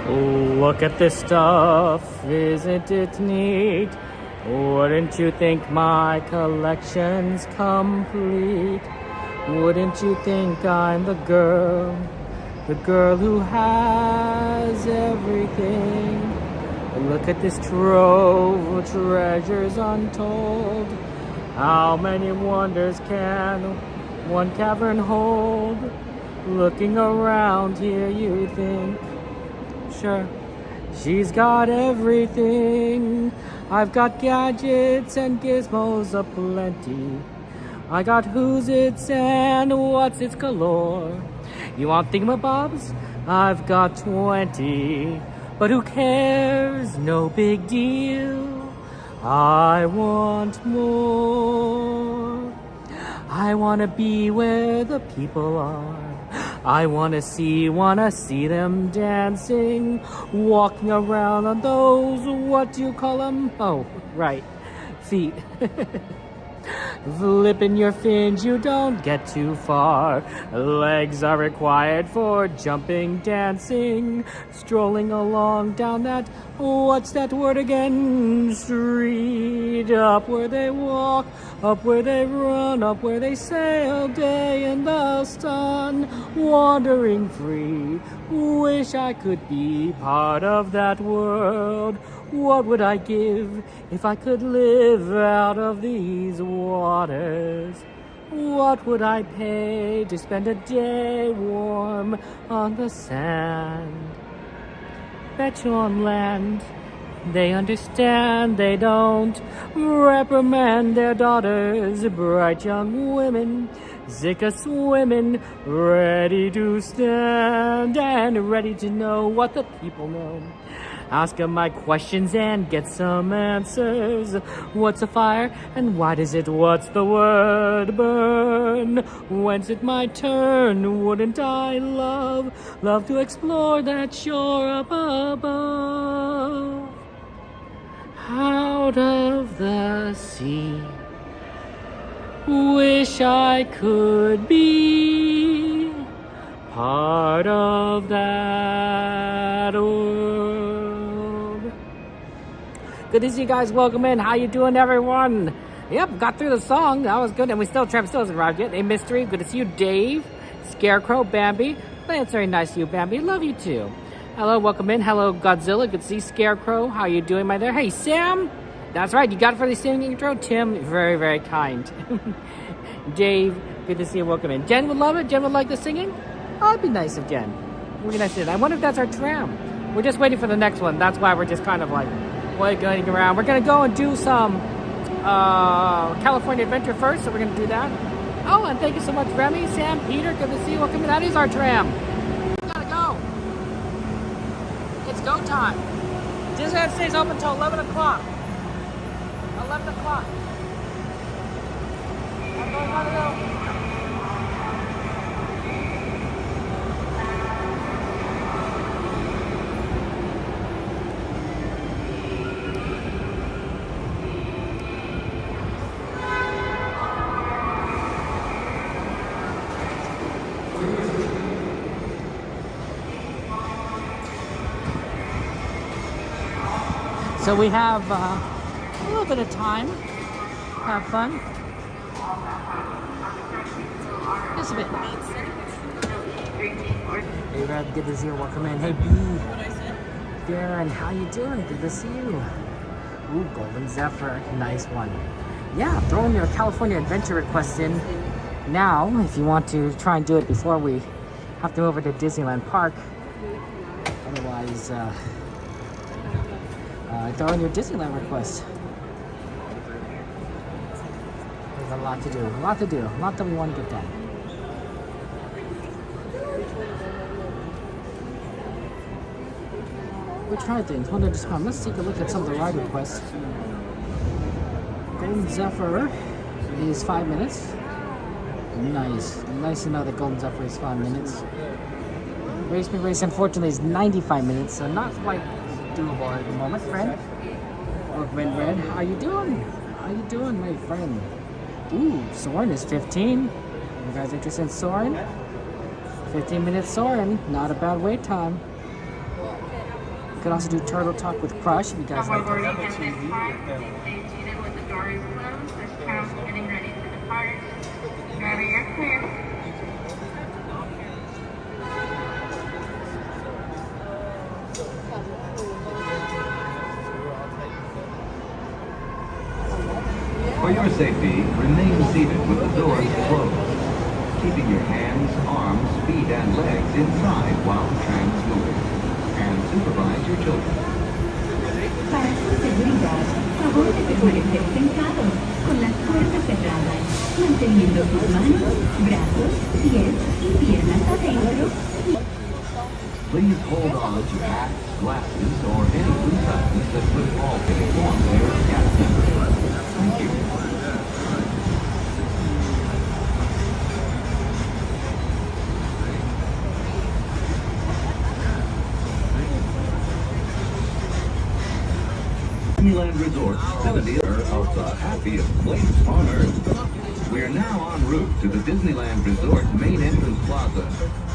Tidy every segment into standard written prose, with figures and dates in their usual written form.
Look at this stuff, isn't it neat? Wouldn't you think my collection's complete? Wouldn't you think I'm the girl who has everything? Look at this trove of treasures untold. How many wonders can one cavern hold? Looking around here you think, sure, she's got everything. I've got gadgets and gizmos aplenty. I got who's its and what's its galore. You want thingamabobs? I've got 20. But who cares? No big deal. I want more. I wanna be where the people are. I wanna see them dancing, walking around on those, what do you call them? Oh, right, feet. Flipping your fins, you don't get too far. Legs are required for jumping, dancing, strolling along down that, what's that word again? Street. Up where they walk, up where they run, up where they sail day in the sun, wandering free. Wish I could be part of that world. What would I give if I could live out of these waters? What would I pay to spend a day warm on the sand? Bet you on land they understand, they don't reprimand their daughters, bright young women, sick of swimming, ready to stand and ready to know what the people know. Ask them my questions and get some answers. What's a fire and why does it, what's the word, burn? When's it my turn? Wouldn't I love to explore that shore up above? Out of the sea, wish I could be part of that world. Good to see you guys. Welcome in. How you doing, everyone? Yep, got through the song. That was good. And Tram still hasn't arrived yet. Hey, Mystery. Good to see you, Dave. Scarecrow, Bambi. That's very nice of you, Bambi. Love you too. Hello, welcome in. Hello, Godzilla. Good to see Scarecrow. How you doing, my there? Hey, Sam. That's right. You got it for the singing intro. Tim, very, very kind. Dave, good to see you. Welcome in. Jen would love it. Jen would like the singing. Oh, it'd be nice if Jen. We're gonna sit. I wonder if that's our tram. We're just waiting for the next one. That's why we're just kind of like going around. We're gonna go and do some California Adventure first, so we're gonna do that. Oh, and thank you so much, Remy, Sam, Peter. Good to see you. Welcome in. That is our tram. We gotta go. It's go time. Disneyland stays open until 11 o'clock. 11 o'clock. Gotta go. So we have a little bit of time. Have fun. Just a bit. Hey, Red, good to see you. Welcome in. Hey, B. Darren, how you doing? Good to see you. Ooh, Golden Zephyr. Nice one. Yeah, throwing your California Adventure request in now if you want to try and do it before we have to move over to Disneyland Park. Otherwise, throw in your Disneyland request. There's a lot to do. A lot that we want to get done. We'll try things one at a time. Let's take a look at some of the ride requests. Golden Zephyr is 5 minutes. Nice. Nice to know that Golden Zephyr is 5 minutes. Race Me Race, unfortunately, is 95 minutes, so not quite doable at the moment, friend. Or Red, how you doing? How you doing, my friend? Ooh, Soarin' is 15. You guys interested in Soarin'? 15 minutes Soarin', not a bad wait time. could also do Turtle Talk with Crush if you guys like Boarding that. at this time, please stay seated with the doors closed. This tram's getting ready to depart. Driver, you're clear. For your safety, remain seated with the doors closed, keeping your hands, arms, feet, and legs inside while the tram is moving, and supervise your children. Para su seguridad, favor de permanecer sentados con las puertas cerradas, manteniendo sus manos, brazos, pies y piernas adentro. Please hold on to hats, glasses, or any loose items that could fall to form your cast member. Thank you. Disneyland Resort, 70th of the happiest place on earth. We are now en route to the Disneyland Resort main entrance plaza,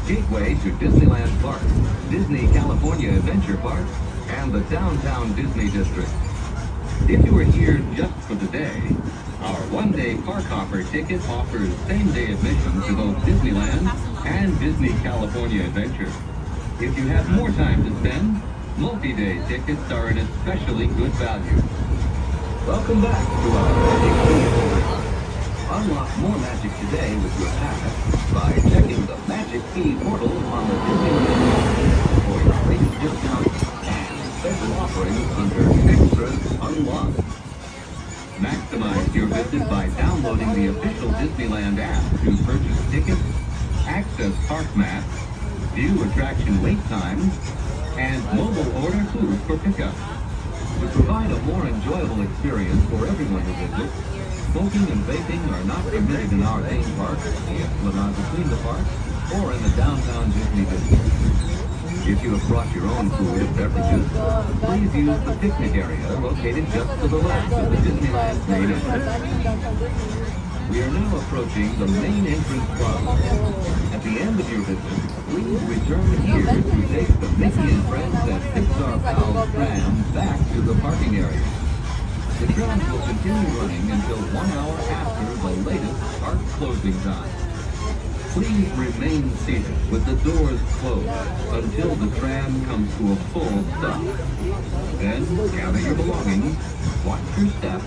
gateway to Disneyland Park, Disney California Adventure Park, and the downtown Disney District. If you are here just for the day, our one-day park hopper ticket offers same-day admission to both Disneyland and Disney California Adventure. If you have more time to spend, multi-day tickets are an especially good value. Welcome back to our Magic Key. Unlock more magic today with your pass by checking the Magic Key portal on the Disneyland Resort for your greatest discounts and special offerings under Extras Unlocked. Maximize your visit by downloading the official Disneyland app to purchase tickets, access park maps, view attraction wait times, and mobile order food for pickup. To provide a more enjoyable experience for everyone who visits, smoking and vaping are not permitted in our theme park, the Esplanade between the parks, or in the downtown Disney district. If you have brought your own food and beverages, please use the picnic area located just to the left of the Disneyland main entrance. We are now approaching the main entrance plaza. At the end of your visit, please return here to take the Mickey and Friends and Pixar Pals tram back to the parking area. The trams will continue running until 1 hour after the latest park closing time. Please remain seated with the doors closed until the tram comes to a full stop. Then gather your belongings, watch your steps,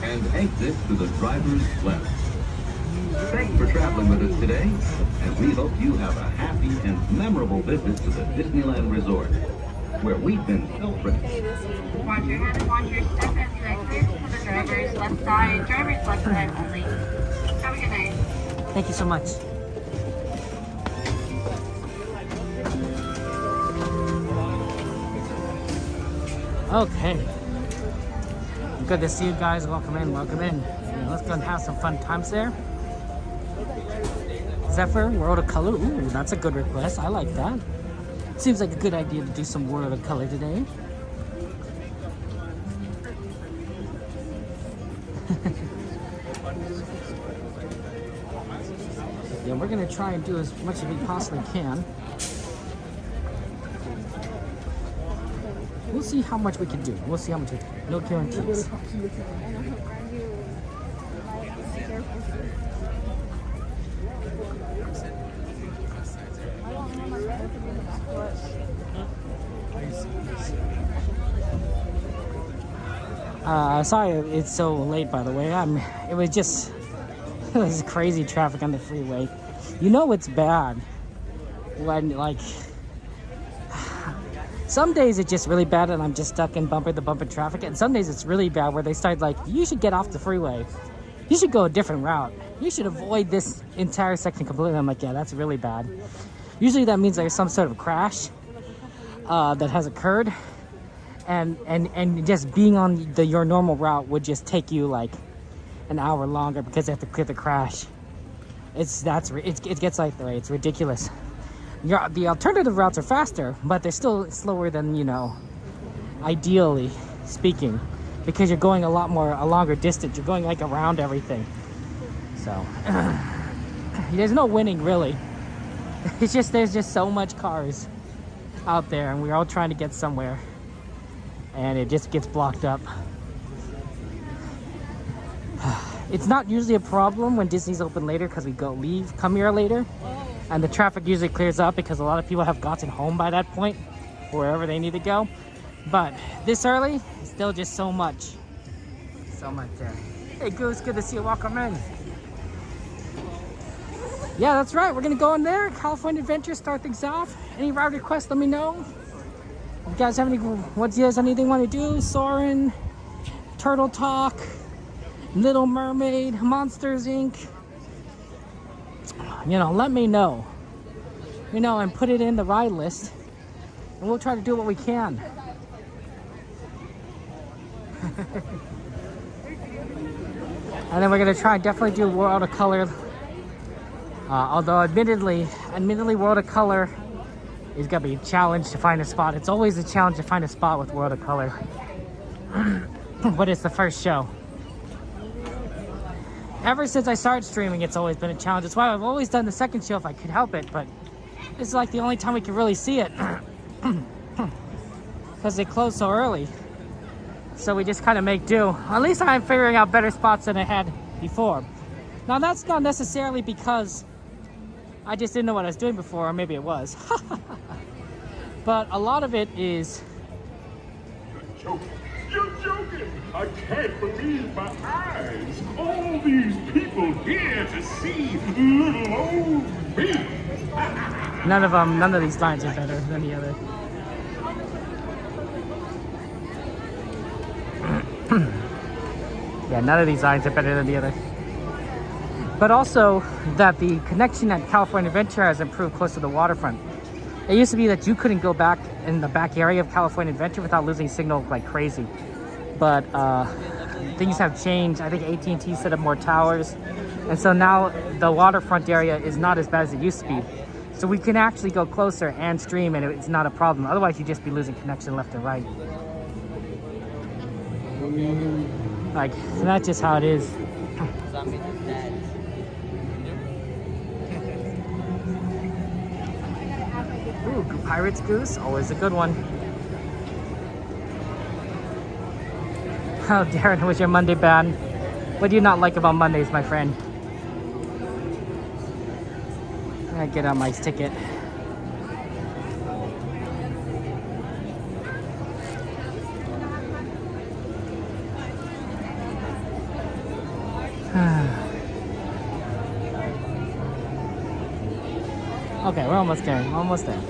and exit to the driver's left. Thanks for traveling with us today, and we hope you have a happy and memorable visit to the Disneyland Resort, where we've been so friendly. Watch your hand and watch your step as you exit to the driver's left side only. Have a good night. Thank you so much. Okay. Good to see you guys. Welcome in, welcome in. Let's go and have some fun times there. Zephyr, World of Color. Ooh, that's a good request. I like that. Seems like a good idea to do some World of Color today. Yeah, we're gonna try and do as much as we possibly can. We'll see how much we can do. We'll see how much we can do. No guarantees. Sorry it's so late, by the way. It was crazy traffic on the freeway. You know it's bad when, like, some days it's just really bad and I'm just stuck in bumper to bumper traffic, and some days it's really bad where they start like, you should get off the freeway. You should go a different route. You should avoid this entire section completely. I'm like, yeah, that's really bad. Usually that means there's some sort of crash that has occurred, and just being on your normal route would just take you like an hour longer because they have to clear the crash. It gets like that. It's ridiculous. The alternative routes are faster, but they're still slower than, you know, ideally speaking, because you're going a longer distance. You're going like around everything. So there's no winning really. It's just there's just so much cars out there, and we're all trying to get somewhere. and it just gets blocked up. It's not usually a problem when Disney's open later because we come here later, and the traffic usually clears up because a lot of people have gotten home by that point, wherever they need to go. But this early, still just so much there. Hey Goose, good to see you. Welcome in. Yeah, that's right. We're gonna go in there. California Adventure, start things off. Any ride requests, let me know. You guys have anything you want to do? Soarin', Turtle Talk, Little Mermaid, Monsters Inc. You know, let me know. You know, and put it in the ride list, and we'll try to do what we can. And then we're gonna try definitely do World of Color. Although admittedly World of Color is gonna be a challenge to find a spot. It's always a challenge to find a spot with World of Color. But it's the first show. Ever since I started streaming, it's always been a challenge. That's why I've always done the second show if I could help it, but this is like the only time we can really see it. Because they close so early. So we just kind of make do. At least I'm figuring out better spots than I had before. Now that's not necessarily because I just didn't know what I was doing before, or maybe it was. But a lot of it is... You're joking! I can't believe my eyes! All these people here to see little old me! None of these lines are better than the other. Yeah, none of these lines are better than the other. But also that the connection at California Adventure has improved close to the waterfront. It used to be that you couldn't go back in the back area of California Adventure without losing signal like crazy. But things have changed. I think AT&T set up more towers. And so now the waterfront area is not as bad as it used to be. So we can actually go closer and stream and it's not a problem. Otherwise you'd just be losing connection left and right. Like, so that's just how it is. Ooh, Pirates Goose, always a good one. Oh, Darren, was your Monday bad? What do you not like about Mondays, my friend? I get on Mike's ticket. Okay, we're almost there. Almost there.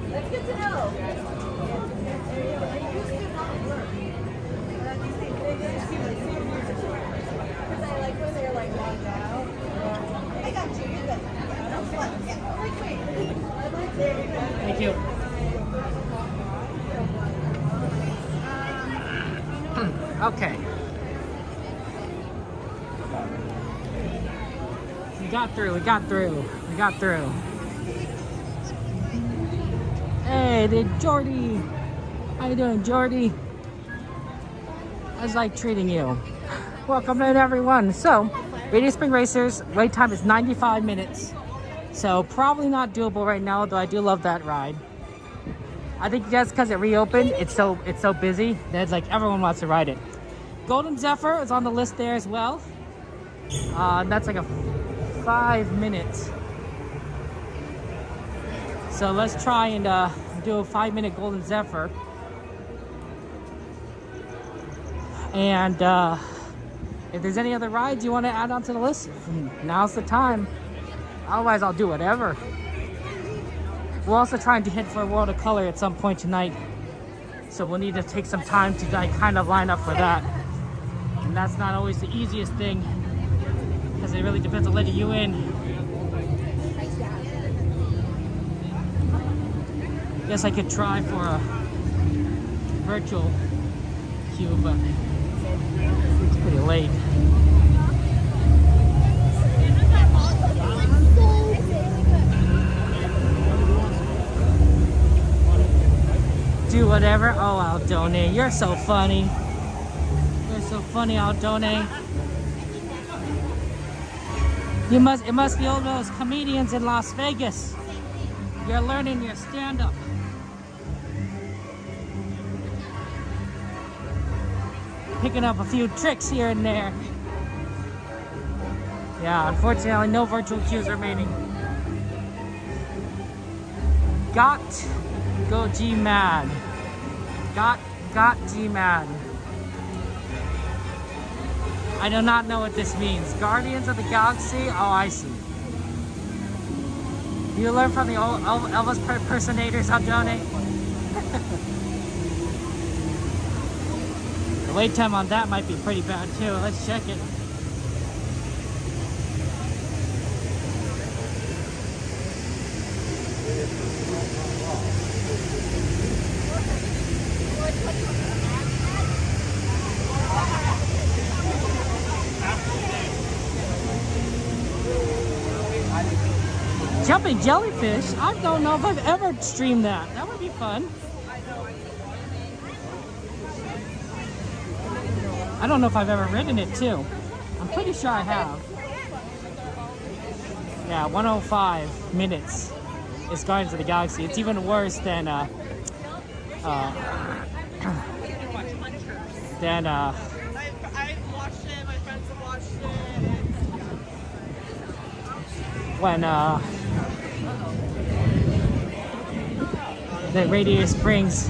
Let's get to know. Thank you. Okay. We got through. Hey, the Jordy. How you doing, Jordy? How's life treating you? Welcome in, everyone. So, Radiant Spring Racers, wait time is 95 minutes. So, probably not doable right now, though I do love that ride. I think that's because it reopened. It's so busy that it's like everyone wants to ride it. Golden Zephyr is on the list there as well. That's like a 5 minutes. So let's try and do a 5-minute Golden Zephyr. And if there's any other rides you want to add onto the list, now's the time. Otherwise, I'll do whatever. We're also trying to hit for World of Color at some point tonight. So we'll need to take some time to like kind of line up for that. And that's not always the easiest thing, because it really depends on letting you in. Guess I could try for a virtual queue, but it's pretty late. do whatever. Oh, I'll donate. You're so funny. You're so funny, I'll donate. It must be all those comedians in Las Vegas. You're learning your stand-up. Picking up a few tricks here and there. Yeah, unfortunately, no virtual queues remaining. Got go G mad. Got G mad. I do not know what this means. Guardians of the Galaxy? Oh, I see. You learn from the old Elvis impersonators, I'll donate. The wait time on that might be pretty bad too. Let's check it. Jumping jellyfish? I don't know if I've ever streamed that. That would be fun. I don't know if I've ever ridden it too. I'm pretty sure I have. Yeah, 105 minutes is Guardians of the Galaxy. It's even worse than I watched it, my friends have watched it. when the Radiator Springs.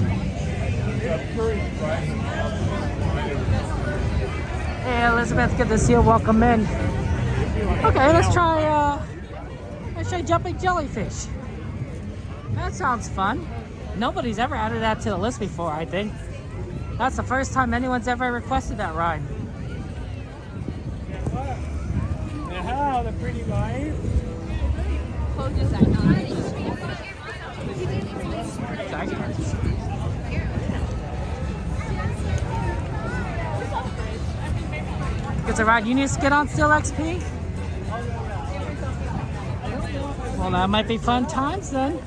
Hey Elizabeth, good to see you. Welcome in. Okay, let's try jumping jellyfish. That sounds fun. Nobody's ever added that to the list before, I think. That's the first time anyone's ever requested that ride. Aha, the pretty wife. It's a ride you need to get on still, XP? Well, that might be fun times then.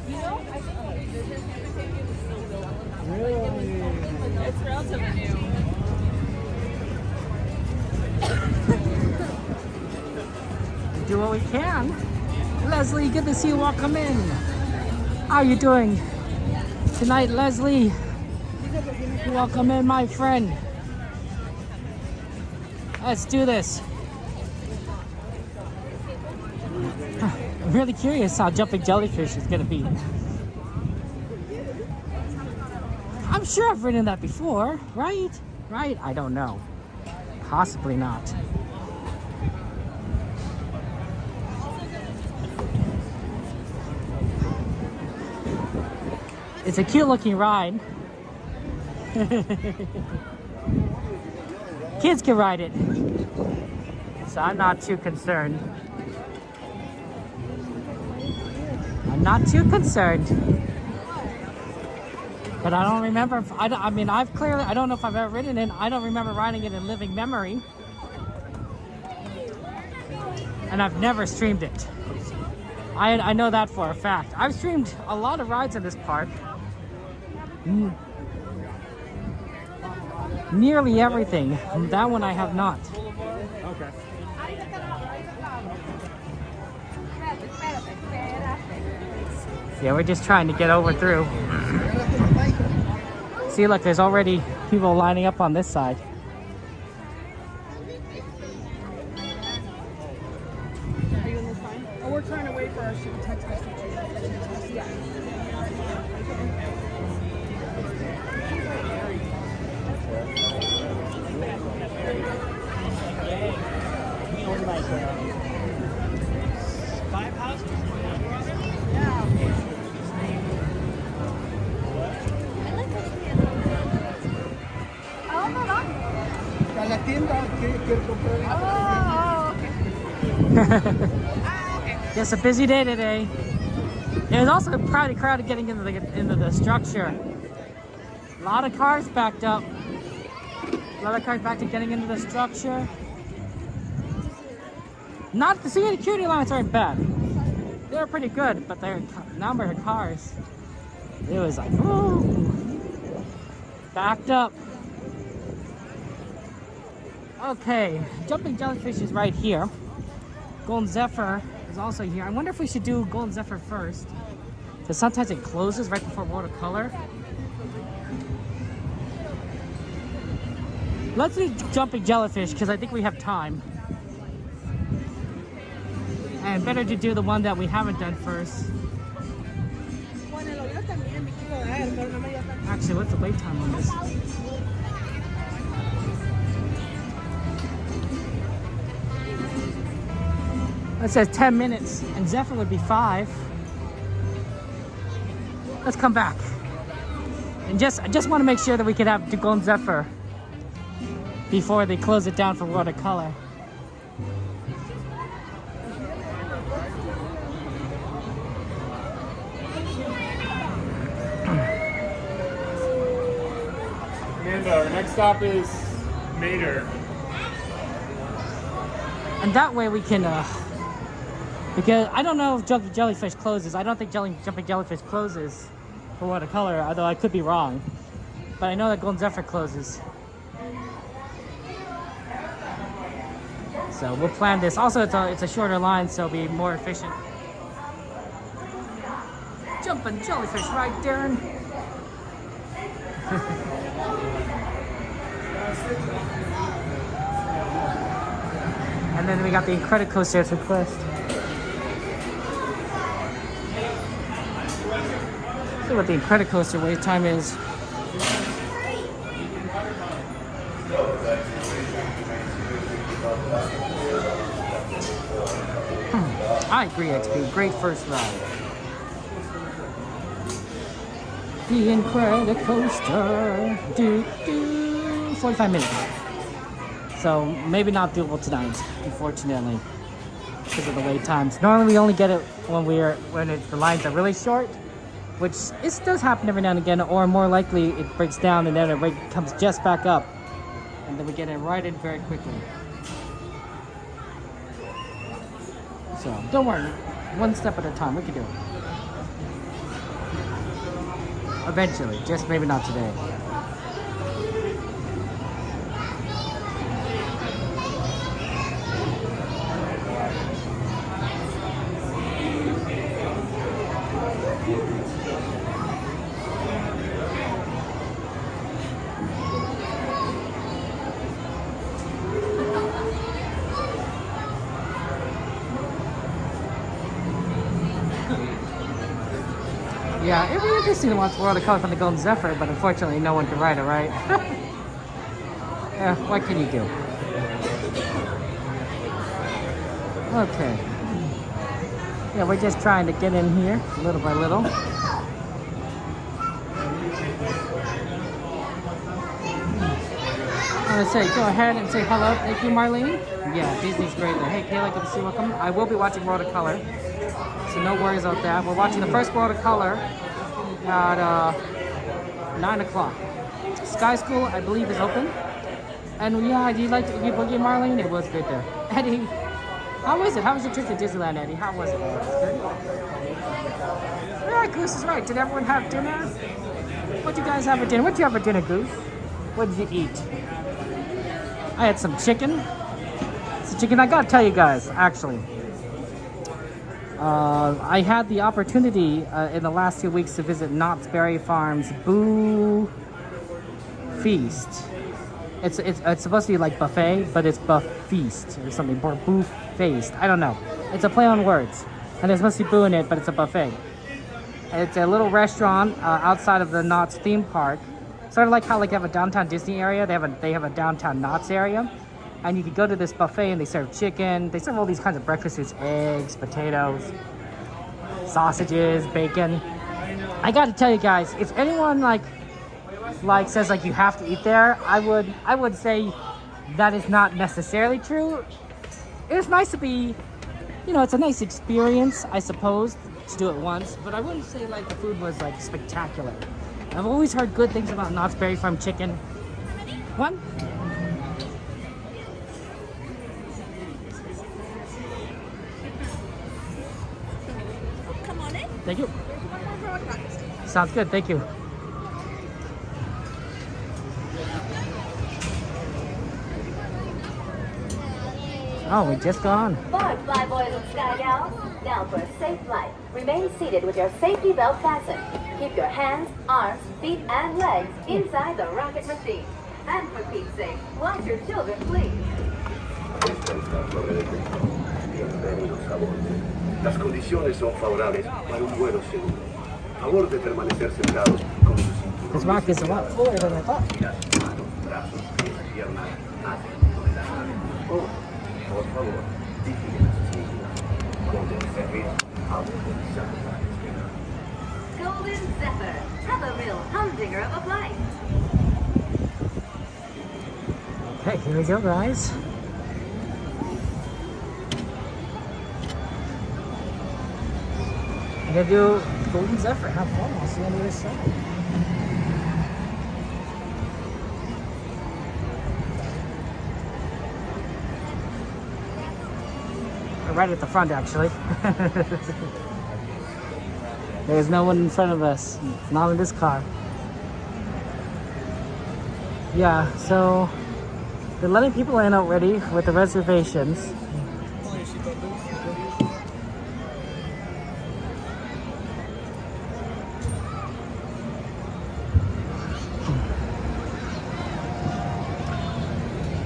It's relatively new. Do what we can. Leslie, good to see you. Welcome in. How are you doing tonight, Leslie? Welcome in, my friend. Let's do this. I'm really curious how jumping jellyfish is going to be. I'm sure I've ridden that before, right? Right? I don't know. Possibly not. It's a cute looking ride. Kids can ride it. So I'm not too concerned. I'm not too concerned. But I don't remember, I don't know if I've ever ridden it. I don't remember riding it in living memory. And I've never streamed it. I know that for a fact. I've streamed a lot of rides in this park. Nearly everything. That one I have not. Okay. Yeah, we're just trying to get over through. See, look, there's already people lining up on this side. Are you in this line? Oh, we're trying to wait for our text message. Yeah. It's a busy day today. It was also pretty crowded getting into the structure. A lot of cars backed up. A lot of cars backed up getting into the structure. Not the security lines aren't bad. They were pretty good, but their number of cars, it was like, ooh. Backed up. Okay, jumping jellyfish is right here. Golden Zephyr is also here. I wonder if we should do Golden Zephyr first. Because sometimes it closes right before watercolor. Let's do jumping jellyfish because I think we have time. And better to do the one that we haven't done first. Actually, what's the wait time on this? It says 10 minutes, and Zephyr would be 5. Let's come back. And I just want to make sure that we could have the Golden Zephyr before they close it down for watercolor. Amanda, our next stop is Mater. And that way we can, because I don't know if jumping jellyfish closes. I don't think jumping jellyfish closes for watercolor, although I could be wrong. But I know that Golden Zephyr closes. So we'll plan this. Also, it's a shorter line, so it'll be more efficient. Jumping jellyfish, right, Darren? And then we got the Incredicoaster as request. See what the Incredicoaster wait time is. I agree, XP. Great first ride. The Incredicoaster. 45 minutes. So maybe not doable tonight, unfortunately, because of the wait times. Normally we only get it when the lines are really short, which does happen every now and again, or more likely it breaks down and then it comes just back up, and then we get it right in very quickly. So don't worry, one step at a time. We can do it eventually, just maybe not today. Yeah, it'd be interesting to watch watercolor from the Golden Zephyr, but unfortunately no one can ride it, right? Yeah, what can you do? Okay. Yeah, we're just trying to get in here, little by little. I'm gonna say, go ahead and say hello. Thank you, Marlene. Yeah, Disney's great. Hey, Kayla, good to see you. Welcome. I will be watching watercolor, so no worries about that. We're watching the first watercolor at 9 o'clock. Sky School, I believe, is open. And yeah, you boogie, Marlene? It was good there. Eddie, how was it? How was your trip to Disneyland, Eddie? How was it? Good? Yeah, Goose is right. Did everyone have dinner? What did you guys have for dinner? What did you have for dinner, Goose? What did you eat? I had some chicken. I gotta tell you guys, actually. I had the opportunity in the last 2 weeks to visit Knott's Berry Farm's Boo Feast. It's supposed to be like buffet, but it's buff feast or something. Or boo feast. I don't know. It's a play on words, and there's supposed to be boo in it, but it's a buffet. It's a little restaurant outside of the Knott's theme park. Sort of like how they have a downtown Disney area. They have a downtown Knott's area. And you can go to this buffet and they serve chicken. They serve all these kinds of breakfast foods, eggs, potatoes, sausages, bacon. I got to tell you guys, if anyone like says like you have to eat there, I would say that is not necessarily true. It's nice to be, it's a nice experience, I suppose, to do it once. But I wouldn't say like the food was like spectacular. I've always heard good things about Knott's Berry Farm chicken. One. Thank you. Sounds good, thank you. Oh, we just got on. Forward, fly boys and sky gals. Now for a safe flight. Remain seated with your safety belt fastened. Keep your hands, arms, feet, and legs inside the rocket machine. And for Pete's sake, watch your children, please. Bienvenidos a bordo. Las condiciones son favorables para un vuelo seguro. Favor de permanecer sentados con sus cinturones. This rock is a lot fuller than I thought. Manos, brazos, pies, piernas, adentro de la nave. Oh, por favor, vigilen a sus niños. Golden Zephyr, autorizado para despegar. Golden Zephyr. Have a real humdinger of a flight. Okay, here we go, guys. I'm gonna do Golden Zephyr. Have fun. I'll see you on the other side. We're right at the front, actually. There's no one in front of us. Not in this car. Yeah, so they're letting people in already with the reservations.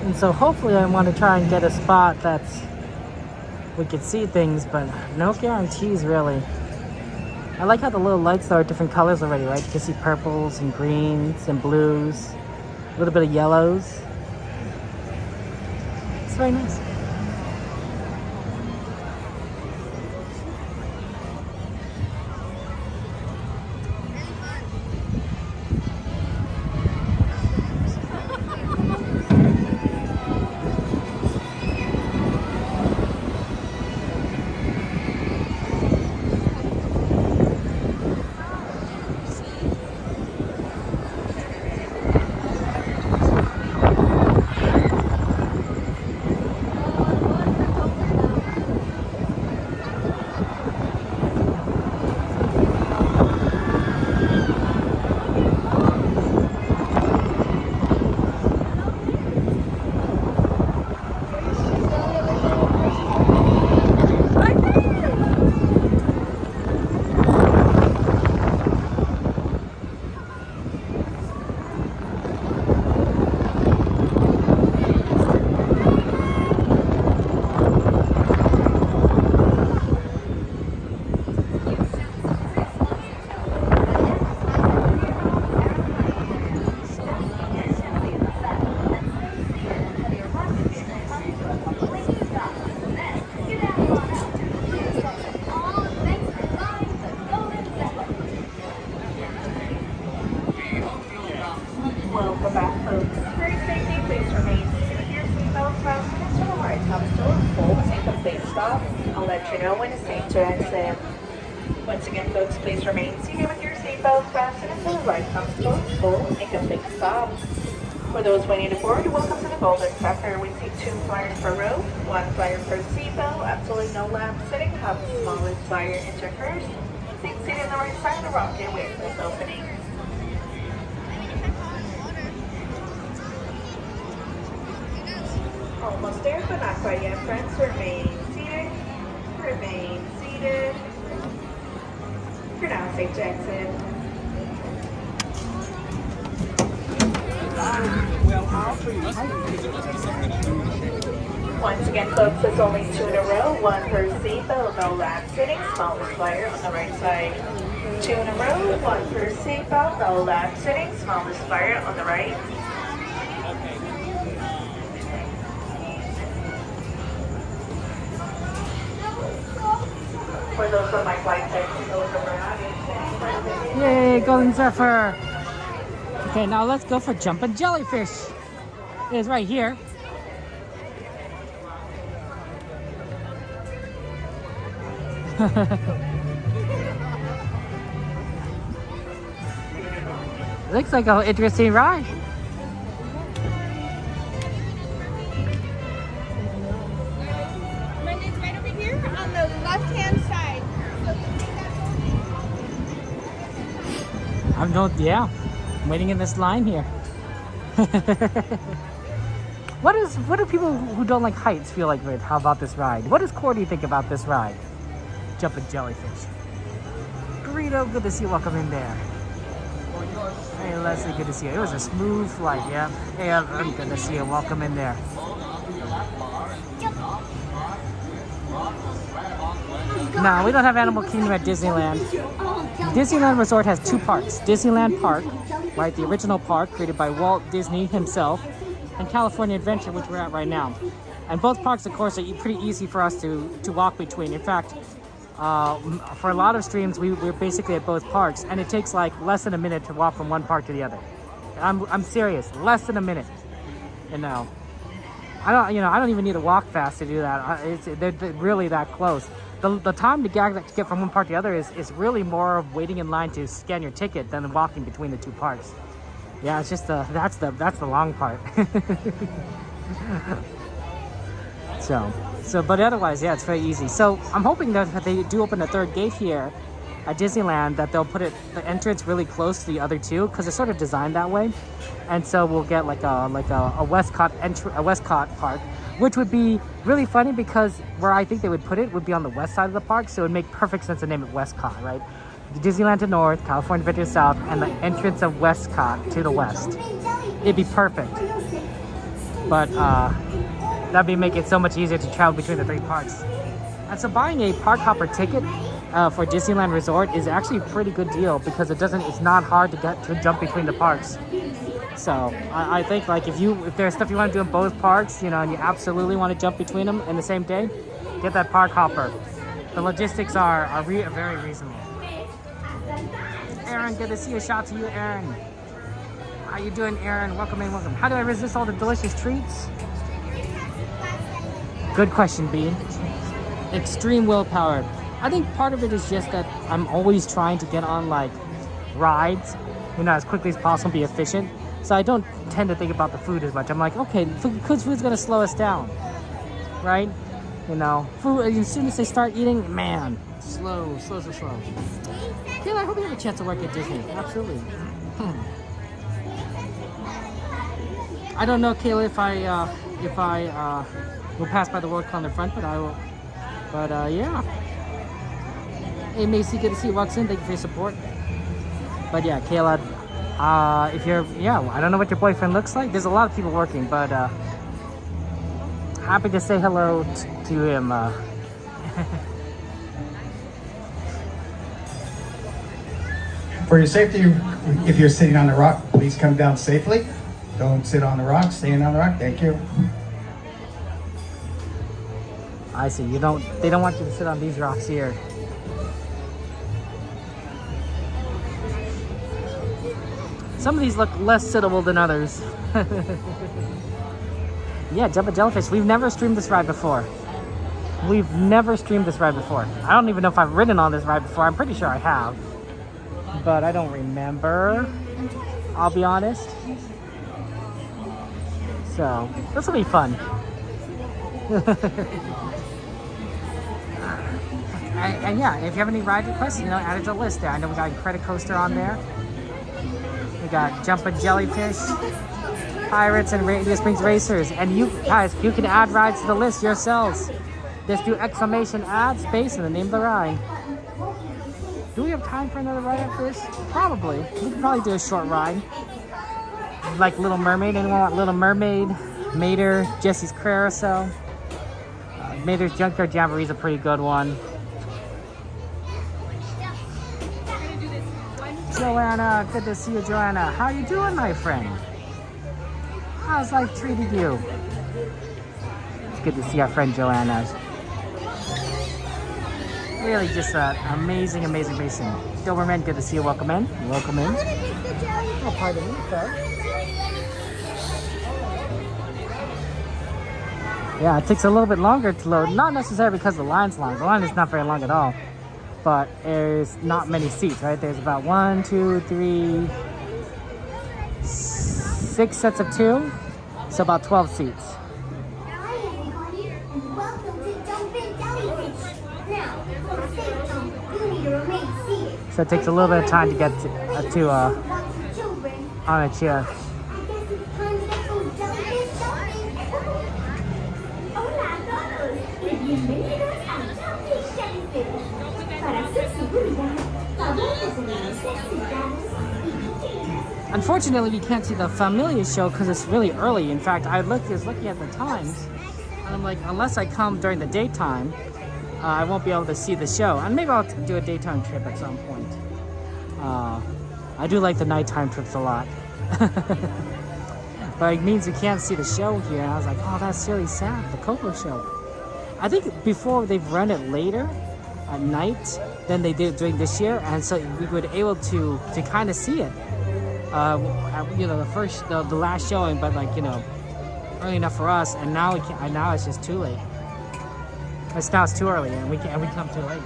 And so hopefully I want to try and get a spot that's we could see things, but no guarantees really. I like how the little lights are different colors already, right? You can see purples and greens and blues, a little bit of yellows. It's very nice. Welcome back, folks. For your safety, please remain seated with your seatbelt fastened until the right comes to a full and complete stop. I'll let you know when it's safe to exit. Once again, folks, please remain seated with your seatbelt fastened until the right comes to a full and complete stop. For those waiting to board, welcome to the Golden Zephyr. We take 2 flyers per row, 1 flyer per seatbelt, absolutely no lap sitting, have the smallest flyer enter first. Seat seated on the right side of the rocket, wait for its opening. Almost there, but not quite yet, friends. Remain seated. Remain seated. You're now safe to exit. Once again, folks, there's only 2 in a row, 1 per seatbelt, no lap sitting, smallest flyer on the right side. 2 in a row, 1 per seatbelt, no lap sitting, smallest flyer on the right. For those on my flight deck, those around. Yay, Golden Zephyr! Okay, now let's go for jumping jellyfish. It is right here. Looks like an interesting ride. It's right over here on the left-hand side. I'm waiting in this line here. What do people who don't like heights feel like? How about this ride? What does Cordy think about this ride? Jumping jellyfish. Burrito, good to see you. Welcome in there. Hey Leslie, good to see you. It was a smooth flight, yeah. Hey, I'm good to see you. Welcome in there. No, we don't have Animal Kingdom at Disneyland. Disneyland Resort has two parks. Disneyland Park, right, the original park created by Walt Disney himself, and California Adventure, which we're at right now. And both parks, of course, are pretty easy for us to walk between. In fact, for a lot of streams, we're basically at both parks, and it takes like less than a minute to walk from one park to the other. I'm serious, less than a minute. You know, I don't even need to walk fast to do that. They're really that close. The time to get from one park to the other is really more of waiting in line to scan your ticket than walking between the two parks. Yeah, it's just that's the long part. So, but otherwise, yeah, it's very easy. So I'm hoping that if they do open a third gate here at Disneyland, that they'll put the entrance really close to the other two, because they're sort of designed that way. And so we'll get like a Westcott park, which would be really funny because where I think they would put it would be on the west side of the park. So it would make perfect sense to name it Westcott, right? Disneyland to north, California Adventure south, and the entrance of Westcott to the west. It'd be perfect. But that'd be make it so much easier to travel between the three parks. And so buying a park hopper ticket for Disneyland Resort is actually a pretty good deal because it's not hard to jump between the parks. So I think like if there's stuff you want to do in both parks, and you absolutely want to jump between them in the same day, get that park hopper. The logistics are very reasonable. Aaron, good to see you. Shout to you, Aaron. How you doing, Aaron? Welcome in, welcome. How do I resist all the delicious treats? Good question, B. Extreme willpower. I think part of it is just that I'm always trying to get on like rides, as quickly as possible, be efficient. So I don't tend to think about the food as much. I'm like, okay, food's gonna slow us down, right? Food, as soon as they start eating, man, slow. Yeah, I hope you have a chance to work at Disney. Absolutely. I don't know, Kayla, if I will pass by the World Calendar front, but I will. But yeah. Hey Macy, good to see you. Walks in. Thank you for your support. But yeah, Kayla, if you're, I don't know what your boyfriend looks like. There's a lot of people working, but happy to say hello to him. For your safety, if you're sitting on the rock, please come down safely. Don't sit on the rock. Staying on the rock. Thank you. I see. They don't want you to sit on these rocks here. Some of these look less sittable than others. Yeah, Jumpin' Jellyfish. We've never streamed this ride before. I don't even know if I've ridden on this ride before. I'm pretty sure I have. But I don't remember. I'll be honest. So, this will be fun. And yeah, if you have any ride requests, add it to the list there. I know we got a credit coaster on there. We got Jumpin' Jellyfish, Pirates, and Radiant Springs Racers. And you guys, you can add rides to the list yourselves. Just do exclamation add space and the name of the ride. Do we have time for another ride after this? Probably. We could probably do a short ride. Like Little Mermaid. Anyone want Little Mermaid? Mater, Jesse's Carousel. Mater's Junkyard Jamboree is a pretty good one. Joanna, good to see you, Joanna. How you doing, my friend? How's life treated you? It's good to see our friend Joanna. Really just an amazing person. Doberman, good to see you. Welcome in. Welcome in. Oh, pardon me, sir. Yeah, it takes a little bit longer to load. Not necessarily because the line's long. The line is not very long at all. But there's not many seats, right? There's about 1, 2, 3, 6 sets of 2. So about 12 seats. So it takes a little bit of time to get on a chair. Unfortunately, you can't see the Familia show because it's really early. In fact, I was looking at the times, and I'm like, unless I come during the daytime, I won't be able to see the show. And maybe I'll do a daytime trip at some point. I do like the nighttime trips a lot. But it means you can't see the show here. And I was like, oh, that's really sad, the Coco show. I think before they've run it later at night than they did during this year. And so we were able to kind of see it. You know, the last showing, but like, you know, early enough for us. And now now it's just too late. Now it's too early, and we come too late,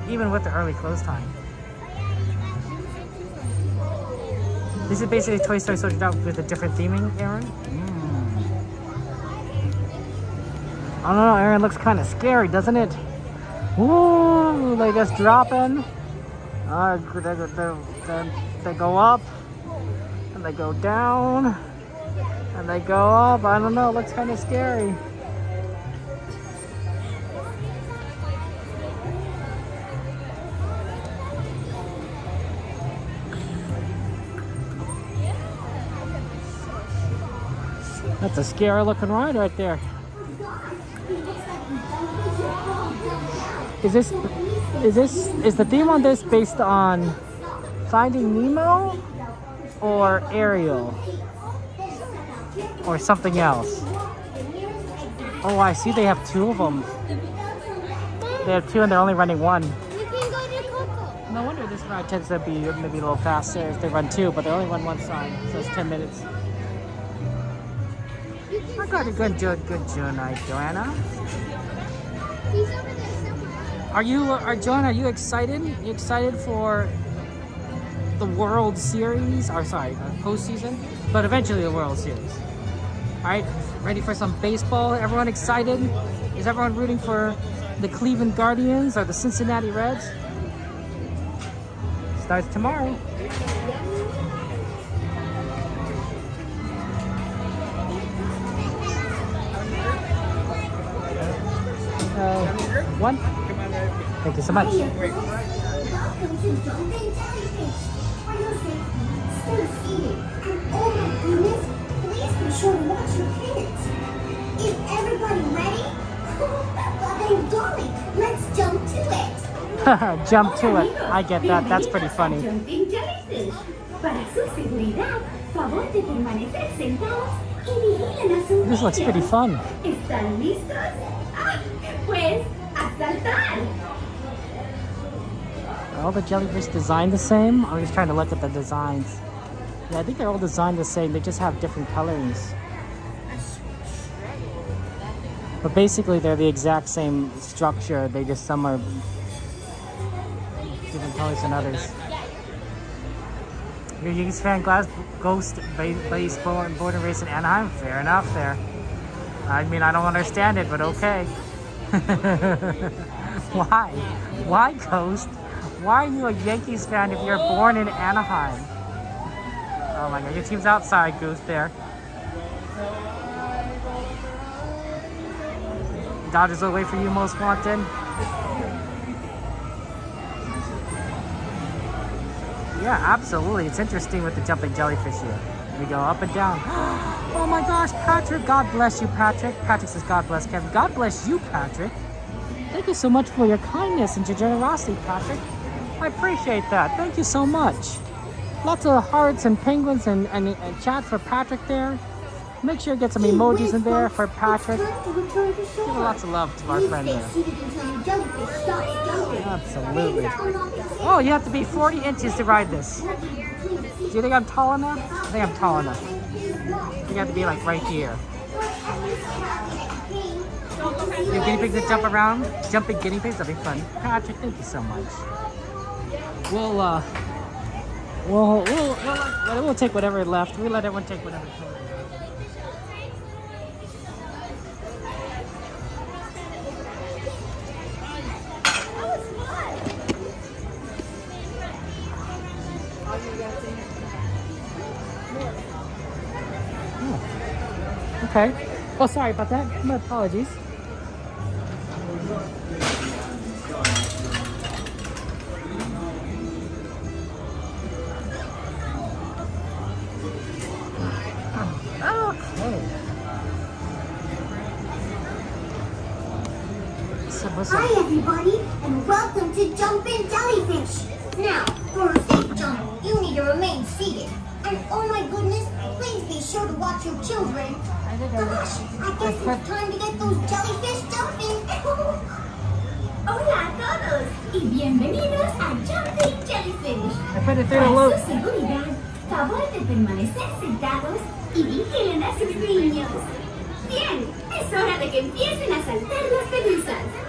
even with the early close time. This is basically Toy Story Soldier Dog with a different theming, Aaron. I don't know, Aaron, looks kind of scary, doesn't it? Woo! They just dropping. They go up, and they go down, and they go up. I don't know, it looks kind of scary. That's a scary looking ride right there. Is the theme on this based on Finding Nemo or Ariel or something else? Oh, I see they have two of them. They have two and they're only running one. No wonder this ride tends to be maybe a little faster if they run two, but they only run one side, so it's 10 minutes. I got a good night, Joanna. Joanna, are you excited? You excited for the World Series? Or sorry, postseason? But eventually the World Series. Alright, ready for some baseball? Everyone excited? Is everyone rooting for the Cleveland Guardians or the Cincinnati Reds? Starts tomorrow. One. Thank you so much. Welcome to Jumping Jellyfish. For your safety, stay seated. And oh my goodness, please be sure to watch your kids. Is everybody ready? Then golly, let's jump to it. Jump to it. I get that. That's pretty funny. Jumping Jellyfish. Para su seguridad, favor de permanecer sentados y vigilen a su This looks pretty fun. ¿Están listos? Pues, a saltar. Are all the jellyfish designed the same? I'm just trying to look at the designs. Yeah, I think they're all designed the same. They just have different colorings. But basically, they're the exact same structure. They just, some are different colors than others. You're a Yankees fan, Ghost baseball and born and raised in Anaheim? Fair enough there. I mean, I don't understand it, but okay. Why? Why, Ghost? Why are you a Yankees fan if you're born in Anaheim? Oh my god, your team's outside, Goose, there. Dodgers will wait for you, most wanted. Yeah, absolutely. It's interesting with the jumping jellyfish here. We go up and down. Oh my gosh, Patrick. God bless you, Patrick. Patrick says, God bless Kevin. God bless you, Patrick. Thank you so much for your kindness and your generosity, Patrick. I appreciate that. Thank you so much. Lots of hearts and penguins and chat for Patrick there. Make sure you get some emojis in there for Patrick. Give lots of love to our friend there. Absolutely. Oh, you have to be 40 inches to ride this. Do you think I'm tall enough? I think I'm tall enough. You have to be like right here. Your guinea pigs that jump around? Jumping guinea pigs? That'd be fun. Patrick, thank you so much. We'll take whatever left. We'll let everyone take whatever. Okay. Oh, sorry about that. My apologies. What's up? Hi everybody, and welcome to Jumpin' Jellyfish. Now, for a safe jump, you need to remain seated. And oh my goodness, please be sure to watch your children. Gosh, I guess it's time to get those jellyfish jumping. Hola a todos y bienvenidos a Jumping Jellyfish. put it through the Para loop. su seguridad, favor de permanecer sentados y vigilen a sus niños. Bien, es hora de que empiecen a saltar las medusas.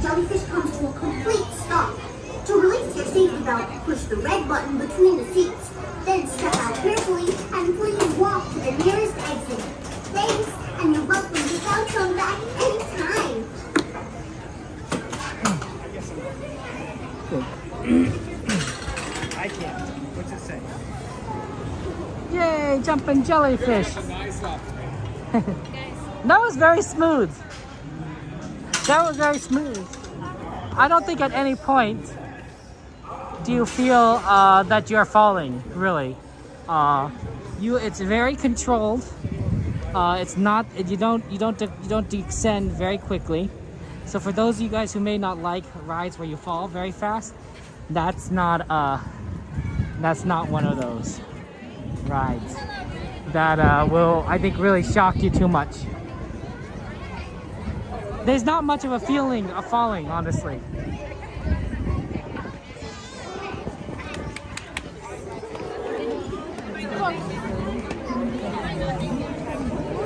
Jellyfish comes to a complete stop. To release your safety belt, push the red button between the seats. Then step out carefully and please walk to the nearest exit. Thanks, and you're welcome to come back anytime. I can't. What's it say? Yay, jumping jellyfish. That was very smooth. That was very smooth. I don't think at any point do you feel that you're falling, really. It's very controlled. It's not, you don't descend very quickly. So for those of you guys who may not like rides where you fall very fast, that's not one of those rides that will, I think, really shock you too much. There's not much of a feeling of falling, honestly.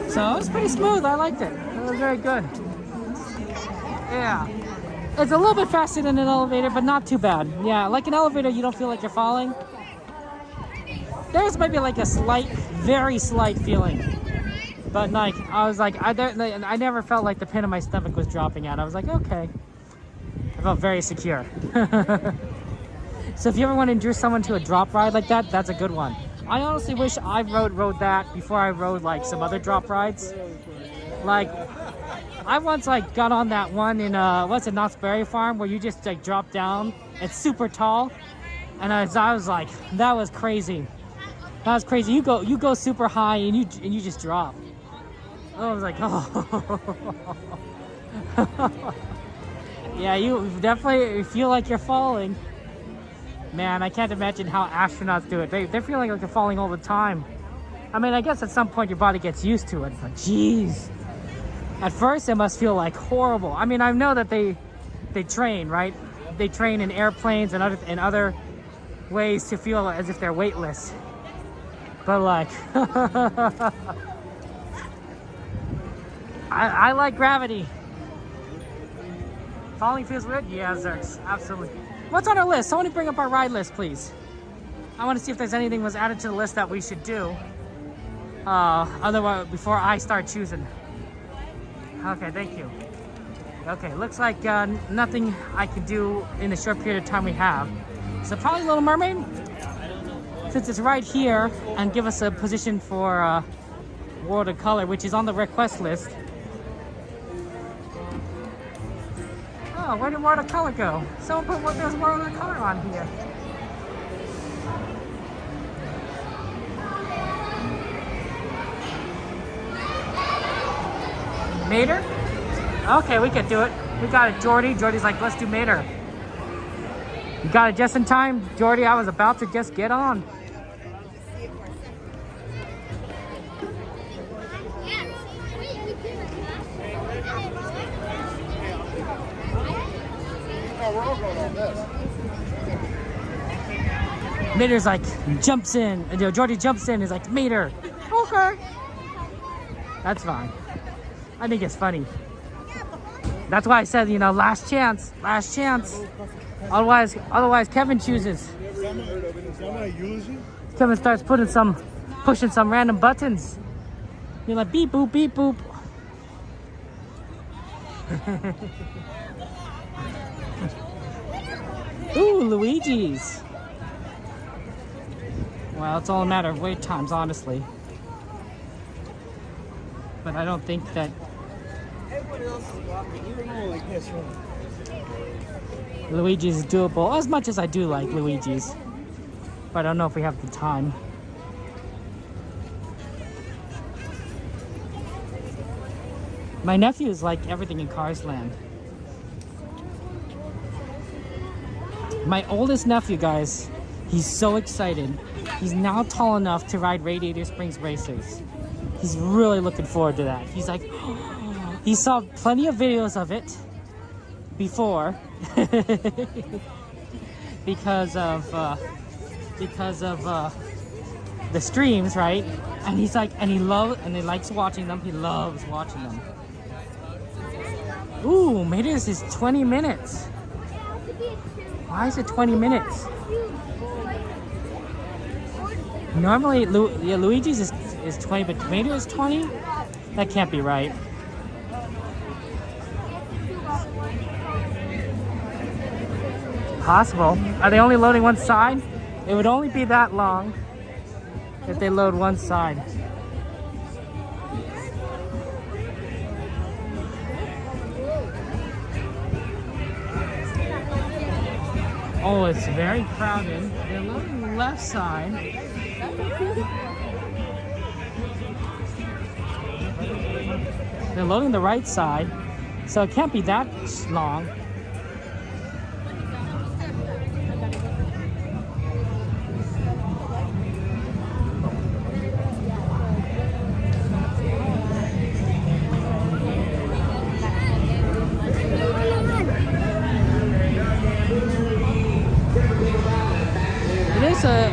So it was pretty smooth. I liked it. It was very good. Yeah. It's a little bit faster than an elevator, but not too bad. Yeah, like an elevator, you don't feel like you're falling. There's maybe like a slight, very slight feeling. But like, I was like, I never felt like the pin in my stomach was dropping out. I was like, okay. I felt very secure. So if you ever want to introduce someone to a drop ride like that, that's a good one. I honestly wish I rode that before I rode like some other drop rides. Like, I once like got on that one in what's it, Knott's Berry Farm, where you just like drop down. It's super tall, and I was like, that was crazy. That was crazy. You go super high and you just drop. I was like, oh. Yeah, you definitely feel like you're falling. Man, I can't imagine how astronauts do it. They're feeling like they're falling all the time. I mean, I guess at some point your body gets used to it, but geez. At first, it must feel like horrible. I mean, I know that they train, right? They train in airplanes and other ways to feel as if they're weightless. But like, I like gravity. Falling feels weird? Yeah, Zerks, absolutely. What's on our list? Someone bring up our ride list, please. I want to see if there's anything was added to the list that we should do. Otherwise, before I start choosing. Okay, thank you. Okay, looks like nothing I can do in the short period of time we have. So probably Little Mermaid, since it's right here, and give us a position for World of Color, which is on the request list. Oh, where did World of Color go? Someone put what there's World of Color on here. Mater? Okay, we can do it. We got it, Jordy. Jordy's like, let's do Mater. You got it just in time, Jordy. I was about to just get on. Mater's like jumps in, and Jordy jumps in. Is like, Mater, okay. That's fine. I think it's funny. That's why I said, you know, last chance, last chance. Otherwise, Kevin chooses. Kevin starts pushing some random buttons. You're like beep boop, beep boop. Ooh, Luigi's. Well, it's all a matter of wait times, honestly. But I don't think that. Luigi's is doable as much as I do like Luigi's. But I don't know if we have the time. My nephew is like everything in Cars Land. My oldest nephew, guys, he's so excited. He's now tall enough to ride Radiator Springs Racers. He's really looking forward to that. He's like, he saw plenty of videos of it before because of the streams, right? And he's like, and he likes watching them. He loves watching them. Ooh, maybe this is 20 minutes. Why is it 20 minutes? Normally, Luigi's is 20, but Tomato is 20? That can't be right. Possible. Are they only loading one side? It would only be that long if they load one side. Oh, it's very crowded. They're loading the left side. They're loading the right side, so it can't be that long.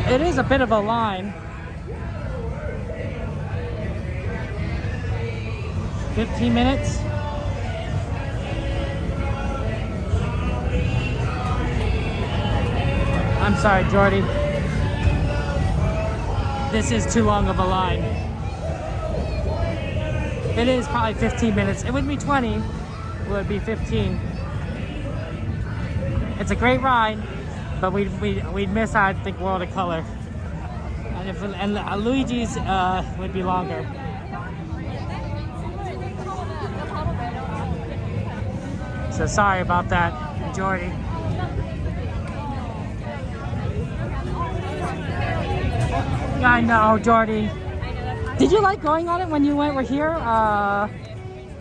It is a bit of a line. 15 minutes. I'm sorry, Jordy. This is too long of a line. It is probably 15 minutes. It wouldn't be 20. It would be 15. It's a great ride. But we'd miss, I think, World of Color, and Luigi's would be longer. So sorry about that, Jordy. I know, Jordy. Did you like going on it when you were here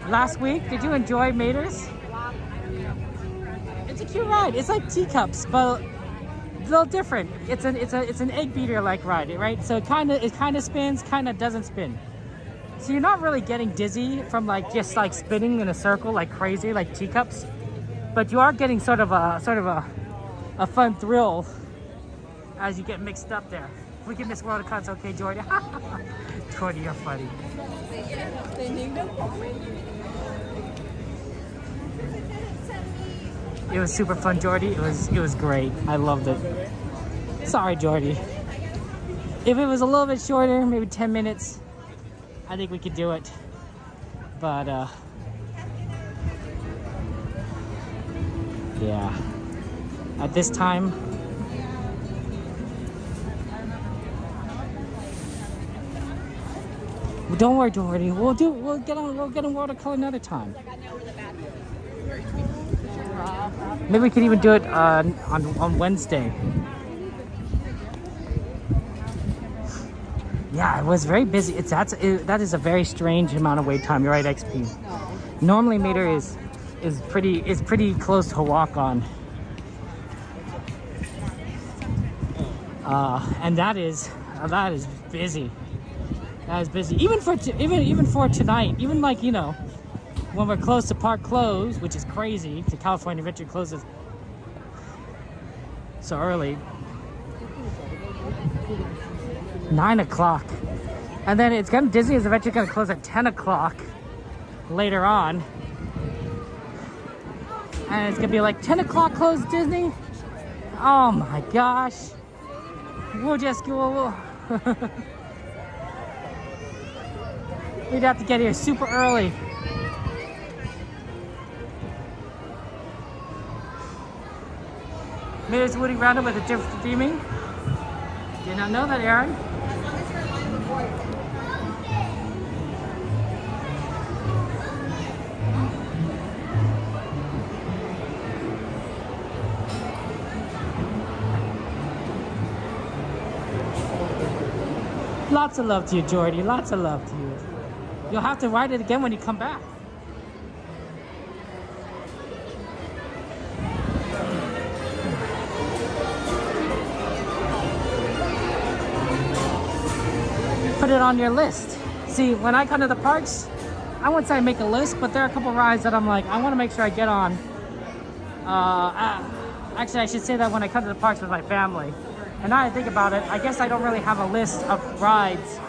last week? Did you enjoy Mater's? It's a cute ride. It's like Teacups, but a little different. It's an egg beater like ride, right? So it kind of spins, kind of doesn't spin. So you're not really getting dizzy from just spinning in a circle like crazy like Teacups, but you are getting sort of a fun thrill as you get mixed up there. We can miss World of Cuts, okay, Jordy? Jordy, you're funny. It was super fun, Jordy. It was great. I loved it. Sorry, Jordy. If it was a little bit shorter, maybe 10 minutes, I think we could do it. But yeah. At this time, don't worry, Jordy. We'll get on World of Color another time. Maybe we could even do it on Wednesday. Yeah, it was very busy. That is a very strange amount of wait time. You're right, XP. Normally, Mater is pretty close to walk on. And that is busy. That is busy. Even for tonight. Even when we're close to park close, which is crazy. The California Adventure closes so early. 9 o'clock. And then Disney is eventually gonna close at 10 o'clock later on. And it's gonna be like 10 o'clock close Disney. Oh my gosh. We'll just go. We'd have to get here super early. Maybe Woody Roundup with a different theming. Did not know that, Aaron. Lots of love to you, Jordy. Lots of love to you. You'll have to ride it again when you come back. Put it on your list. See, when I come to the parks, I wouldn't say I make a list, but there are a couple rides that I'm like, I want to make sure I get on. Actually, I should say that when I come to the parks with my family. And now I think about it, I guess I don't really have a list of rides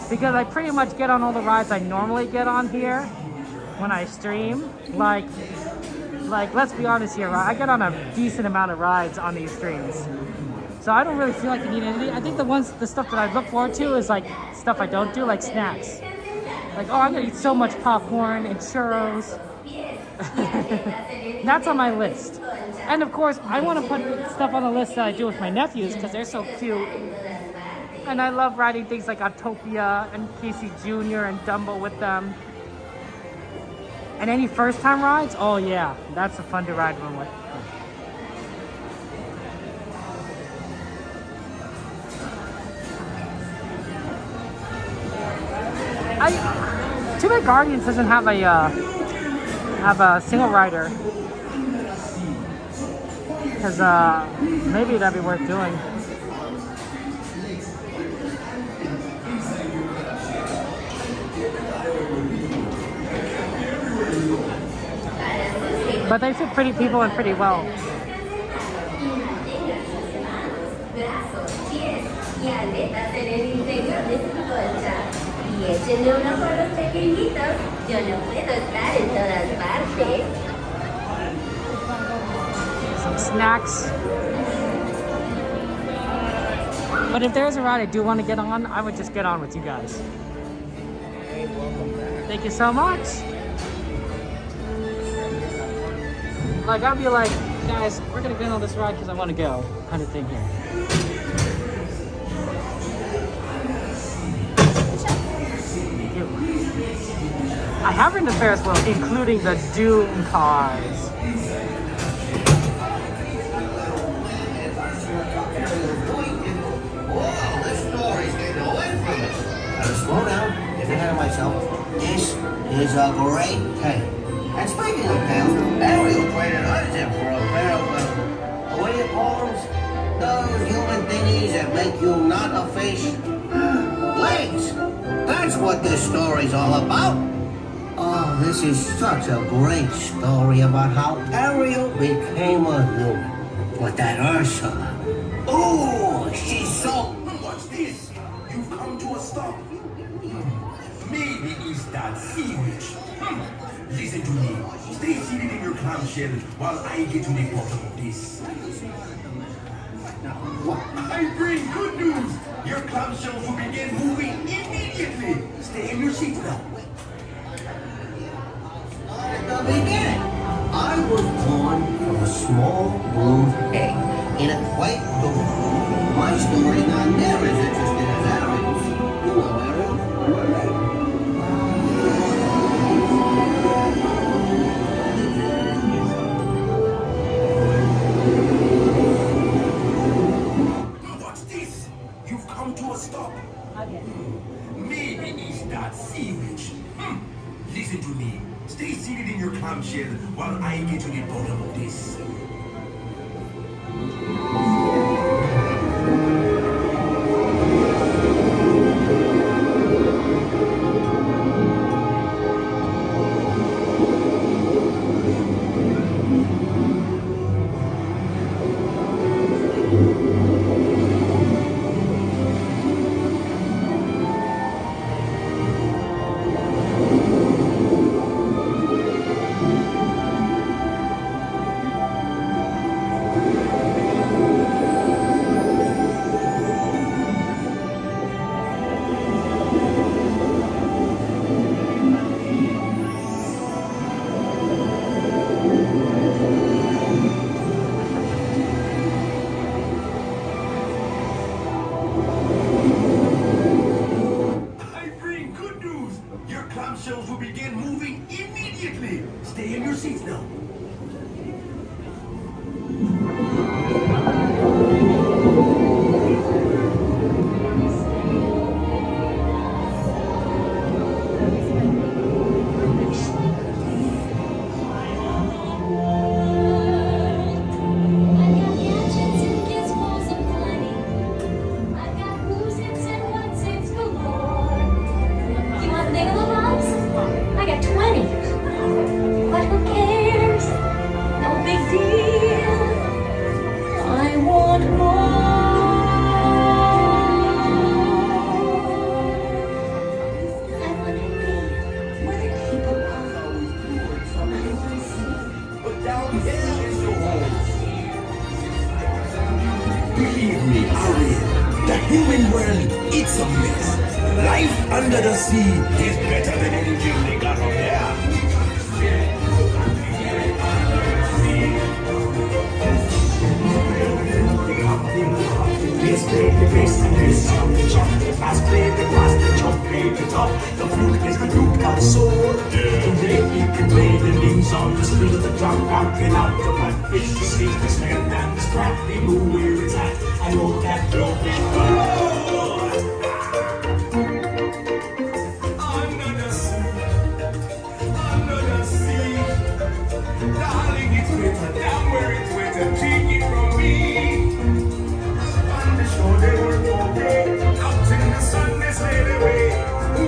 because I pretty much get on all the rides I normally get on here when I stream. Like let's be honest here, right? I get on a decent amount of rides on these streams. So I don't really feel like I need anything. I think the stuff that I look forward to is like stuff I don't do, like snacks. Like, oh, I'm gonna eat so much popcorn and churros. That's on my list. And of course, I want to put stuff on the list that I do with my nephews because they're so cute. And I love riding things like Autopia and Casey Jr. and Dumbo with them. And any first time rides, oh yeah, that's a fun to ride one with. Too bad Guardians doesn't have a single rider. Because maybe that'd be worth doing. But they fit pretty people in pretty well. Some snacks. But if there's a ride I do want to get on, I would just get on with you guys. Thank you so much. Like, I'll be like, guys, we're gonna get on this ride because I want to go, kind of thing here. Thank you. I have ridden the Ferris wheel, including the Doom cars. Whoa, this story's getting away from me. Gotta slow down, get ahead of myself. This is a great tale. And speaking of tales, Ariel traded us in for a pair of, what do you call them? Those human thingies that make you not a fish? Legs! That's what this story's all about. Oh, this is such a great story about how Ariel became a human. But that Ursula, oh, she's so... What's this? You've come to a stop. Maybe it's that sea witch. Listen to me. Stay seated in your clamshell while I get to the bottom of this. I bring good news. Your clamshells will begin moving immediately. Stay in your seats now. At the beginning, I was born from a small blue egg in a white door. My story not near as interesting as Ariel's. You know Ariel, mermaid. What's this? You've come to a stop. Maybe it's that sea witch. Listen to me. Stay seated in your clamshell while I get to the bottom of this. please no. Believe me, Ariel, the human world, it's a mess. Life under the sea is better than anything they got up there. Yes, baby, bass, this song, the jump, the fast, play the pass, the jump, play the top. The flute is the root of the soul. Today you can play the names on the screen, the drum, rocking out the blackfish, the snake, the snare, and the strap. They know where it's at. I know that blowfish. Under the sea, darling, it's better down where it's wetter. Take it from me. On the shore they were walking, out in the sun they sailed away.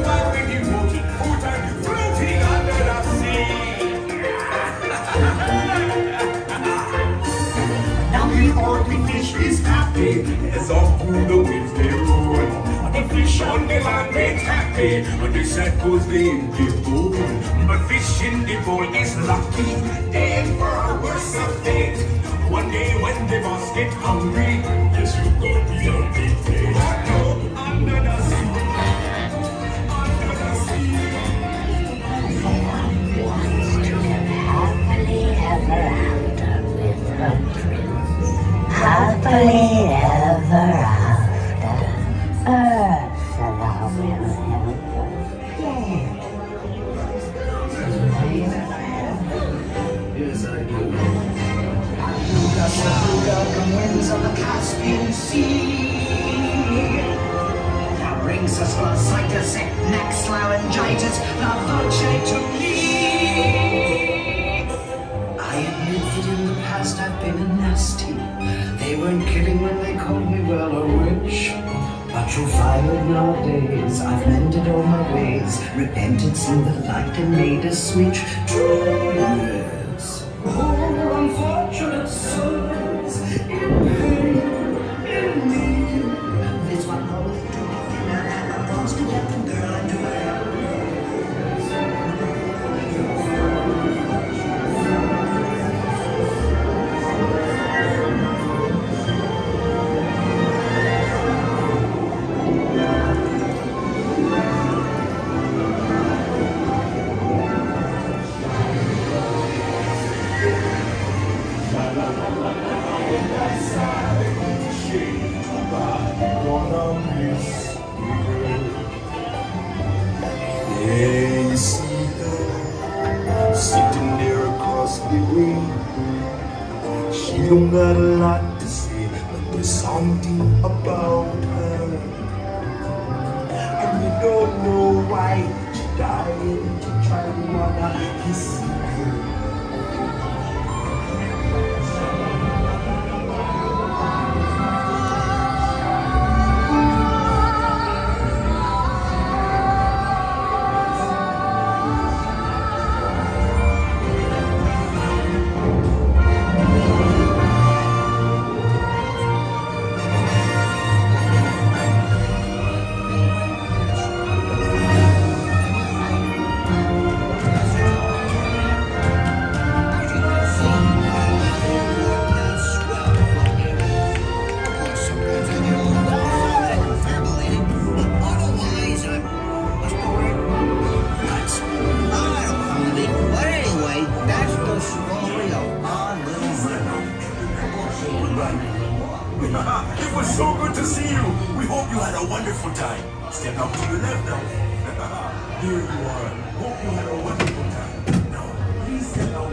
Why when you walking, foot and you floating under the sea? Now the ordinary fish is happy as off through the winds they roll. The fish on the land ain't happy, but the sad goes they in the bowl. But fish in the bowl is lucky, they ain't for a worse of fate. One day when the boss get hungry, yes you go be a big place. Under the sea, under the sea. Happily ever after with her prince. Happily ever after. Ursula will help her. Yes, I do. The winds of the Caspian Sea. That brings us glossitis, next laryngitis, the vulture to me. I admit that in the past I've been a nasty. They weren't kidding when they called me, well, a witch. But you'll find that nowadays I've mended all my ways, repented, seen the light, and made a switch. True, yes. Oh, unfortunate souls in pain, in need. This one always do nothing, and I wants to get the girl into my Yeah, you see her sitting there across the way. She don't got a lot to say, but there's something about her. And we don't know why she dying to try to wanna kiss her. It was so good to see you. We hope you had a wonderful time. Step up to your left now. Here you are. Hope you had a wonderful time. Now, please step out.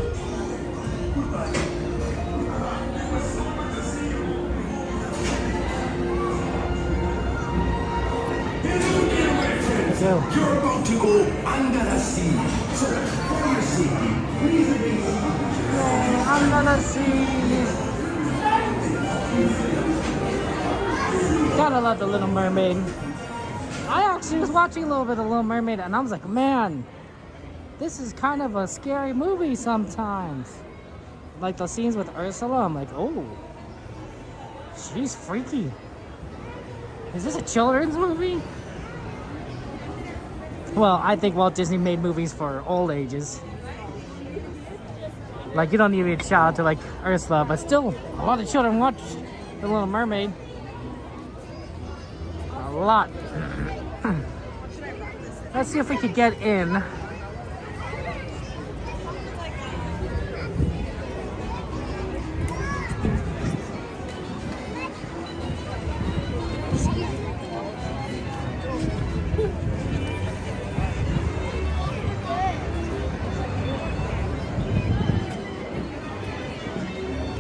You're about to go under the sea. So, for your safety, please remain seated. Under the sea. Gotta love the Little Mermaid. I actually was watching a little bit of Little Mermaid and I was like, man, this is kind of a scary movie sometimes. Like the scenes with Ursula, I'm like, oh, she's freaky. Is this a children's movie? Well, I think Walt Disney made movies for all ages. Like, you don't need to be a child to like Ursula, but still, a lot of children watch The Little Mermaid. A lot. Let's see if we could get in.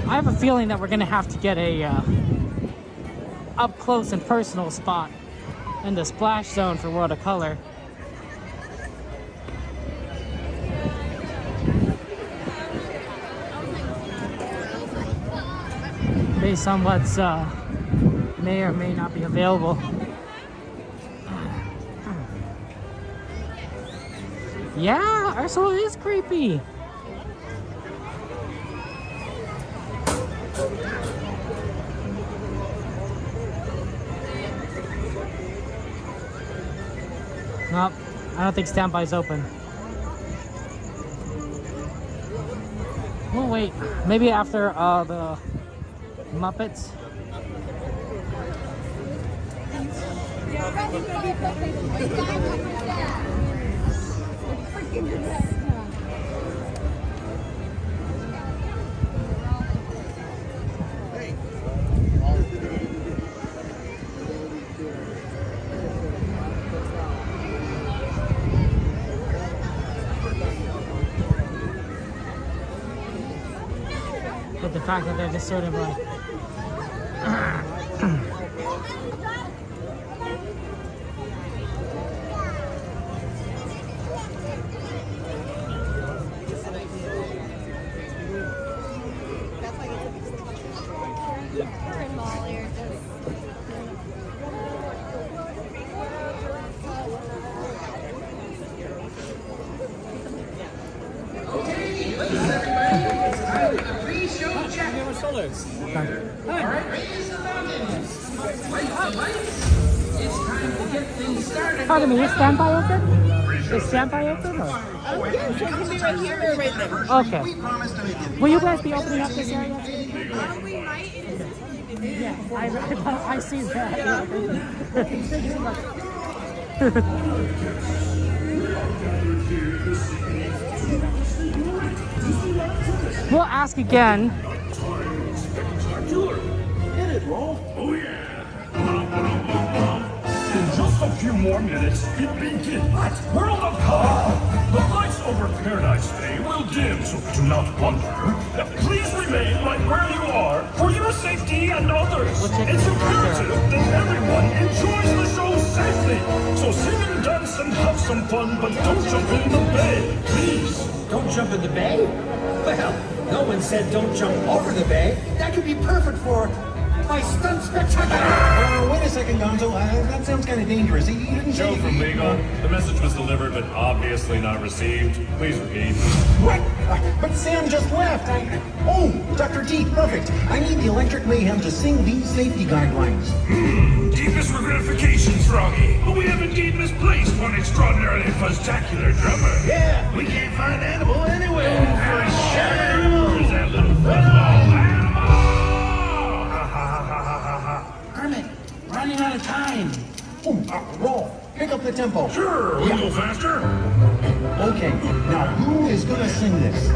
I have a feeling that we're gonna have to get a up close and personal spot in the splash zone for World of Color. Based on what's may or may not be available. Yeah, Ursula is creepy. Nope, I don't think standby's open. We'll wait. Maybe after the Muppets. But the fact that they're just sort of like Pardon me, is standby open? Is standby open? Or? Yeah, so it can be right here or right there. Okay. Will you guys be opening up this area? We might. It is Yeah, I see that. Yeah. Thank you so much. We'll ask again. Oh yeah. In just a few more minutes, it begins. World of Color. The lights over Paradise Day will dim, so do not wonder. Please remain right where you are for your safety and others. It's imperative that everyone enjoys the show safely. So sing and dance and have some fun, but don't jump in the bay, please. Don't jump in the bay? Well, no one said don't jump over the bay. That could be perfect for my stunt spectacular. Wait a second, Gonzo. That sounds kind of dangerous. You didn't Joe say... from legal. The message was delivered, but obviously not received. Please repeat. What? But Sam just left. Oh, Dr. D, perfect. I need the Electric Mayhem to sing these safety guidelines. Deepest regrettifications, Froggy. But we have indeed misplaced one extraordinarily fuzztacular drummer. Yeah, we can't find Animal anywhere. For sure. Where's that little fuzzball animal? Kermit, running out of time. Rolf, pick up the tempo. Sure, a little faster. Okay, now who is going to sing this?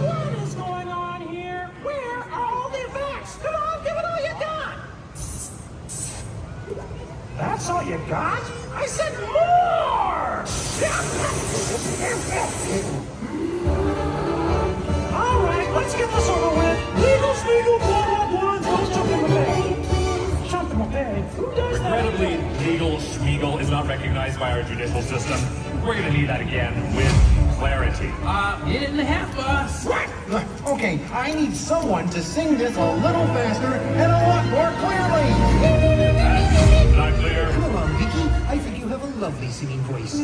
What is going on here? Where are all the effects? Come on, give it all you got. recognized by our judicial system. We're gonna need that again with clarity. Minute and a half, boss. What? Okay, I need someone to sing this a little faster and a lot more clearly. Not clear. Come on, Vicky. I think you have a lovely singing voice.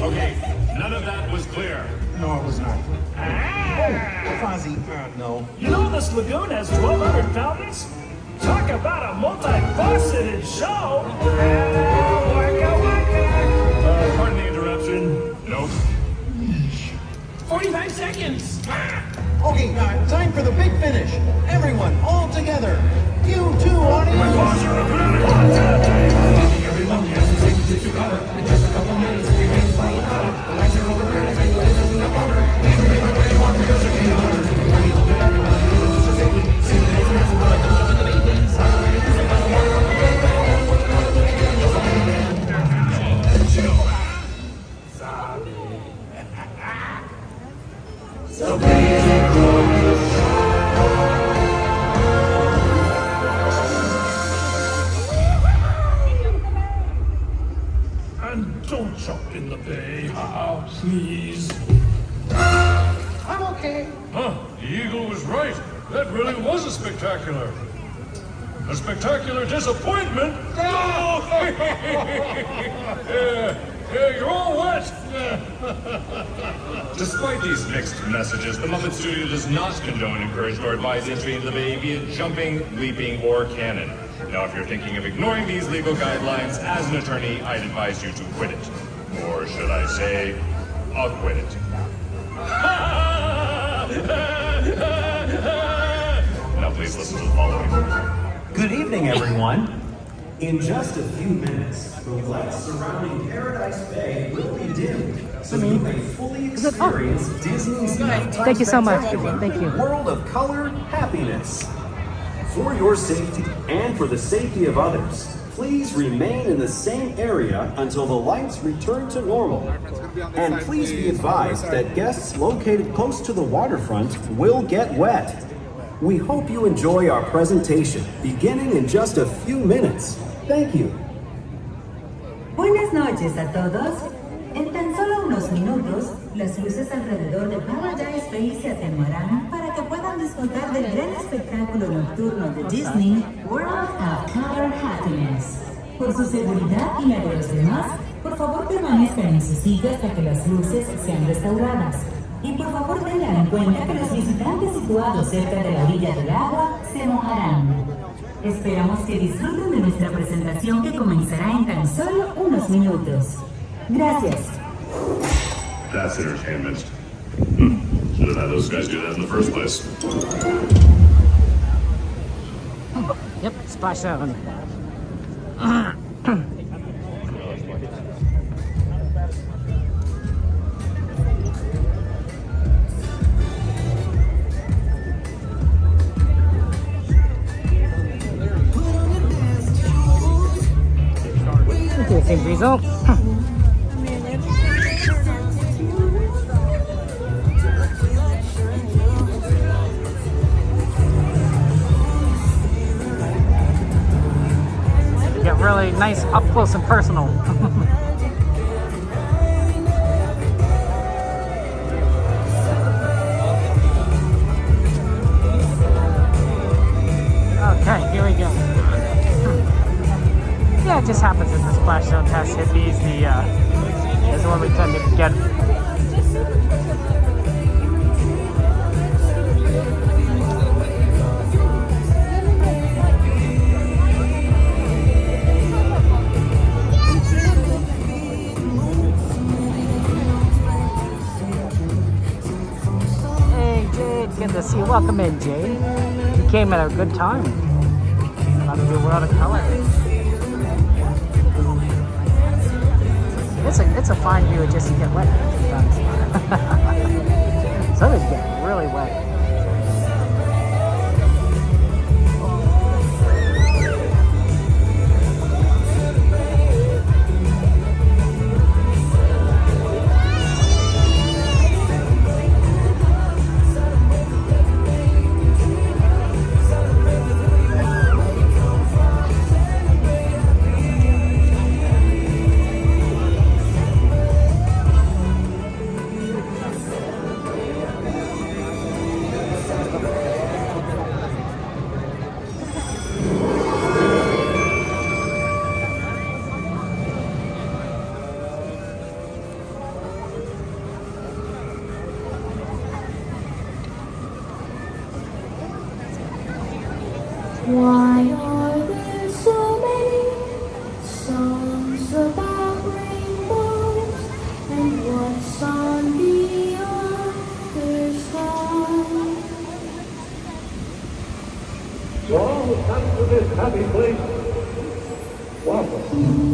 Okay, none of that was clear. No, it was not. Oh, Fozzie, no. You know this lagoon has 1,200 fountains? Talk about a multifaceted show! Waka waka! Pardon the interruption. Nope. 45 seconds. Okay, time for the big finish. Everyone, all together. You too, audience. Everyone has to sing to cover. In just a couple minutes, we may find out. The lights are over there, and you listen to the water. You can make what you want because you're getting hotter. Everybody loses to safely. Sing the next verse, like the jump in the baby. So crazy, And don't jump in the bay, please. I'm okay. Huh, the eagle was right. That really was a spectacular. A spectacular disappointment? No! Yeah, you're all wet! Despite these mixed messages, the Muppet Studio does not condone, encourage, or advise entry into the bay via jumping, leaping, or cannon. Now, if you're thinking of ignoring these legal guidelines, as an attorney, I'd advise you to quit it. Or should I say, acquit it. Now please listen to the following. Good evening, everyone. In just a few minutes, the lights surrounding Paradise Bay will be dimmed, so you may fully experience Disney's Thank you so much. Thank you. world of color happiness. For your safety and for the safety of others, please remain in the same area until the lights return to normal. And please be advised that guests located close to the waterfront will get wet. We hope you enjoy our presentation, beginning in just a few minutes. Thank you. Buenas noches a todos. En tan solo unos minutos, las luces alrededor de Paradise Bay se atenuarán para que puedan disfrutar del gran espectáculo nocturno de Disney, World of Color Happiness. Por su seguridad y la de los demás, por favor permanezcan en su silla hasta que las luces sean restauradas. Y por favor tengan en cuenta que los visitantes situados cerca de la orilla del agua se mojarán. Esperamos que disfruten de nuestra presentación que comenzará en tan solo unos minutos. Gracias. That's entertainment. Should have had those guys do that in the first place. Yep, splash zone. Okay, same result. Get really nice up close and personal. Okay, here we go. Yeah, it just happens in the splash zone test. Hippies, is the one we tend to get. Hey, Jade, good to see you. Welcome in, Jade. You came at a good time. About to do World of Color. It's a fine view just to get wet. Some is getting really wet. please. Welcome.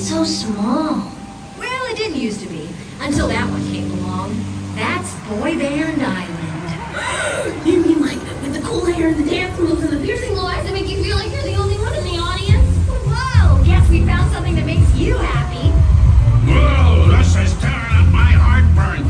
So small. Well, it didn't used to be, until that one came along. That's Boy Band Island. You mean like with the cool hair and the dance moves and the piercing blue eyes that make you feel like you're the only one in the audience? Whoa, guess we found something that makes you happy. Whoa, this is tearing up my heartburn.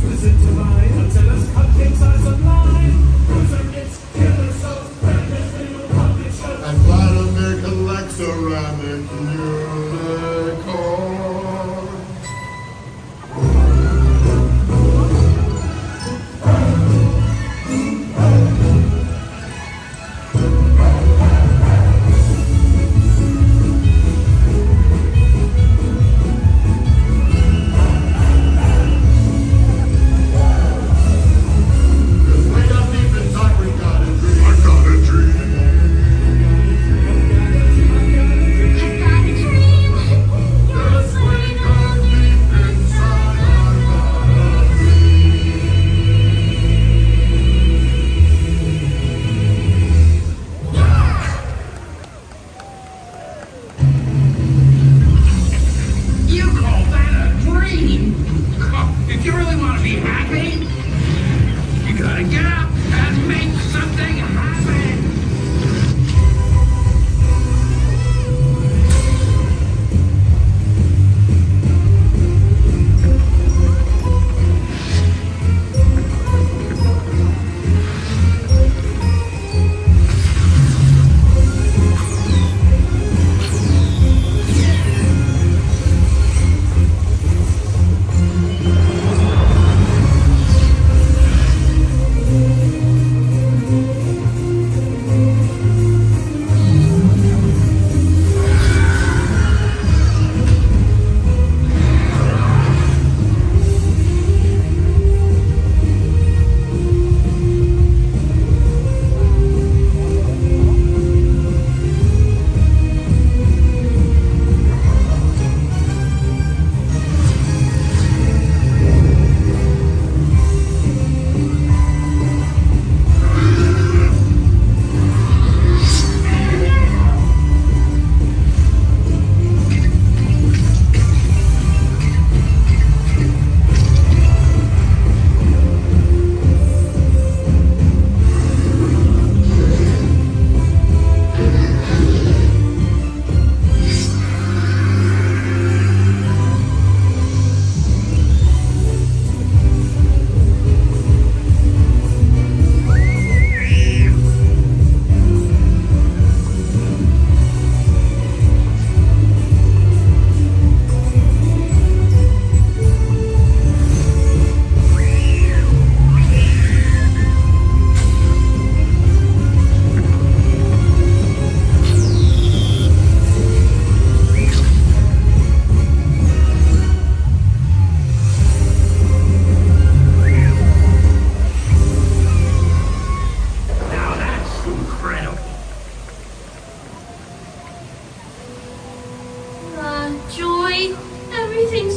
Listen to my hotel cupcakes, eyes of light.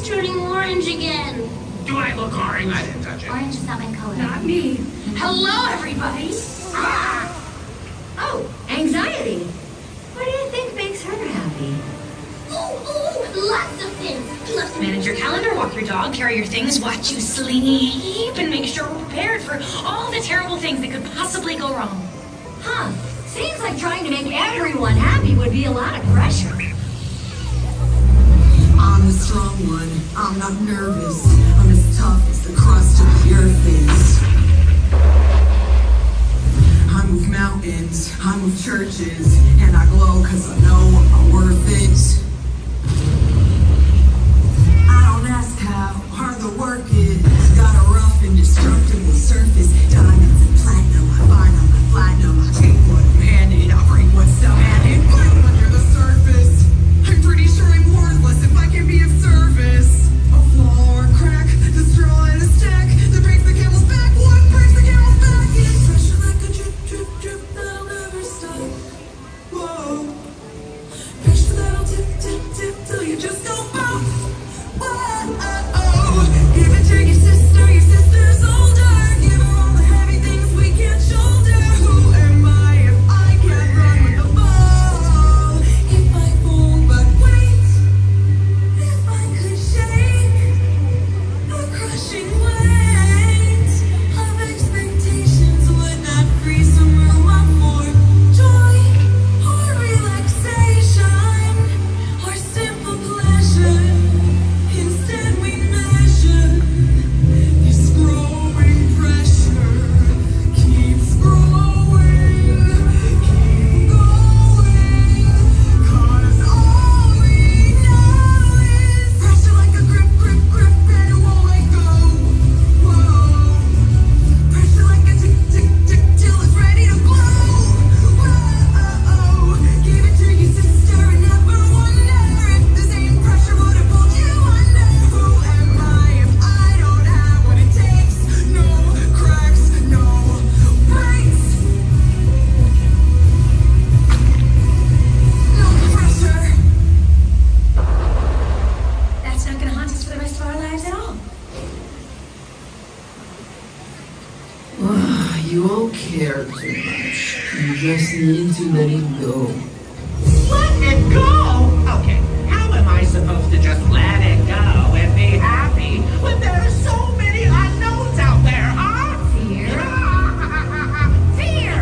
It's turning orange again. Do I look orange? I didn't touch it. Orange is not my color. Not me. Hello, everybody. Oh, anxiety. What do you think makes her happy? Ooh, lots of things. She loves to manage your calendar, walk your dog, carry your things, watch you sleep, and make sure we're prepared for all the terrible things that could possibly go wrong. Huh. Seems like trying to make everyone happy would be a lot of pressure. I'm the strong one. I'm not nervous. I'm as tough as the crust of the earth is. I move mountains, I move churches, and I glow cause I know I'm worth it. I don't ask how hard the work is. Got a rough and destructible surface. Diamonds and platinum, I find on my platinum. I take what I'm handed, I bring what's demanded. But under the surface, I'm pretty sure I'm worthless if I can be of service. A flaw or a crack, the straw in a stack that breaks the camel's back. What breaks the camel's back is pressure like a drip, drip, drip that'll never stop. Whoa, pressure that'll tip, tip, tip till you just go pop. Whoa, give it to your sister's older. Give her all the heavy things we can't shoulder. Who am I if I can't run with the ball? If I fall, but wait, if I could shake a crushing weight of expectations would not free some room up for joy or relaxation or simple pleasure. Instead we measure this growing pressure keeps growing, keep going, 'cause all we know is pressure like a grip, grip, grip, and it won't let go. Whoa, pressure like a tick, tick, tick till it's ready to blow. Whoa, give it to your sister and never wonder if the same pressure would have pulled you under. Who am I if I don't have what it takes? No cracks, no breaks. No pressure. That's not gonna haunt us for the rest of our lives at all. You won't care too much. You just need to let it go. Let it go? Okay, how am I supposed to just let it go and be happy when there are so many unknowns out there, huh? Fear. Fear!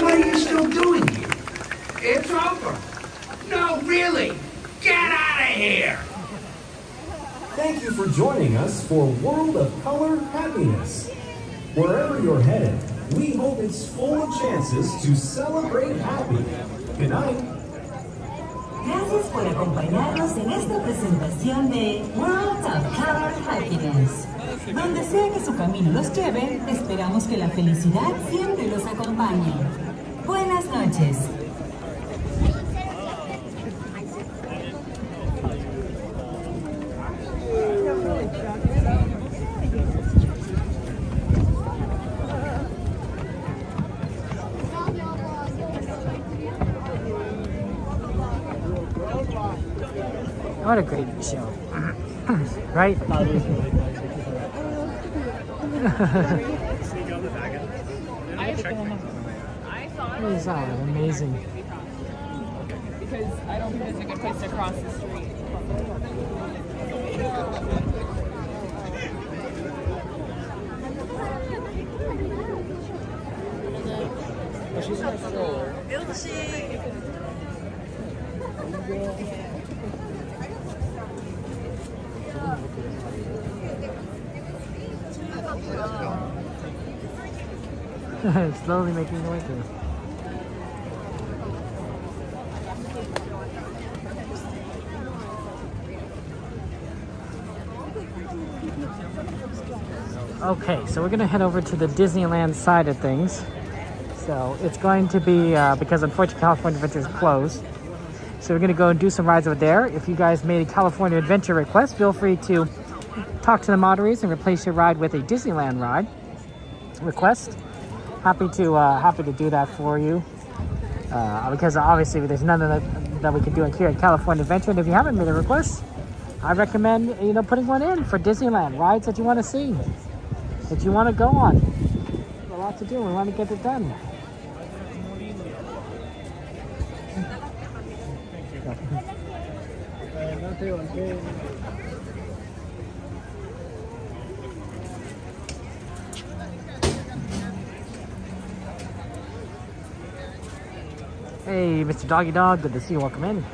What are you still doing here? It's over. No, really. Get out of here. Thank you for joining us for World of Color Happiness. Wherever you're headed, we hope it's full of chances to celebrate happy. Good night. Gracias por acompañarnos en esta presentación de World of Color Happiness. Donde sea que su camino los lleve, esperamos que la felicidad siempre los acompañe. Buenas noches. What a great show. Right? These are amazing. Because I don't think it's a good place to cross the street. She's in a stroller. Slowly making noises. Okay, so we're gonna head over to the Disneyland side of things. So it's going to be, because unfortunately California Adventure is closed. So we're gonna go and do some rides over there. If you guys made a California Adventure request, feel free to talk to the moderators and replace your ride with a Disneyland ride request. Happy to do that for you. Because obviously there's none of that we can do here at California Adventure. And if you haven't made a request, I recommend, putting one in for Disneyland rides that you want to see, that you want to go on. There's a lot to do. We want to get it done. Hey, Mr. Doggy Dog, good to see you. Welcome in.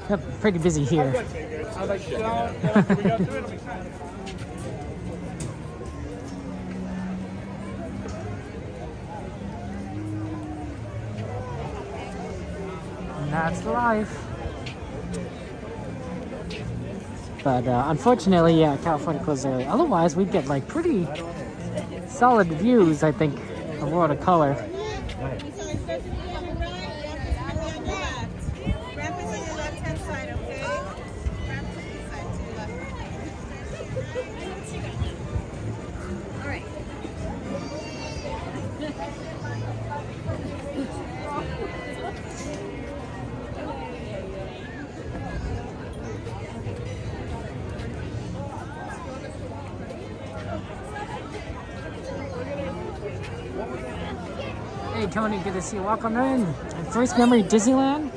Yep, pretty busy here. And that's life. But unfortunately, yeah, California closed early. Otherwise, we'd get like pretty solid views, I think, of World of Color. Hey Tony, good to see you. Welcome in. First memory of Disneyland?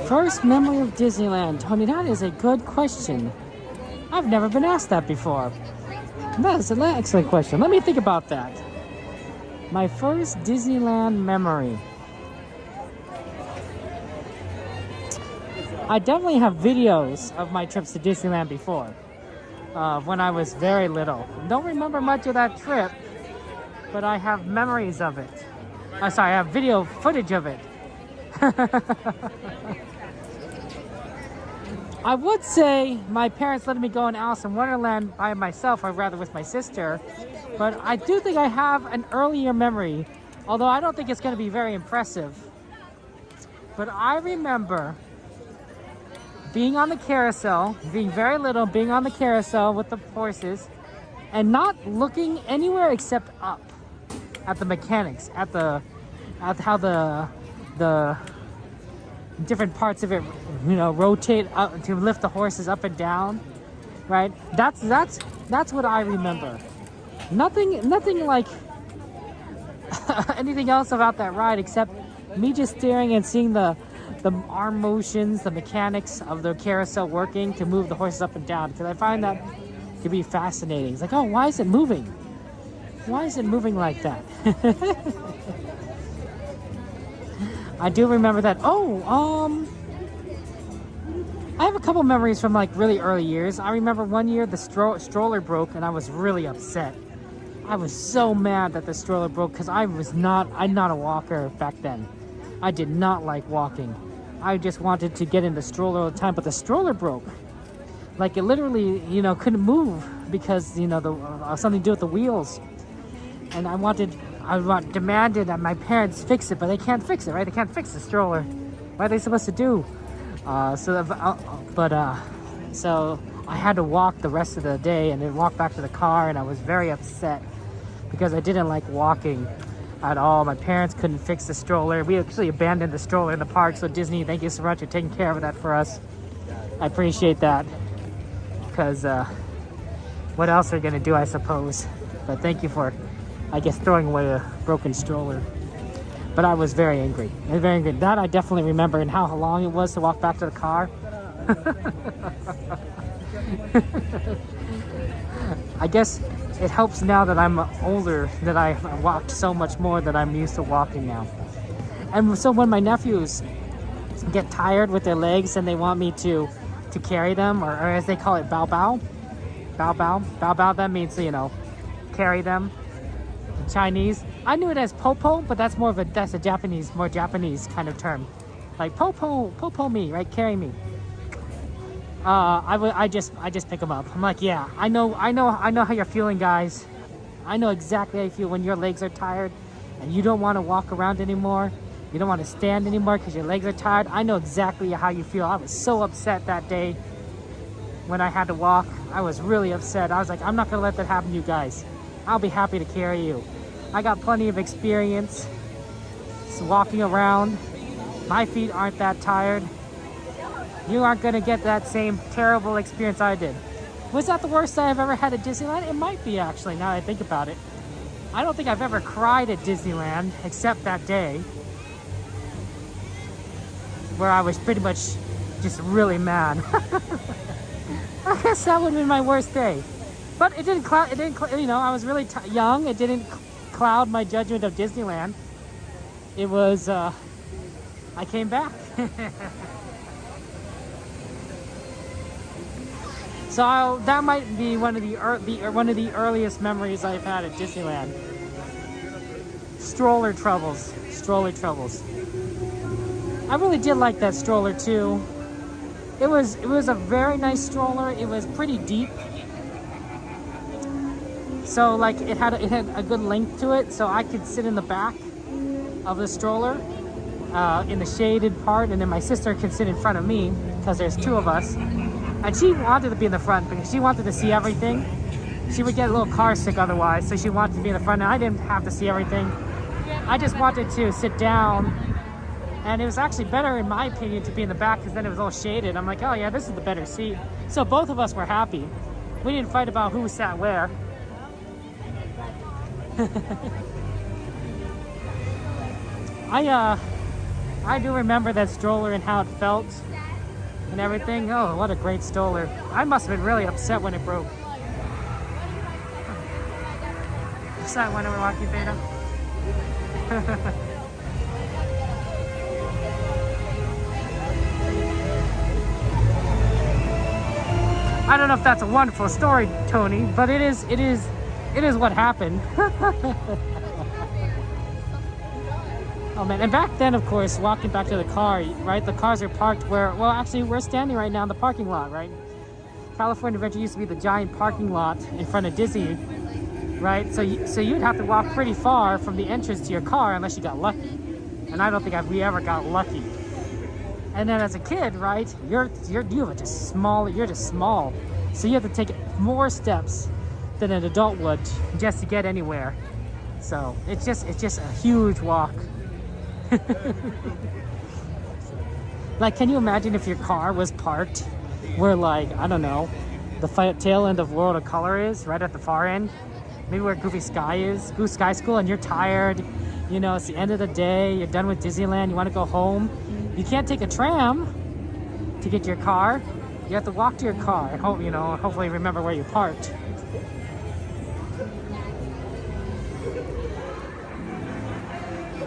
First memory of Disneyland. Tony, that is a good question. I've never been asked that before. That is an excellent question. Let me think about that. My first Disneyland memory. I definitely have videos of my trips to Disneyland before. When I was very little. Don't remember much of that trip, but I have memories of it. I have video footage of it. I would say my parents let me go in Alice in Wonderland by myself, or rather with my sister. But I do think I have an earlier memory, although I don't think it's going to be very impressive. But I remember being on the carousel, being very little, being on the carousel with the horses, and not looking anywhere except up at the mechanics, at how the different parts of it, rotate up to lift the horses up and down, right? That's what I remember. Nothing like anything else about that ride except me just staring and seeing the arm motions, the mechanics of the carousel working to move the horses up and down, because I find that to be fascinating. It's like, oh, why is it moving? Why is it moving like that? I do remember that. I have a couple memories from like really early years. I remember one year the stroller broke and I was really upset. I was so mad that the stroller broke because I'm not a walker back then. I did not like walking. I just wanted to get in the stroller all the time, but the stroller broke. Like it literally, couldn't move because, something to do with the wheels. And I demanded that my parents fix it, but they can't fix it, right? They can't fix the stroller. What are they supposed to do? So I had to walk the rest of the day and then walk back to the car, and I was very upset because I didn't like walking at all. My parents couldn't fix the stroller. We actually abandoned the stroller in the park, so Disney, thank you so much for taking care of that for us. I appreciate that, because what else are we going to do, I suppose? But thank you for, I guess, throwing away a broken stroller. But I was very angry. Very angry. That I definitely remember, and how long it was to walk back to the car. I guess it helps now that I'm older, that I walked so much more that I'm used to walking now. And so when my nephews get tired with their legs and they want me to to carry them, or as they call it, bao bao. Bao bao. Bao bao, that means, you know, carry them in Chinese. I knew it as popo, but that's a Japanese, more Japanese kind of term. Like popo me, right? Carry me. I just pick them up. I'm like, yeah, I know how you're feeling, guys. I know exactly how you feel when your legs are tired and you don't want to walk around anymore. You don't want to stand anymore because your legs are tired. I know exactly how you feel. I was so upset that day when I had to walk. I was really upset. I was like, I'm not going to let that happen to you guys. I'll be happy to carry you. I got plenty of experience walking around. My feet aren't that tired. You aren't going to get that same terrible experience I did. Was that the worst I've ever had at Disneyland? It might be, actually, now that I think about it. I don't think I've ever cried at Disneyland, except that day, where I was pretty much just really mad. I guess that would have been my worst day. But it didn't cloud, you know, I was really young. It didn't cloud my judgment of Disneyland. It was, I came back. So that might be one of the earliest memories I've had at Disneyland. Stroller troubles. I really did like that stroller too. It was a very nice stroller. It was pretty deep. So like it had a good length to it, so I could sit in the back of the stroller in the shaded part, and then my sister could sit in front of me because there's two of us. And she wanted to be in the front because she wanted to see everything. She would get a little car sick otherwise, so she wanted to be in the front. And I didn't have to see everything. I just wanted to sit down. And it was actually better, in my opinion, to be in the back because then it was all shaded. I'm like, oh yeah, this is the better seat. So both of us were happy. We didn't fight about who sat where. I do remember that stroller and how it felt. And everything. Oh, what a great stroller. I must have been really upset when it broke. Is that when we were walking, Beta? I don't know if that's a wonderful story, Tony, but it is what happened. Oh man, and back then, of course, walking back to the car, right? The cars are parked where, well, actually, we're standing right now in the parking lot, right? California Adventure used to be the giant parking lot in front of Disney, right? So you'd have to walk pretty far from the entrance to your car unless you got lucky. And I don't think we ever got lucky. And then as a kid, right, you're just small. So you have to take more steps than an adult would just to get anywhere. So it's just a huge walk. Like, can you imagine if your car was parked where, like, I don't know, the tail end of World of Color is, right at the far end? Maybe where Goofy Sky is, Goofy Sky School, and you're tired, you know, it's the end of the day, you're done with Disneyland, you want to go home. You can't take a tram to get to your car. You have to walk to your car and hope, you know, hopefully remember where you parked.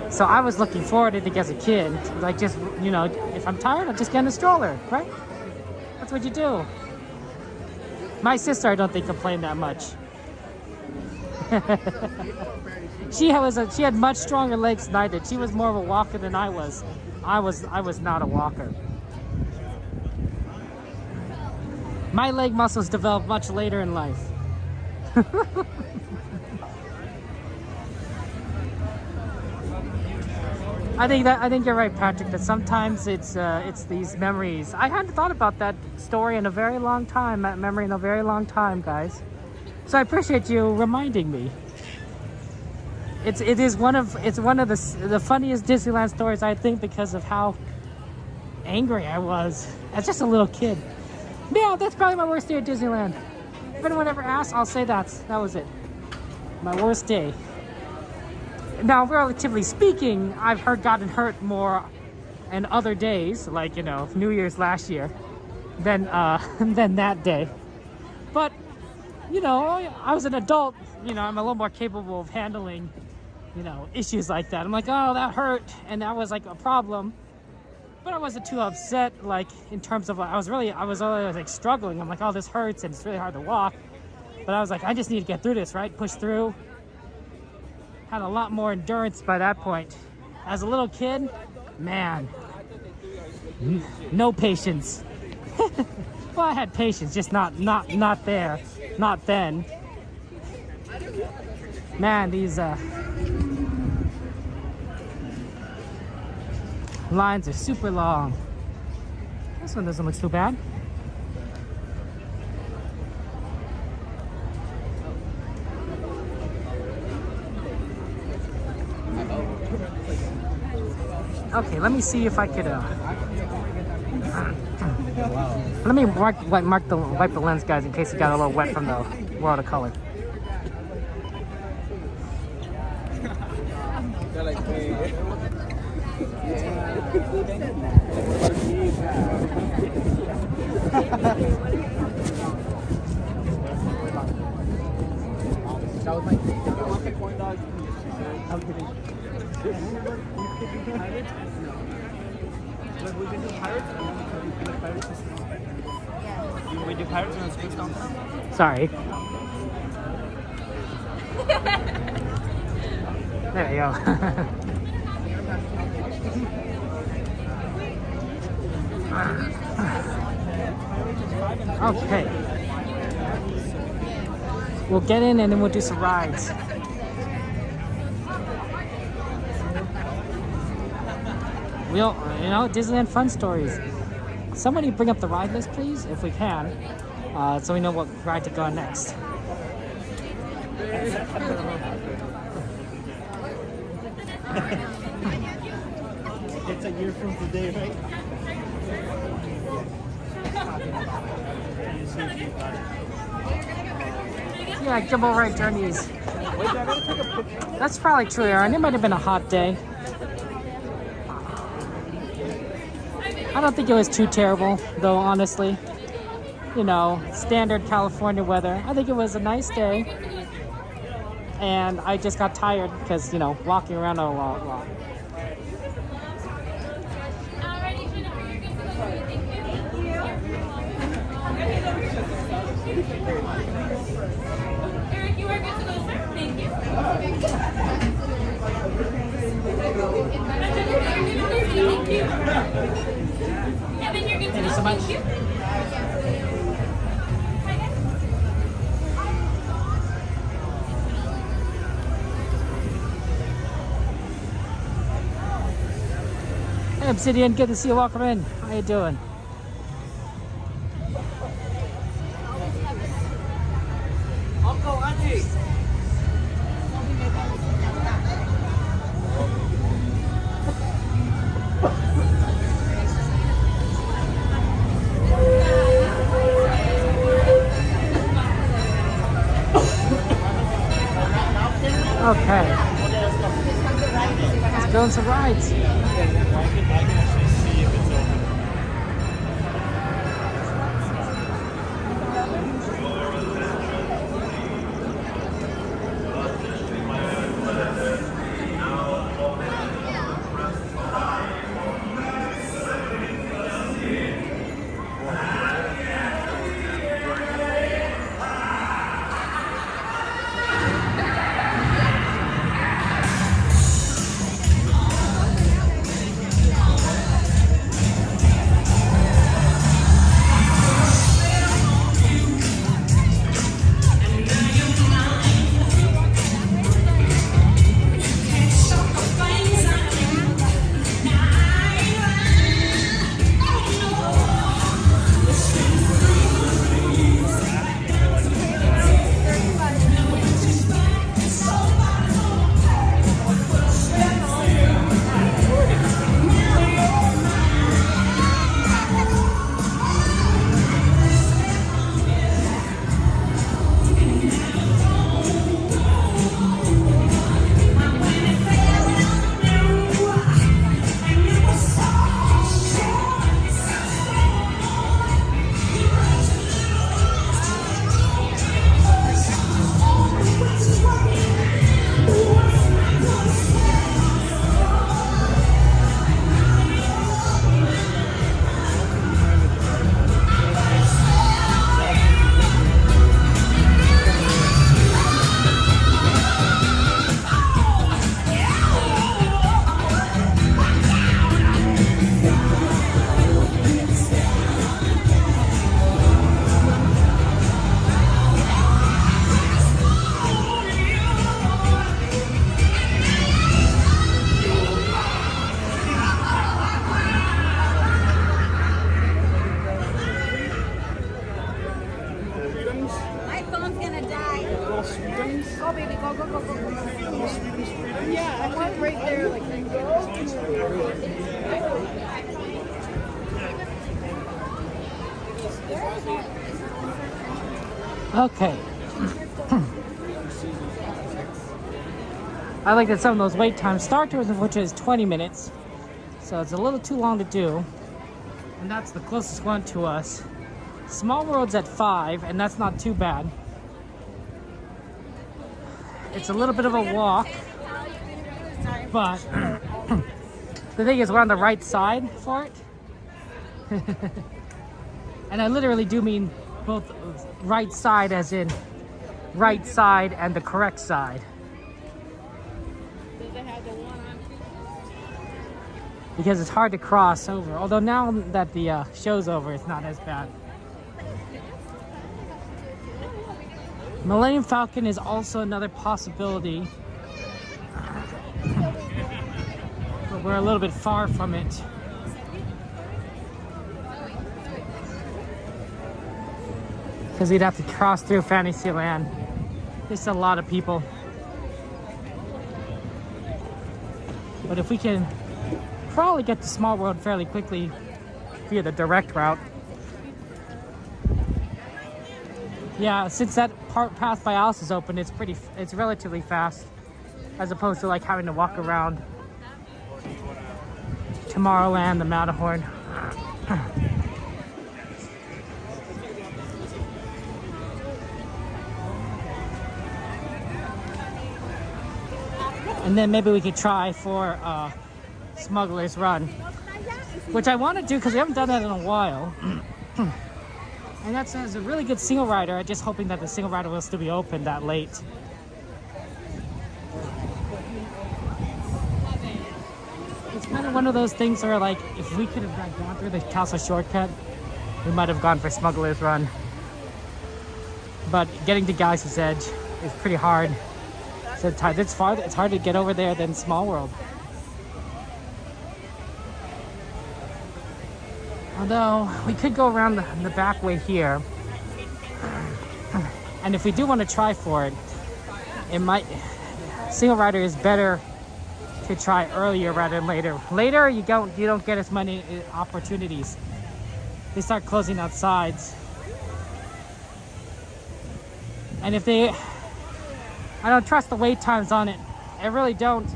So I was looking forward to it as a kid, like, just, you know, if I'm tired, I'll just get in a stroller, right? That's what you do. My sister, I don't think, complained that much. She had much stronger legs than I did. She was more of a walker than I was. I was not a walker. My leg muscles developed much later in life. I think you're right, Patrick, that sometimes it's these memories. I hadn't thought about that story in a very long time, that memory in a very long time, guys. So I appreciate you reminding me. It's one of the funniest Disneyland stories, I think, because of how angry I was as just a little kid. Yeah, that's probably my worst day at Disneyland. If anyone ever asks, I'll say that was it. My worst day. Now, relatively speaking, I've gotten hurt more in other days, like, you know, New Year's last year, than that day. But, you know, I was an adult. You know, I'm a little more capable of handling, you know, issues like that. I'm like, oh, that hurt, and that was like a problem. But I wasn't too upset, like, in terms of, I was really like struggling. I'm like, oh, this hurts and it's really hard to walk. But I was like, I just need to get through this, right? Push through. Had a lot more endurance by that point. As a little kid, man, no patience. Well, I had patience, just not there, not then. Man, these lines are super long. This one doesn't look so bad. Okay, let me see if I could. Let me wipe the lens, guys, in case it got a little wet from the world of color. We do pirates and speak now? Sorry. There you go. Okay. We'll get in and then we'll do some rides. We'll, you know, Disneyland Fun Stories. Somebody bring up the ride list, please, if we can, so we know what ride to go on next. It's a year from today, right? Yeah, Gimbal Ride Journeys. That's probably true, Aaron. It might have been a hot day. I don't think it was too terrible, though, honestly. You know, standard California weather. I think it was a nice day. And I just got tired because, you know, walking around a lot. Eric, you are good to go, sir. Thank you. Thank you. Evan, you're good to go. Thank you so much. Thank you. Hey, Obsidian, good to see you. Welcome in. How you doing? Uncle, Auntie. Okay. Let's go on some rides. right there, like you go. Okay. I like that some of those wait times start to, which is 20 minutes. So it's a little too long to do. And that's the closest one to us. Small World's at 5, and that's not too bad. It's a little bit of a walk, but the thing is we're on the right side for it. And I literally do mean both right side as in right side and the correct side. Because it's hard to cross over. Although now that the show's over, it's not as bad. Millennium Falcon is also another possibility. But we're a little bit far from it. Because we'd have to cross through Fantasyland. There's a lot of people. But if we can probably get to Small World fairly quickly via the direct route. Yeah, since that path by Alice is open, it's relatively fast, as opposed to like having to walk around Tomorrowland, the Matterhorn. And then maybe we could try for Smuggler's Run, which I want to do because we haven't done that in a while. And that has a really good single rider. I'm just hoping that the single rider will still be open that late. It's kind of one of those things where, like, if we could have gone through the castle shortcut, we might have gone for Smuggler's Run. But getting to Galaxy's Edge is pretty hard. So it's hard to get over there than Small World. Although, we could go around the back way here. And if we do want to try for it, single rider is better to try earlier rather than later. Later, you don't get as many opportunities. They start closing out sides. And if I don't trust the wait times on it. I really don't.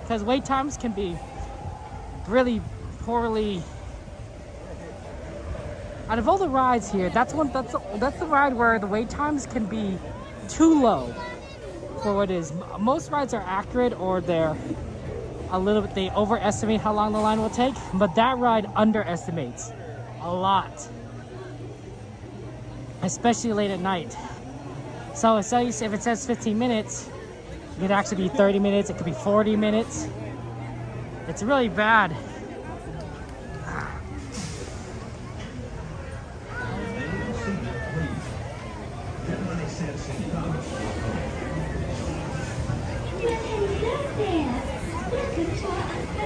Because wait times can be really poorly. Out of all the rides here, that's the ride where the wait times can be too low for what it is. Most rides are accurate, or they overestimate how long the line will take, but that ride underestimates a lot, especially late at night. So if it says 15 minutes, it could actually be 30 minutes, it could be 40 minutes. It's really bad.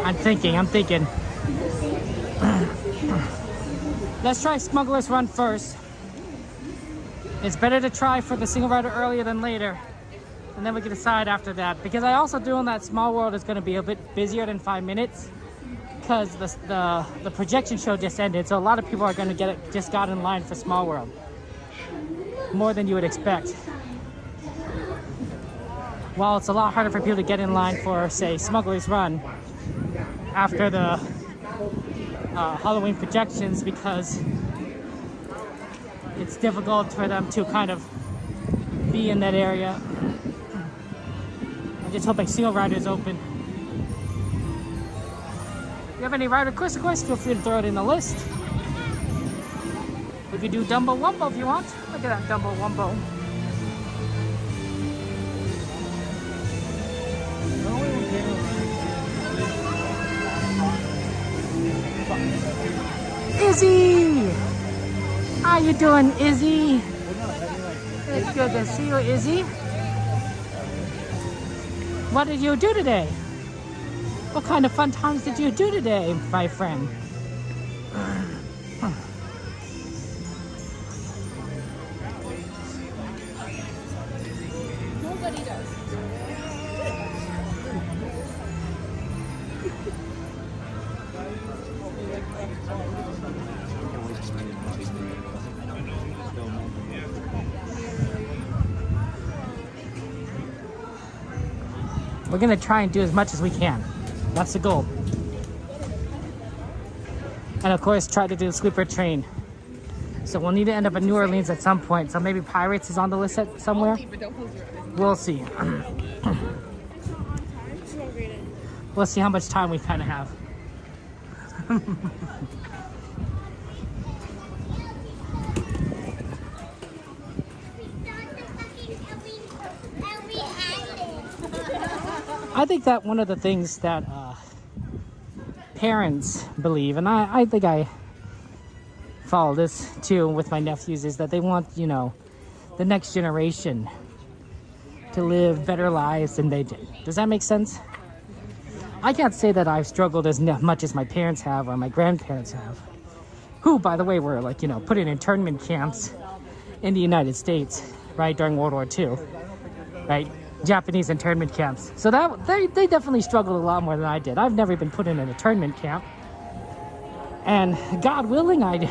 I'm thinking. Let's try Smuggler's Run first. It's better to try for the single rider earlier than later. And then we can decide after that. Because I also do know that Small World is going to be a bit busier than 5 minutes. Because the projection show just ended. So a lot of people are going to just got in line for Small World. More than you would expect. While it's a lot harder for people to get in line for, say, Smuggler's Run after the Halloween projections, because it's difficult for them to kind of be in that area. I'm just hoping single rider is open. If you have any rider quiz requests, feel free to throw it in the list. We could do Dumbo Wumbo if you want. Look at that Dumbo Wumbo. Izzy! How you doing, Izzy? It's good to see you, Izzy. What did you do today? What kind of fun times did you do today, my friend? Nobody does. we're gonna try and do as much as we can. That's the goal. And of course, try to do the sleeper train. So we'll need to end up in New Orleans at some point. So maybe Pirates is on the list somewhere. We'll see. We'll see how much time we kind of have. I think that one of the things that parents believe, and I think I follow this too with my nephews, is that they want, you know, the next generation to live better lives than they did. Does that make sense? I can't say that I've struggled as much as my parents have or my grandparents have, who, by the way, were like, you know, put in internment camps in the United States, right, during World War II, right? Japanese internment camps. So that they definitely struggled a lot more than I did. I've never been put in an internment camp. And God willing, I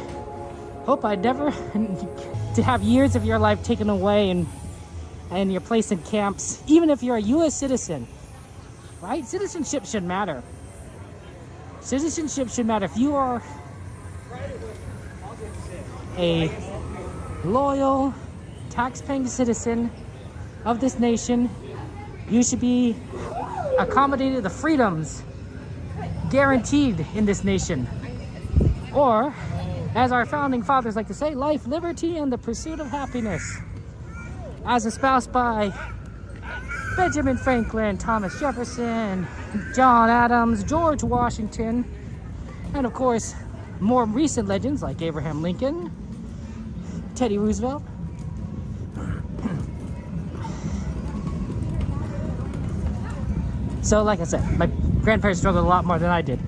hope I never to have years of your life taken away and you're placed in camps, even if you're a U.S. citizen, right? Citizenship should matter. Citizenship should matter. If you are a loyal, tax-paying citizen of this nation, you should be accommodated the freedoms guaranteed in this nation. Or, as our founding fathers like to say, life, liberty, and the pursuit of happiness, as espoused by Benjamin Franklin, Thomas Jefferson, John Adams, George Washington, and of course, more recent legends like Abraham Lincoln, Teddy Roosevelt. So, like I said, my grandparents struggled a lot more than I did.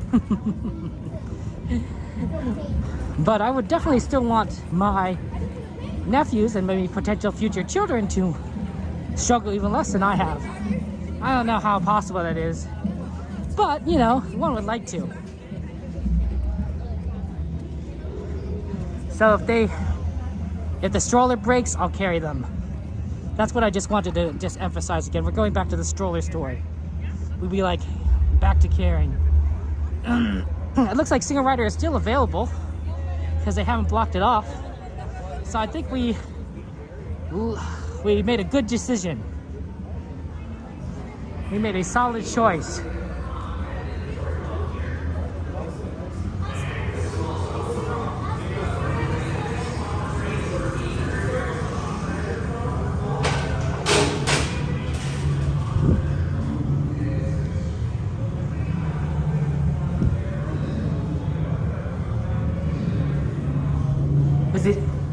But I would definitely still want my nephews and maybe potential future children to struggle even less than I have. I don't know how possible that is, but, you know, one would like to. So if the stroller breaks, I'll carry them. That's what I just wanted to just emphasize again. We're going back to the stroller story. We'd be like, back to carrying. It looks like Single Rider is still available because they haven't blocked it off. So I think we made a good decision. We made a solid choice.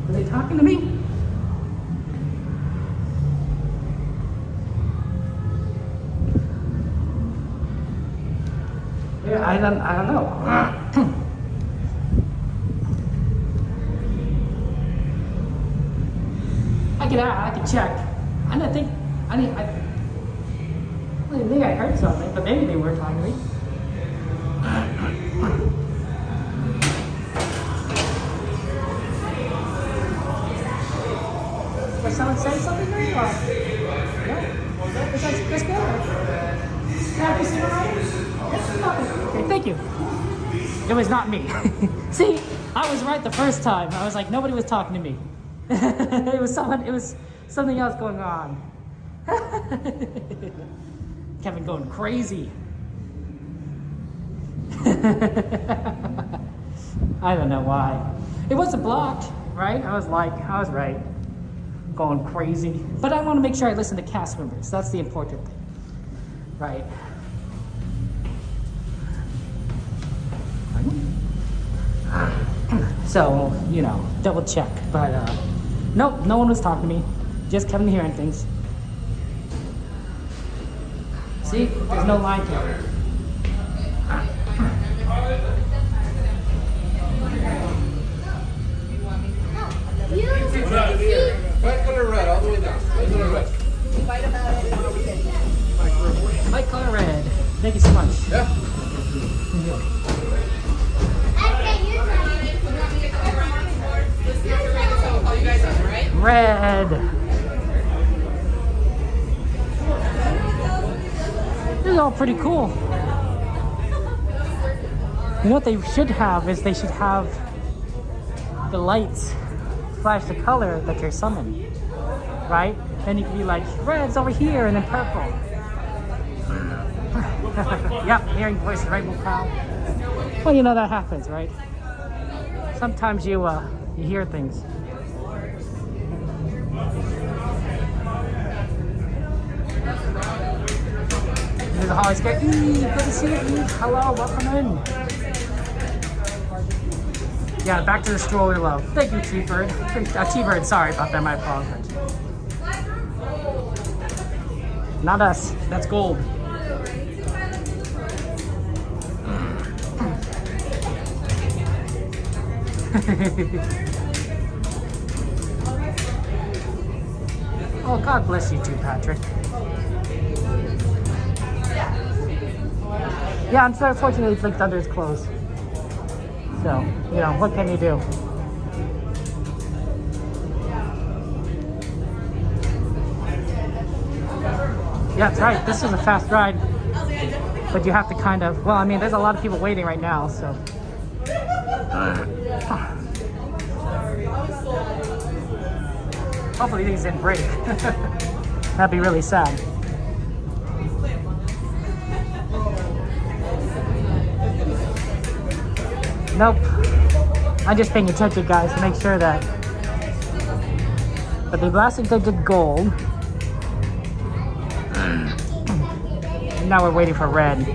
Are they talking to me? Yeah, I don't know. I can check. I think I heard something, but maybe they weren't talking to me. Did someone say something to me? Or? No? That's good. Have you seen it? Okay, thank you. It was not me. See, I was right the first time. I was like, nobody was talking to me. It was something else going on. Kevin going crazy. I don't know why. It wasn't blocked, right? I was right. Going crazy. But I want to make sure I listen to cast members. That's the important thing. Right. So, you know, double check. But nope, no one was talking to me. Just Kevin hearing things. See, there's no line here. White color red, all the way down. White color red. White color red. Thank you so much. Yeah. Red. This is all pretty cool. You know what they should have is they should have the lights flash the color that you're summoned, right? Then you can be like, red's over here and then purple. Yep, hearing voices right will pal. Well, you know that happens, right? Sometimes you hear things. This is Holly Scare. Eve, good to see you, Eve. Hello, welcome in. Yeah, back to the stroller love. Thank you, T-Bird. T-Bird, sorry about that, my apologies. Not us, that's gold. Oh, God bless you too, Patrick. Yeah, unfortunately, Blink Thunder is closed. So, you know, what can you do? Yeah, that's right. This is a fast ride. But you have to kind of, well, I mean, there's a lot of people waiting right now, so. Hopefully these didn't break. That'd be really sad. Nope. I'm just paying attention, guys, to make sure that. But the last thing they did gold. And now we're waiting for red.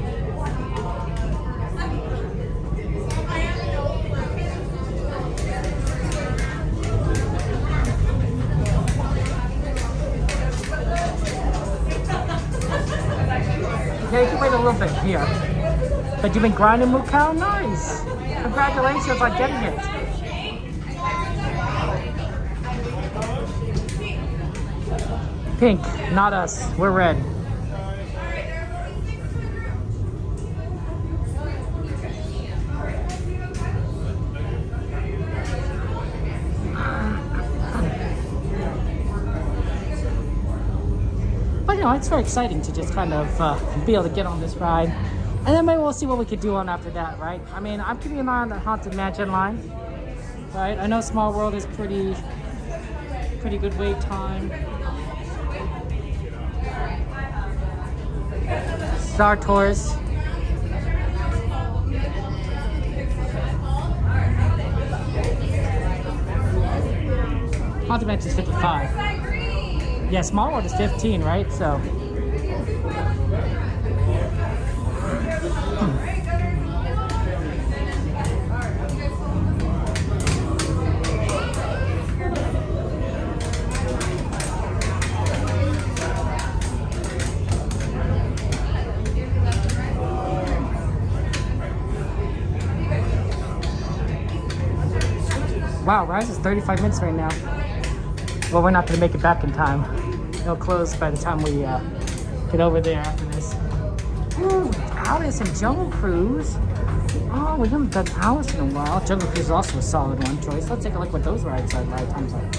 Yeah, you can wait a little bit here. But you've been grinding Mukau? Nice! Congratulations on getting it. Pink, not us. We're red. But you know, it's very exciting to just kind of be able to get on this ride. And then maybe we'll see what we could do on after that, right? I mean, I'm keeping an eye on the Haunted Mansion line, right? I know Small World is pretty good wait time. Star Tours. Haunted Mansion is 55. Yeah, Small World is 15, right? So. Wow, Rise is 35 minutes right now. Well, we're not going to make it back in time. It'll close by the time we get over there after this. Ooh, Alice and Jungle Cruise. Oh, we haven't done Alice in a while. Jungle Cruise is also a solid one choice. Let's take a look what those ride times are.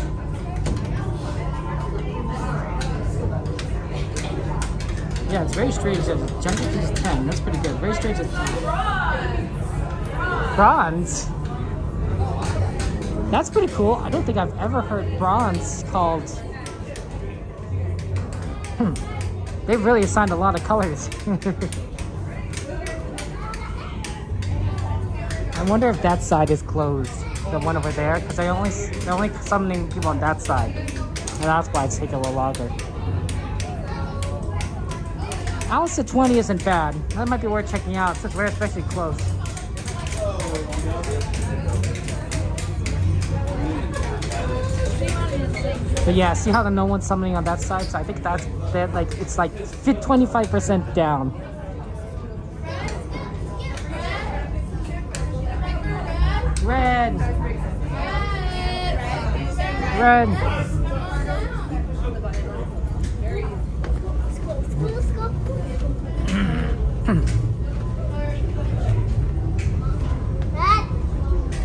Yeah, it's very strange that Jungle Cruise is 10. That's pretty good. Very strange that Bronze? That's pretty cool. I don't think I've ever heard bronze called. They've really assigned a lot of colors. I wonder if that side is closed. The one over there, because they're only summoning people on that side, and that's why it's taking a little longer. Alice at 20 isn't bad. That might be worth checking out since we're especially close. But yeah, see how no one's summoning on that side? So I think that's like it's like 25% down. Red. Red.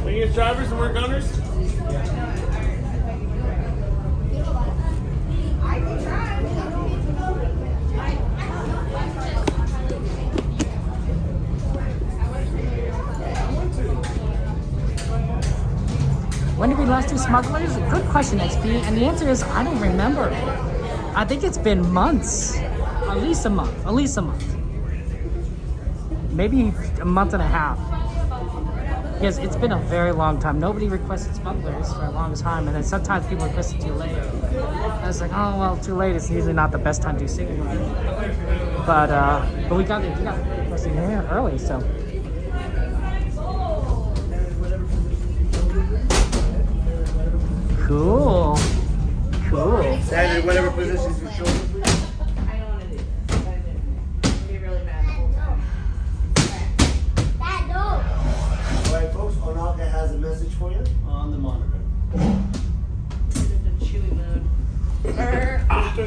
Are you guys drivers and we're gunners? When did we last do smugglers? Good question, XP. And the answer is I don't remember. I think it's been months. At least a month. At least a month. Maybe a month and a half. Because it's been a very long time. Nobody requested smugglers for a long time, and then sometimes people request it too late. I was like, oh well, too late. It's usually not the best time to do single. But we got requested here early, so. Cool. Cool. Stand in whatever positions you show. Alright folks, Onaga has a message for you on the monitor.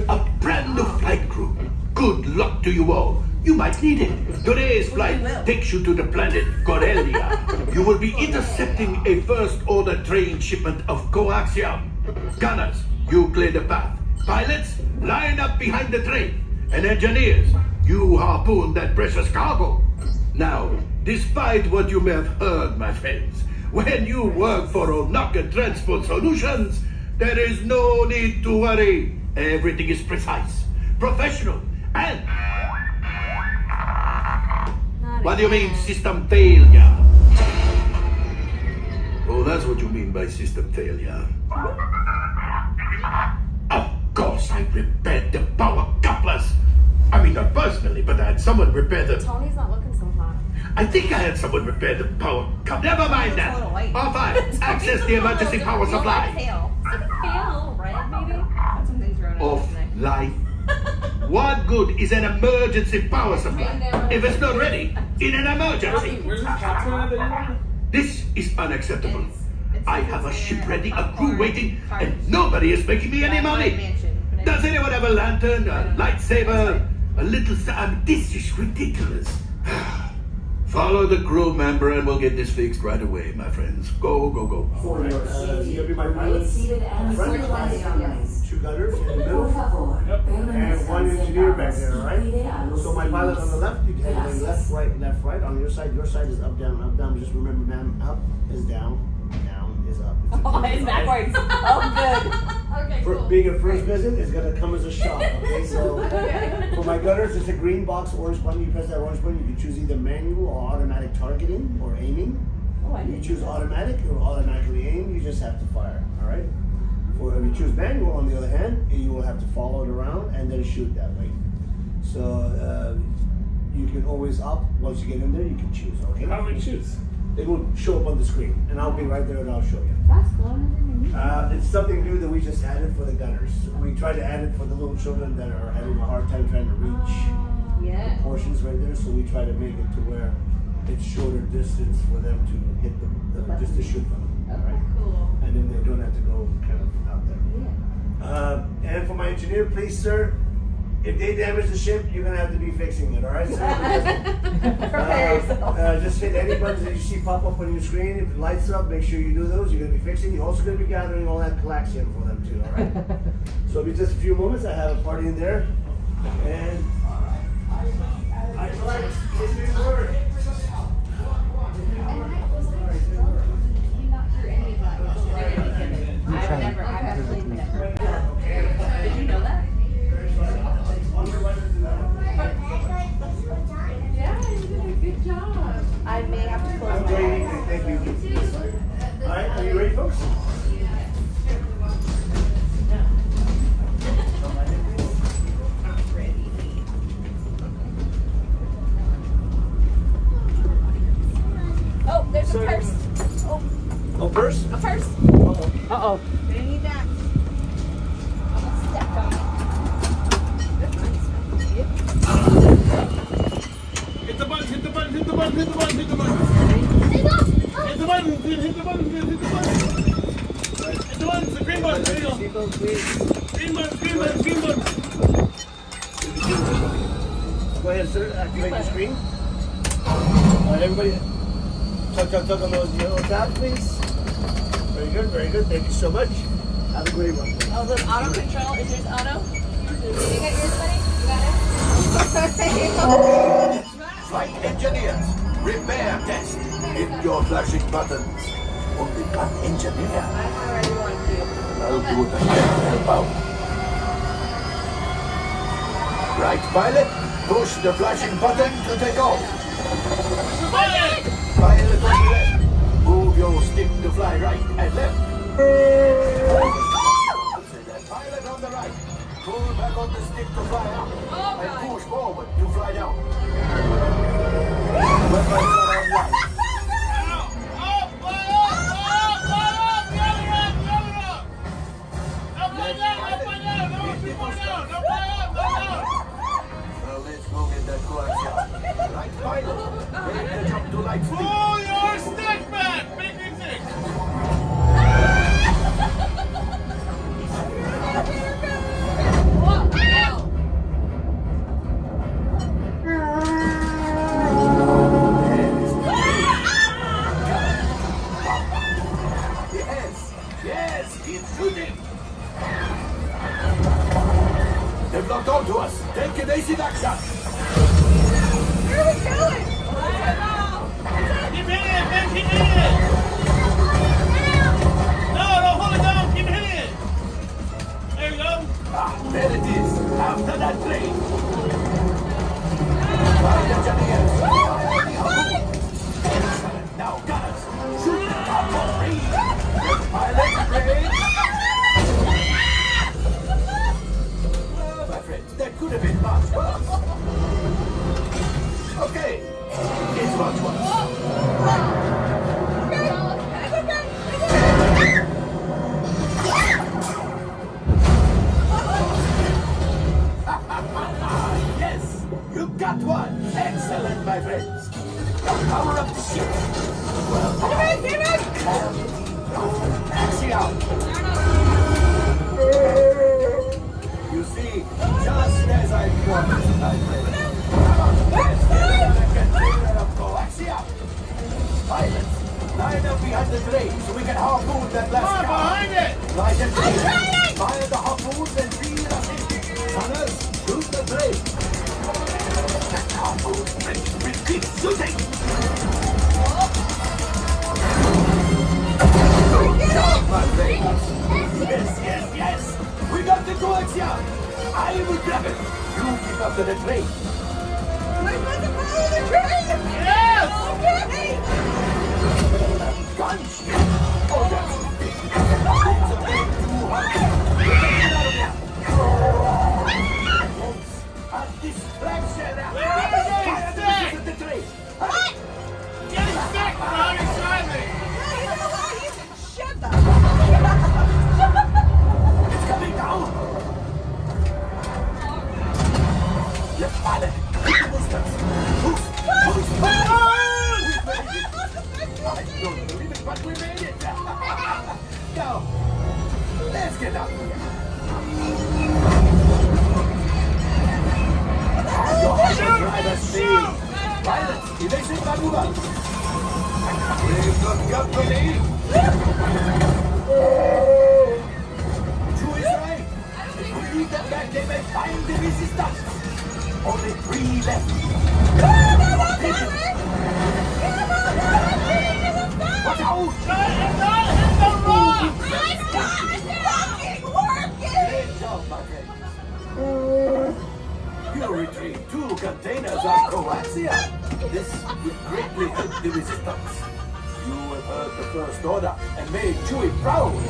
A brand new flight crew. Good luck to you all. You might need it. Today's flight takes you to the planet Corellia. You will be intercepting a first-order train shipment of coaxium. Gunners, you clear the path. Pilots, line up behind the train. And engineers, you harpoon that precious cargo. Now, despite what you may have heard, my friends, when you work for Onaga Transport Solutions, there is no need to worry. Everything is precise, professional, and... What do you mean, system failure? Oh, that's what you mean by system failure. Of course, I repaired the power couplers. I mean, not personally, but I had someone repair them. Tony's not looking so hot. I think I had someone repair the power couplers. Never mind that. All fine. Access the emergency power supply. Fail, red maybe? Got some things wrong Of life. What good is an emergency power supply if it's not ready in an emergency? This is unacceptable. I have a ship ready, a crew waiting, and nobody is making me any money. Does anyone have a lantern, a lightsaber, a little... this is ridiculous. Follow the crew member and we'll get this fixed right away, my friends. Go, go, go. For your, you'll be my pilots. Two gunners in the middle. And one engineer back there, all right? So my pilot on the left, you can have left, right. On your side is up, down, up, down. Just remember, ma'am, up is down is up. It's backwards. Oh, good. Okay, for cool. being a first visit is gonna come as a shock. Okay, so for my gunners, it's a green box, orange button. You press that orange button, you can choose either manual or automatic targeting or aiming. You choose automatic, it will automatically aim. You just have to fire. All right. Or if you choose manual, on the other hand, you will have to follow it around and then shoot that way. So you can always up. Once you get in there, you can choose. Okay. How do we choose? It will show up on the screen, and I'll be right there and I'll show you. That's cool. It's something new that we just added for the gunners. We tried to add it for the little children that are having a hard time trying to reach the portions right there. So we try to make it to where it's shorter distance for them to hit just to shoot them. Right? Cool. And then they don't have to go kind of out there. Yeah. And for my engineer, please, sir, if they damage the ship, you're gonna have to be fixing it. All right, sir? Just hit any buttons that you see pop up on your screen. If it lights up, make sure you do those. You're gonna be fixing. You're also gonna be gathering all that coaxium for them too. All right. So it'll be just a few moments. I have a party in there, and I collect his word. Did you know that? Yeah, you did a good job. I may have to close my eyes. Thank you. All right, are you ready, folks? Oh, there's a purse. Oh, purse? A purse. Uh-oh. Gonna need that. Step on it. Hit the button, hit the button, hit the button, hit the button, hit the button. Hit the button, hit the button, hit the button. Hit the button, the green button, there you go. Green button, green button, green button. Go ahead, sir, activate the screen. All right, everybody, tug on those yellow tabs, please. Very good, very good. Thank you so much. Have a great one. Oh, the auto control, is yours auto? Did you get yours, buddy? You got it? Flight engineers, repair test. Hit your flashing buttons. only gun engineer. I'll do what I can to help out. Right, pilot? Push the flashing button to take off. Pilot on the left. Move your stick to fly right and left. Pilot on the right. Pull back on the stick to fly up. And push forward to fly down. Weapons are on right. Let's go get that coaxium. Right, pilot. Ready to jump to light speed. Pull your stick back! Make me sick! Yes, it's shooting. They've locked onto us. Take evasive action. Where are we going? Keep hitting it, man! Keep hitting it! No, hold it down! Keep hitting it! There you go! There it is. After that plane. Fire engineers. Now, gunners. Shoot the top for free. Pilot plane. My friends, that could have been much worse. Okay, it's much worse. Yes, you got one. Excellent, my friends. Now power up the ship. Well, taxi out. You see, just as I promised, my friends. Come on, let's get another container of coaxium. Pilots, line up behind the train so we can harpoon that last car. Behind it! Right at the fire the harpoons and feel the safety. Runners, shoot the train. The harpoons, keep shooting. Good job, my friends. Yes. We got the coaxium. I will grab it. You keep up to the train. We're going to follow the train! Yes! Okay! Gunship! Oh, that's big. It's a bit too hot. Get it out of there. A distraction! Fire the train! What? Get sick, bro! He's driving! Shut up! It's coming down! Left pilot! Boost! I don't believe it, but we made it! Now, let's get out here. Your driver speed! Pilots, evasive maneuver! We've got company! True is right! If we leave them back, they may find the resistance! Only 3 left! Watch out! It's not hit the rock! It's fucking working! Great job, my friends! You retrieved 2 containers of coaxium! This will greatly help the resistance! You have heard the first order and made Chewie proud!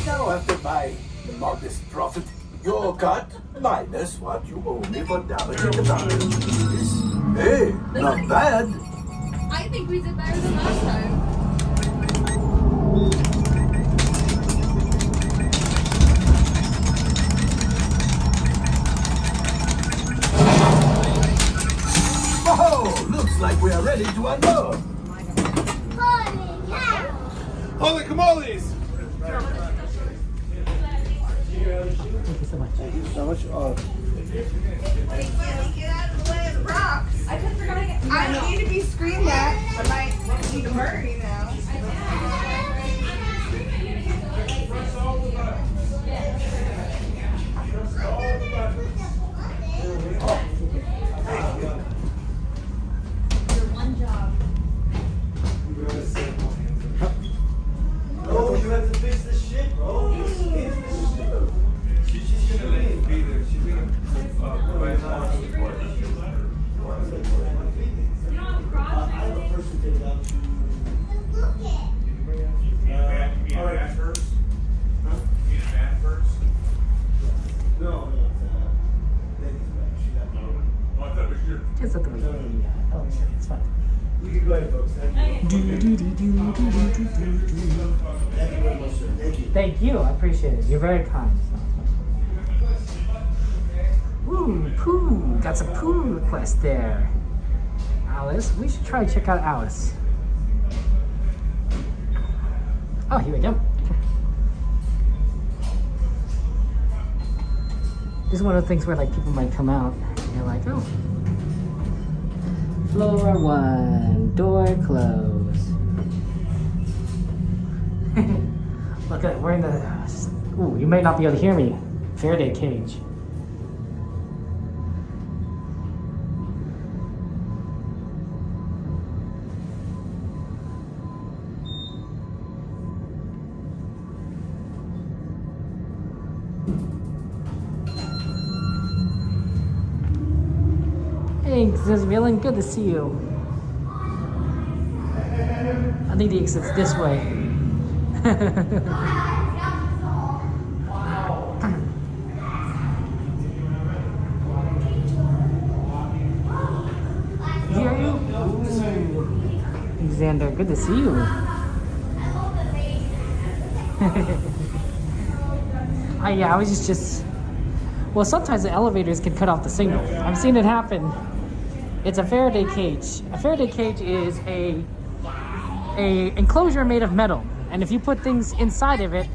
Now after my modest profit, your cut minus what you owe me for damaging the battery. Hey, not bad! I think we did better than last time. Whoa! Looks like we are ready to unload! Holy camolies! Thank you so much. Get out of the way of the rocks. I don't need to be screamed at. I might need to murder you now. One job. Just at the beginning. Yeah. Oh, it's fine. You can go ahead, folks. Thank you. Thank you very much, sir. Thank you. Thank you. I appreciate it. You're very kind. Ooh, pooh. Got some pooh request there. Alice. We should try to check out Alice. Oh, here we go. This is one of the things where like people might come out and you're like, oh. Floor 1, door closed. Look at, we're in the, ooh, you may not be able to hear me. Faraday cage. Thanks, Millennium. Good to see you. I think the exit's this way. Hear you? Ooh. Alexander, good to see you. Yeah, I was just. Well, sometimes the elevators can cut off the signal. I've seen it happen. It's a Faraday cage. A Faraday cage is a enclosure made of metal, and if you put things inside of it,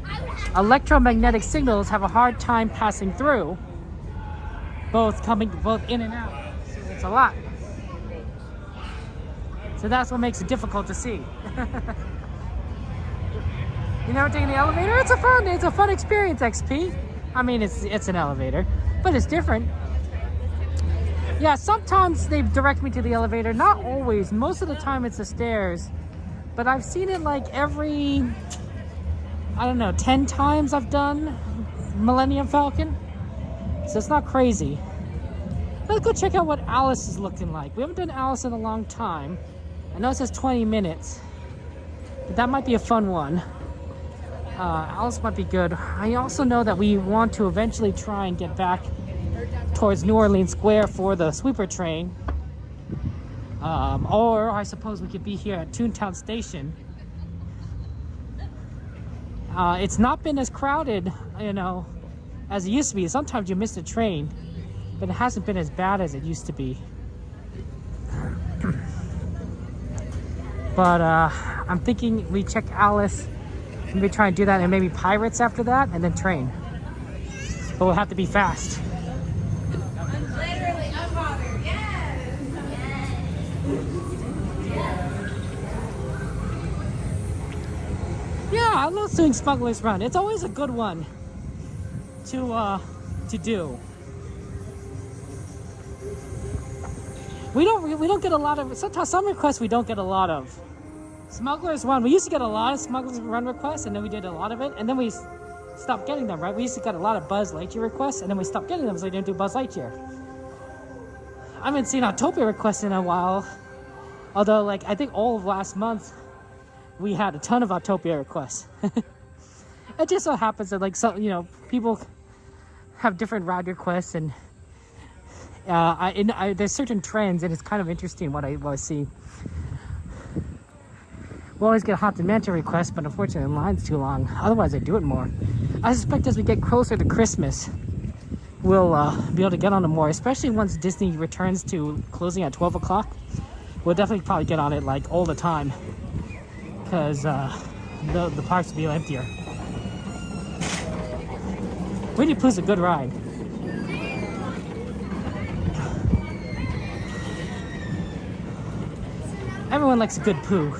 electromagnetic signals have a hard time passing through, both in and out. So it's a lot. So that's what makes it difficult to see. You never taken the elevator? It's a fun experience, XP. I mean, it's an elevator, but it's different. Yeah, sometimes they direct me to the elevator. Not always. Most of the time it's the stairs. But I've seen it like every, I don't know, 10 times I've done Millennium Falcon. So it's not crazy. Let's go check out what Alice is looking like. We haven't done Alice in a long time. I know it says 20 minutes. But that might be a fun one. Alice might be good. I also know that we want to eventually try and get back towards New Orleans Square for the sweeper train. Or I suppose we could be here at Toontown Station. It's not been as crowded, you know, as it used to be. Sometimes you miss a train, but it hasn't been as bad as it used to be. But I'm thinking we check Alice, maybe try and do that, and maybe Pirates after that, and then train. But we'll have to be fast. Literally unbothered, yes! Yeah, I love doing Smuggler's Run. It's always a good one to do. We don't get a lot of, sometimes some requests we don't get a lot of. Smuggler's Run, we used to get a lot of Smuggler's Run requests, and then we did a lot of it, and then we stopped getting them, right? We used to get a lot of Buzz Lightyear requests, and then we stopped getting them, so we didn't do Buzz Lightyear. I haven't seen Autopia requests in a while, although, like, I think all of last month, we had a ton of Autopia requests. It just so happens that, like, some, you know, people have different ride requests, and there's certain trends, and it's kind of interesting what I see. We always get Haunted Mansion requests, but unfortunately the line's too long. Otherwise I do it more. I suspect as we get closer to Christmas, we'll be able to get on it more, especially once Disney returns to closing at 12 o'clock. We'll definitely probably get on it like all the time, because the parks will be emptier. Winnie Pooh's a good ride. Everyone likes a good Pooh.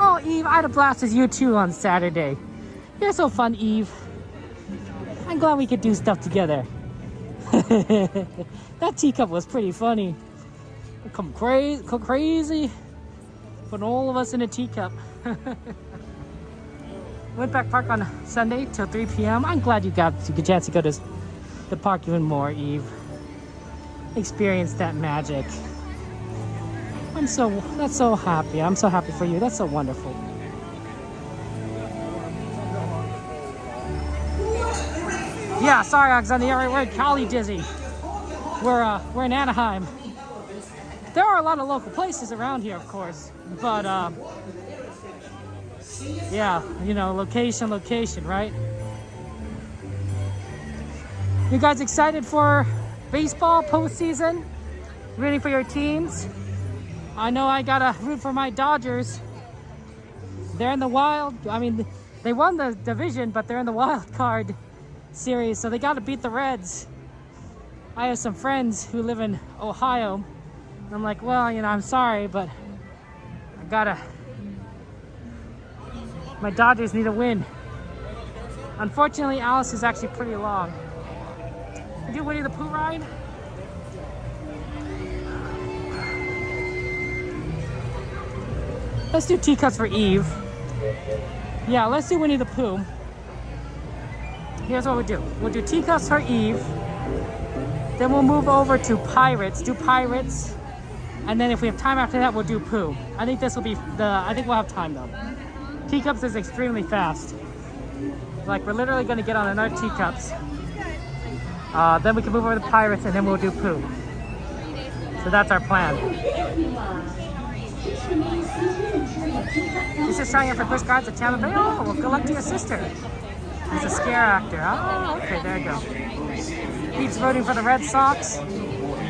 Oh, Eve, I had a blast with you too on Saturday. You're so fun, Eve. I'm glad we could do stuff together. That teacup was pretty funny. Come crazy. Putting all of us in a teacup. Went back park on Sunday till 3 p.m. I'm glad you got a chance to go to the park even more, Eve. Experience that magic. That's so happy. I'm so happy for you. That's so wonderful. Yeah, sorry, Alexander. We're in Cali Disney. We're in Anaheim. There are a lot of local places around here, of course, but yeah, you know, location, right? You guys excited for baseball postseason? Rooting for your teams? I know I gotta root for my Dodgers. They're in the wild. I mean, they won the division, but they're in the wild card series, so they gotta beat the Reds. I have some friends who live in Ohio. I'm like, well, you know, I'm sorry, but my Dodgers need a win. Unfortunately, Alice is actually pretty long. Did you Winnie the Pooh ride? Let's do Teacups for Eve. Yeah, let's do Winnie the Pooh. Here's what we'll do. We'll do Teacups for Eve. Then we'll move over to Pirates. Do Pirates. And then if we have time after that, we'll do Pooh. I think this will be I think we'll have time though. Teacups is extremely fast. Like, we're literally gonna get on another Teacups. Then we can move over to Pirates and then we'll do Pooh. So that's our plan. She's just trying out for Chris Guards at Tampa Bay. Oh, well, good luck to your sister. He's a scare actor. Oh, okay, there you go. Pete's voting for the Red Sox.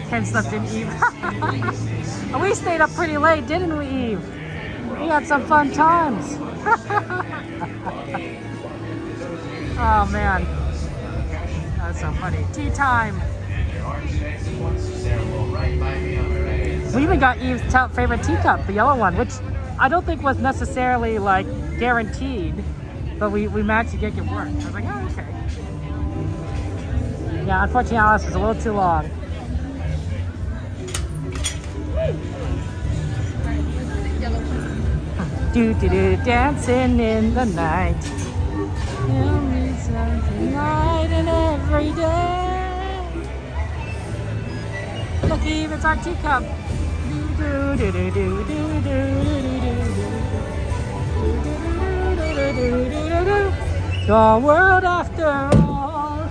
Ken slept in Eve. We stayed up pretty late, didn't we, Eve? We had some fun times. Oh, man. That's so funny. Tea time. We even got Eve's favorite teacup, the yellow one, which I don't think was necessarily like guaranteed, but we managed to get it work. I was like, oh, okay. Yeah, unfortunately, Alice is a little too long. Dancing in the night. Tell me something night and every day. Look, Eve, it's our teacup. The world after all.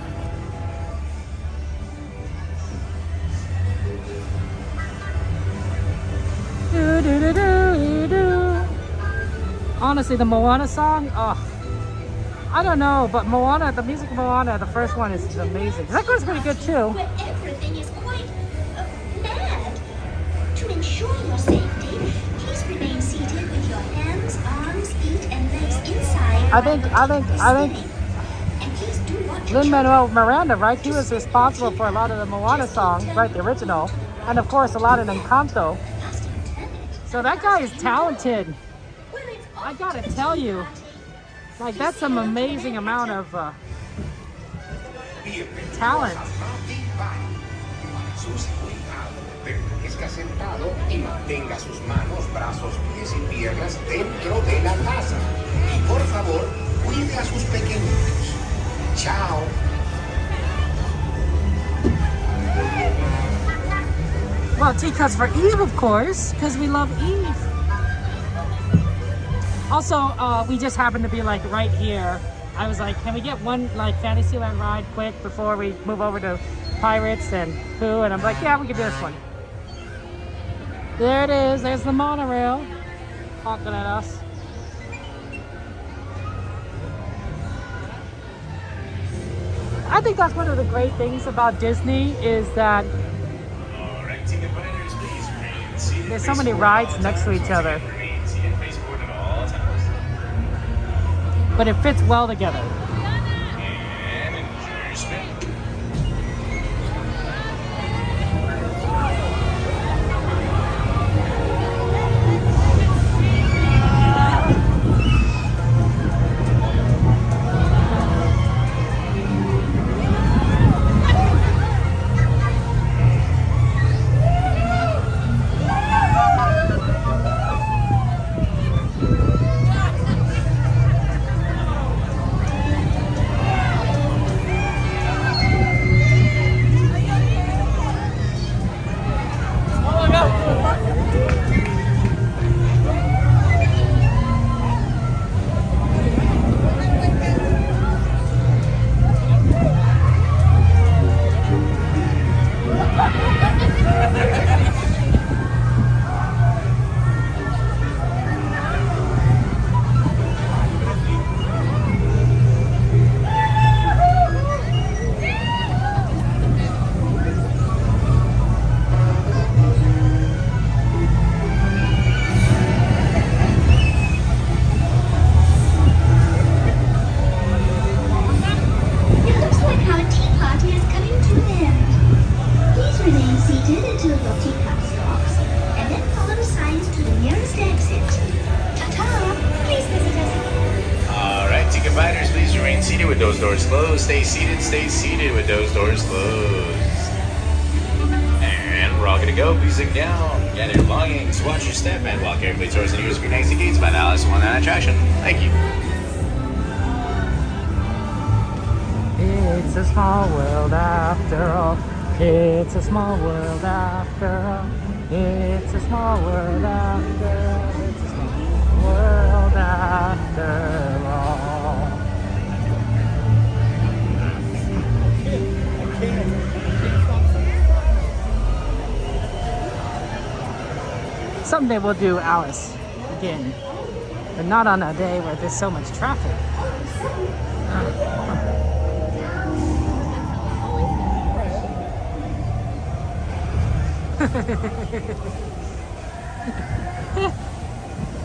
Honestly, the Moana song, oh, I don't know, but Moana, the music of Moana, the first one is amazing. That goes pretty good too. Where everything is quite mad. To ensure your safety, please remain seated with your hands, arms, feet, and legs inside. I think Lin-Manuel Miranda, right? He was responsible for a lot of the Moana songs, right? The original, and of course a lot in Encanto. So that guy is talented. I gotta tell you, like, that's some amazing amount of talent. Permanezca sentado y mantenga sus manos, brazos, pies y piernas dentro de la taza. Y por favor, cuide a sus pequeñitos. Chao. Well, Teacups for Eve, of course, because we love Eve. Also, we just happened to be like right here. I was like, can we get one like Fantasyland ride quick before we move over to Pirates and Pooh? And I'm like, yeah, we can do this one. There it is. There's the monorail honking at us. I think that's one of the great things about Disney is that there's so many rides next to each other. But it fits well together. remain seated until your teacup stops, and then follow the signs to the nearest exit. Ta-ta! Please visit us again. All right, ticket buyers, please remain seated with those doors closed. Stay seated with those doors closed. And we're all gonna go. Please sit down, gather your belongings, watch your step, and walk carefully towards the nearest green exit gates. By now, it's one attraction. Thank you. It's a small world after all. It's a small world after all. It's a small world after all. It's a small world after all. Someday we'll do Alice again, but not on a day where there's so much traffic.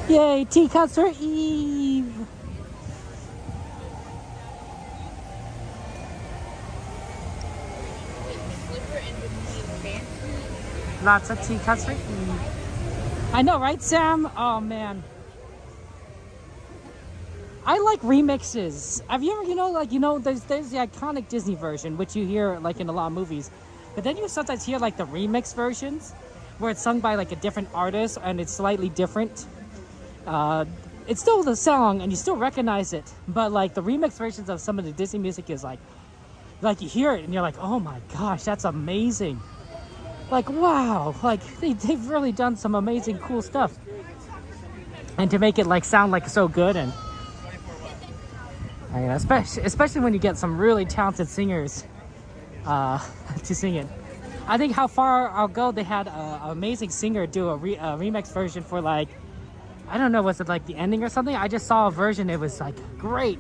Yay, teacups for Eve! Lots of teacups for Eve. I know, right, Sam? Oh man. I like remixes. Have you ever, there's the iconic Disney version, which you hear like in a lot of movies. But then you sometimes hear like the remix versions where it's sung by like a different artist and it's slightly different. It's still the song and you still recognize it, but like the remix versions of some of the Disney music is like you hear it and you're like, oh my gosh, that's amazing. Like, wow, like they've really done some amazing cool stuff. And to make it like sound like so good, and especially when you get some really talented singers to sing it. I think How Far I'll Go, they had an amazing singer do a remix version for like, I don't know, was it like the ending or something? I just saw a version, it was like great.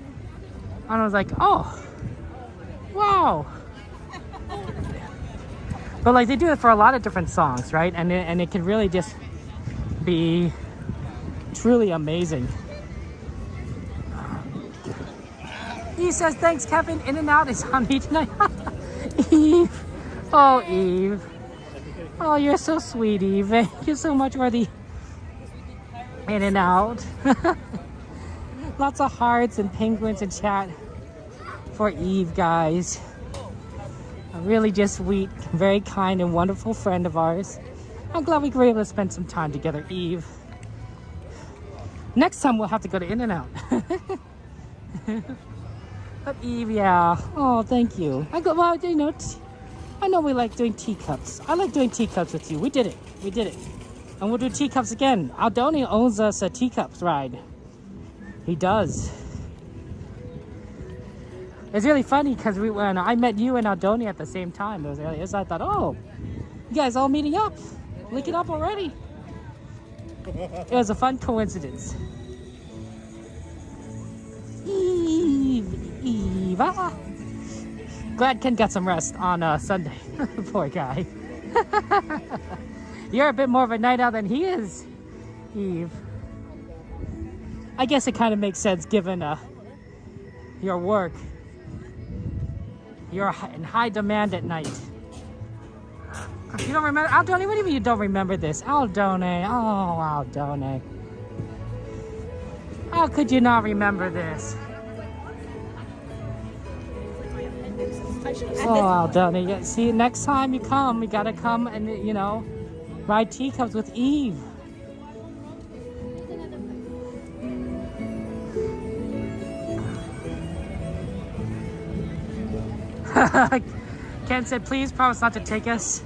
And I was like, oh, wow. But like they do it for a lot of different songs, right? And it can really just be truly amazing. He says, thanks, Kevin. In and Out is on me tonight. Eve. Oh, Eve. Oh, you're so sweet, Eve. Thank you so much for the In and Out. Lots of hearts and penguins in chat for Eve, guys. A really just sweet, very kind and wonderful friend of ours. I'm glad we were able to spend some time together, Eve. Next time we'll have to go to In and Out. But Eve, yeah. Oh, thank you. I know we like doing teacups. I like doing teacups with you. We did it. And we'll do teacups again. Aldoni owns us a teacups ride. He does. It's really funny because when I met you and Aldoni at the same time, I thought, oh, you guys all meeting up, linking up already. It was a fun coincidence. Eve. Glad Ken got some rest on Sunday. Poor guy. You're a bit more of a night owl than he is, Eve. I guess it kind of makes sense given your work. You're in high demand at night. You don't remember? Aldoni, what do you mean you don't remember this? Aldoni. Oh, Aldoni. How could you not remember this? Oh, Aldoni. Yeah, see, next time you come, you gotta come and, ride teacups with Eve. Ken said, please promise not to take us.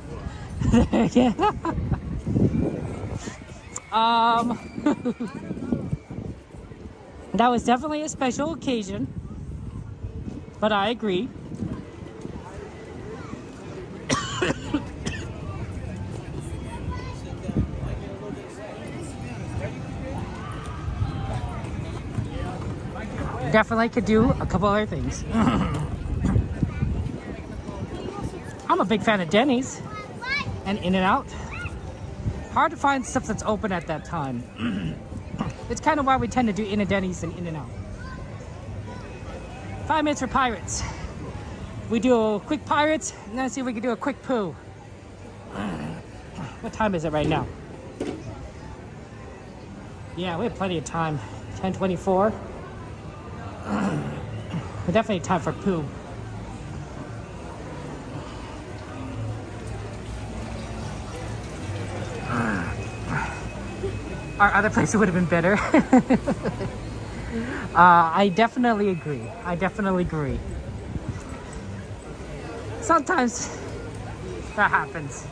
That was definitely a special occasion, but I agree. Definitely could do a couple other things. I'm a big fan of Denny's and In and Out. Hard to find stuff that's open at that time. It's kind of why we tend to do In and Denny's and In and Out. 5 minutes for Pirates. We do a quick Pirates, and then see if we can do a quick Pooh. What time is it right now? Yeah, we have plenty of time. 10:24. But definitely time for poo. Our other place would have been better. I definitely agree. Sometimes that happens.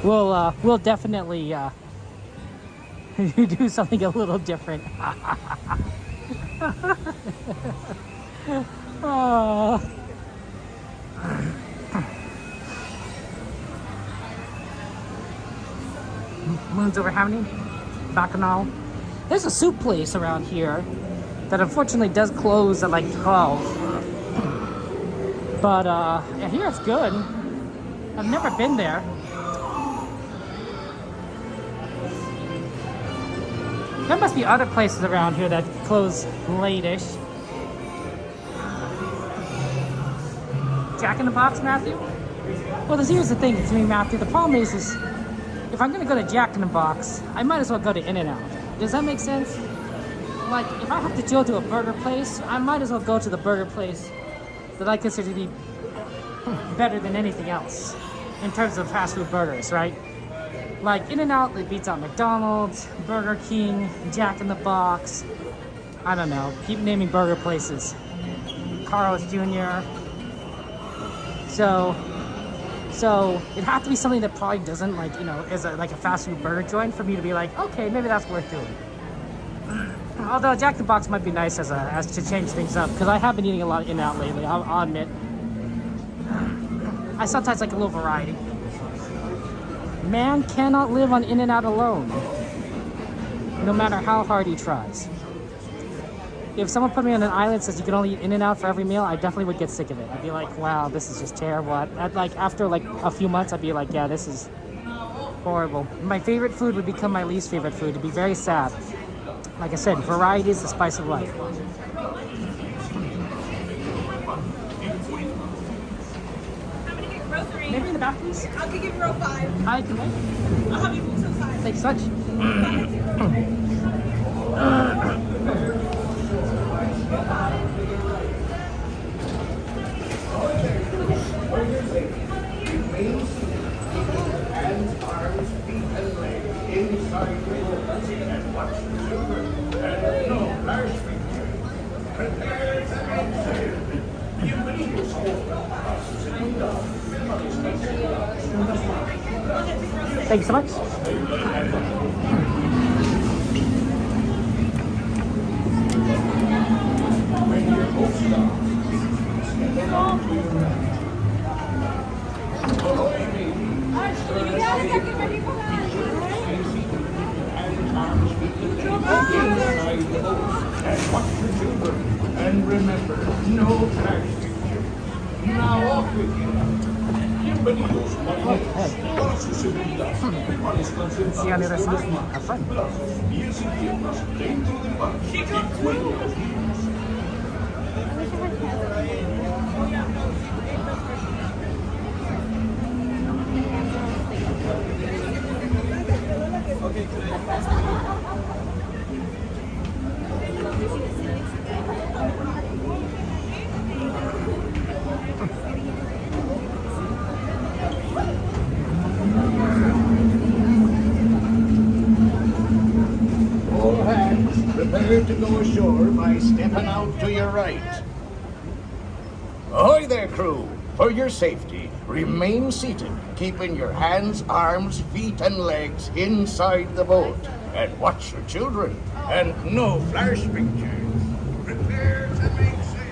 We'll definitely do something a little different. Oh. Moon's over Harmony, Bacchanal. There's a soup place around here that unfortunately does close at like 12. But I hear it's good. I've never been there. There must be other places around here that close late-ish. Jack in the Box, Matthew? Well, here's the thing to me, Matthew. The problem is if I'm gonna go to Jack in the Box, I might as well go to In-N-Out. Does that make sense? Like, if I have to go to a burger place, I might as well go to the burger place that I consider to be better than anything else in terms of fast food burgers, right? Like, In-N-Out, it beats out McDonald's, Burger King, Jack in the Box. I don't know. Keep naming burger places. Carl's Jr. So it has to be something that probably doesn't, like, you know, is like a fast food burger joint for me to be like, okay, maybe that's worth doing. Although Jack in the Box might be nice as to change things up, because I have been eating a lot of In-N-Out lately. I'll admit. I sometimes like a little variety. Man cannot live on In-N-Out alone, no matter how hard he tries. If someone put me on an island and says you can only eat In-N-Out for every meal, I definitely would get sick of it. I'd be like, wow, this is just terrible. After like a few months, I'd be like, yeah, this is horrible. My favorite food would become my least favorite food. It'd be very sad. Like I said, variety is the spice of life. Maybe in the back, please. I'll give you row 5. I can wait. I'll have you move to the side. Thanks so much. Hands, arms, feet, and legs inside the boat. And watch the children. And no flash pictures. Prepare to make sail. Bienvenidos a segunda. Thank you so much. And remember, no flash pictures. Now off with you. Bienvenidos, marineros, para su seguridad. Permanezcan See you on the other side. Have fun. pies y piernas dentro del barco y cuello los niños. All hands, prepare to go ashore by stepping out to your right. Ahoy there, crew! For your safety, remain seated, keeping your hands, arms, feet, and legs inside the boat. And watch your children, and no flash pictures. Prepare to make sail.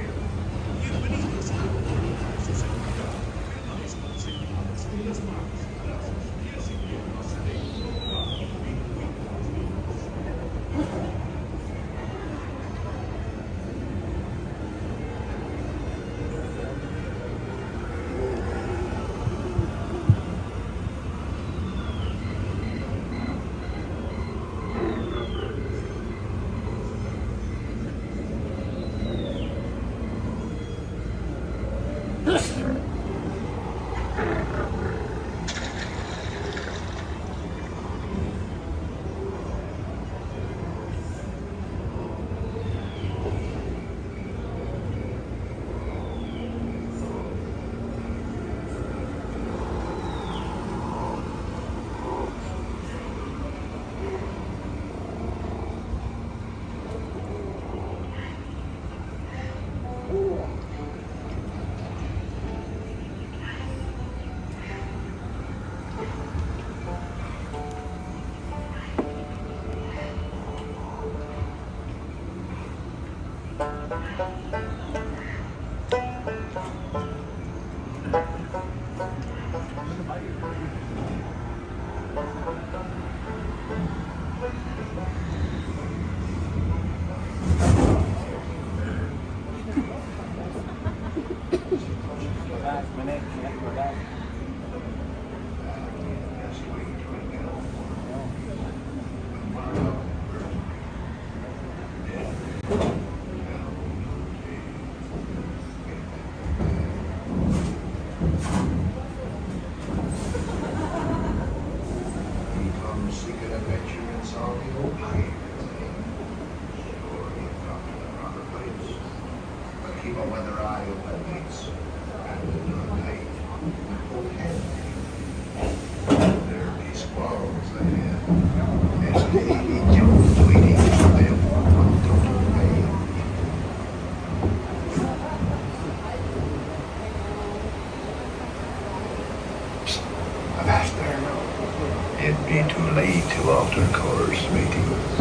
It'd be too late to alter course, mateys.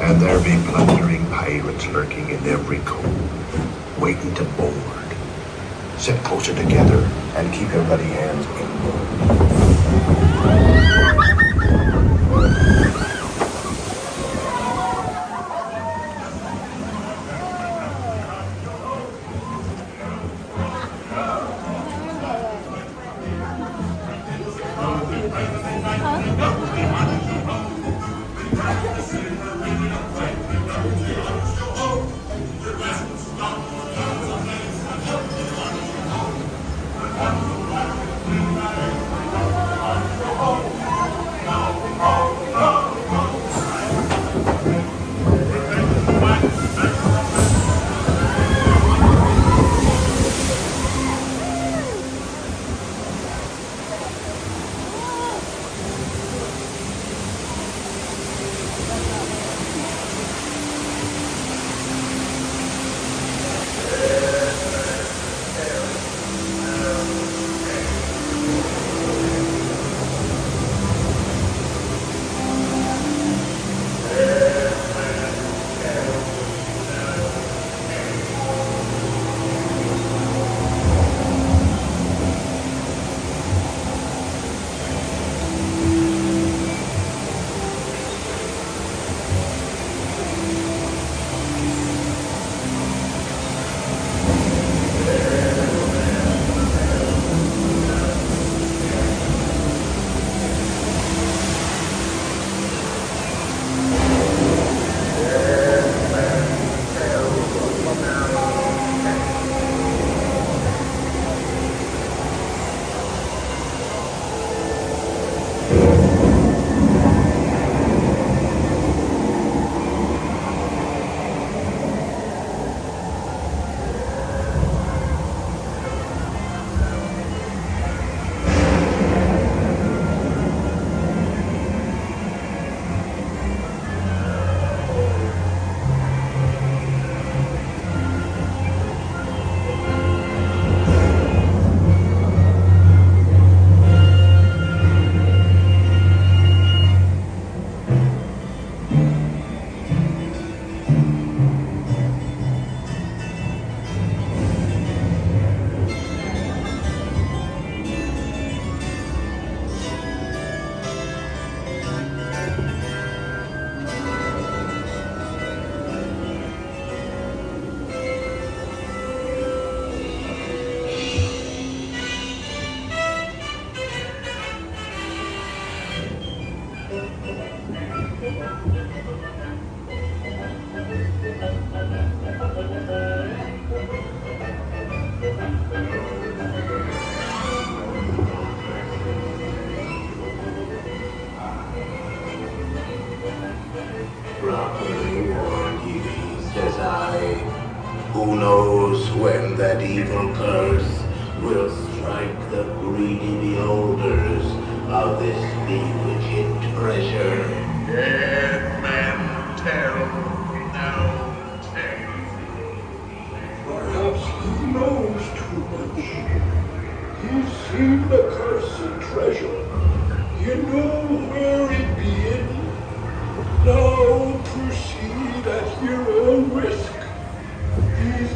And there be plundering pirates lurking in every cove, waiting to board. Sit closer together and keep your bloody hands inboard. Properly warned ye, says I. Who knows when that evil curse will strike the greedy beholders of this bewitching treasure? Dead men terrible, no tale. Perhaps he knows too much. He's seen the cursed treasure. You know where it be hidden. Now proceed at your own risk. These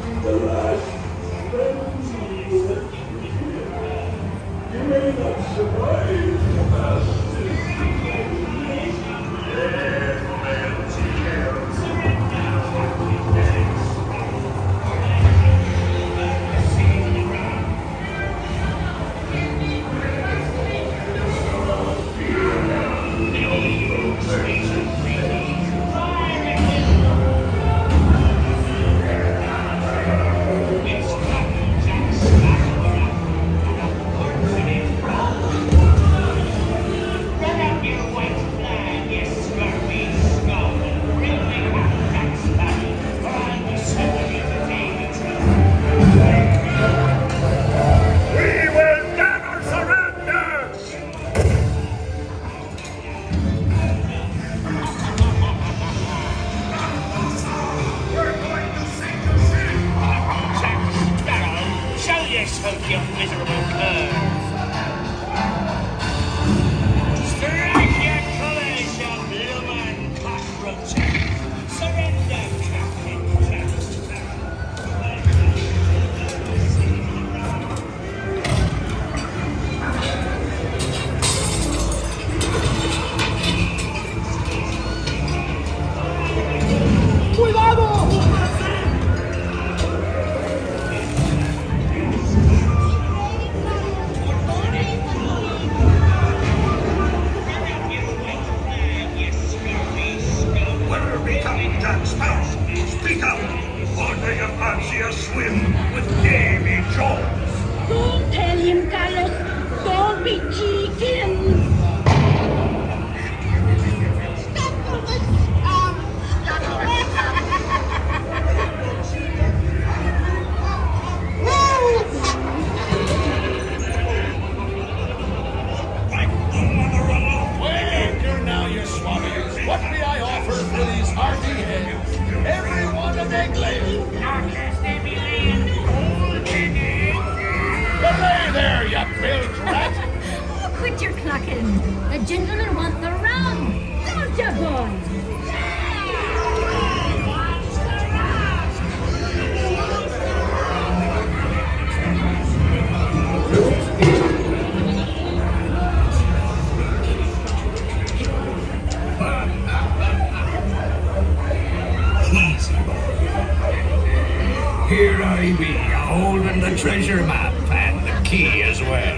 Here I be, holding the treasure map and the key as well.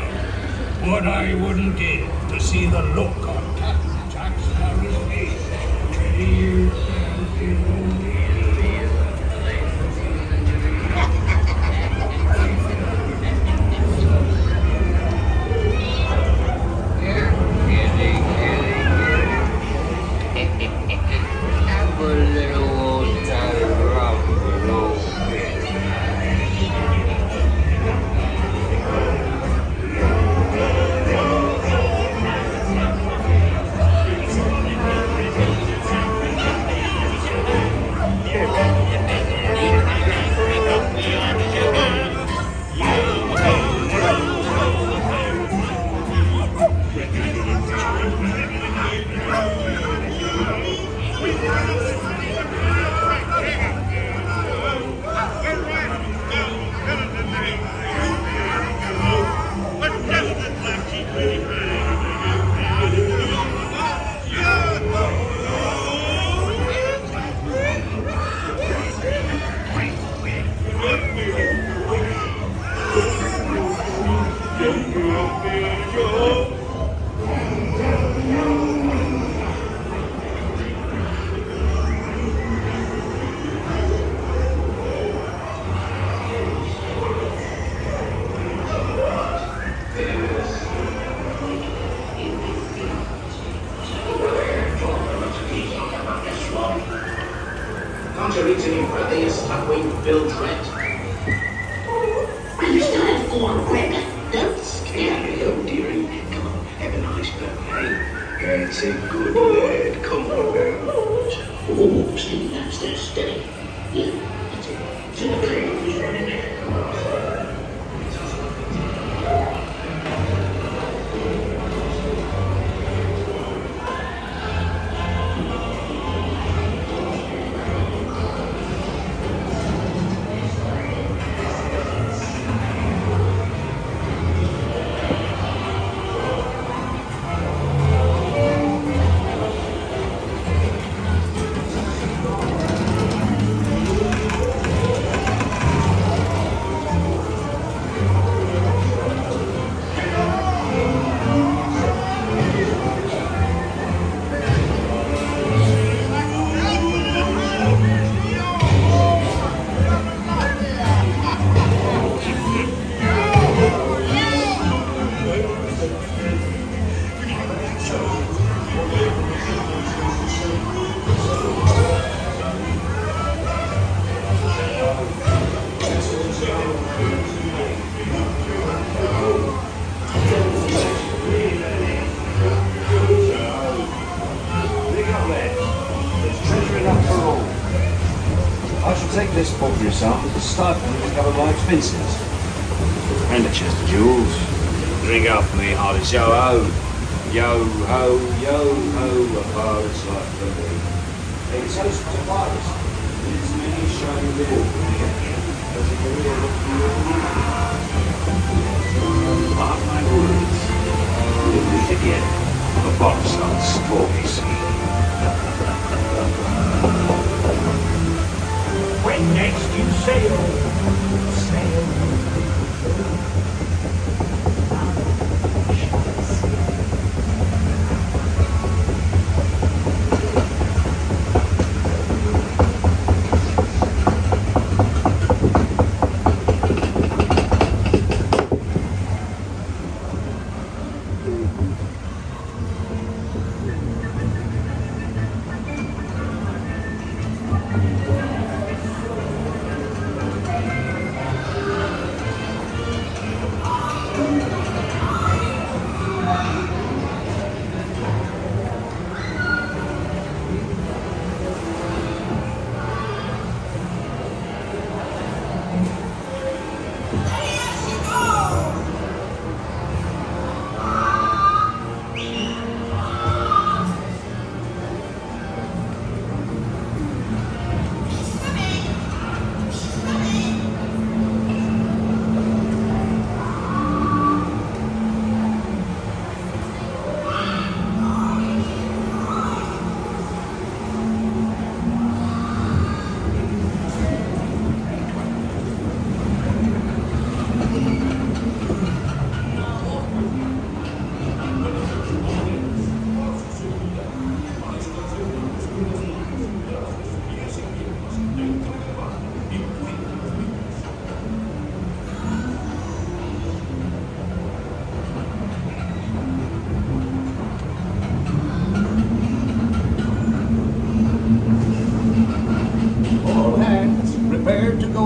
What I wouldn't give to see the look on Captain Jack Sparrow's face. this book yourself at the start when we cover my expenses. And a chest of jewels. Drink up for me, hearties. Yo ho. Yo ho, yo ho, a pirate's life for me. Hey, tell us what's a pirate. It's many shining little. Does a career look for you? Mark my words. We'll meet again. The box on Stormy Sea. When next you sail, sail.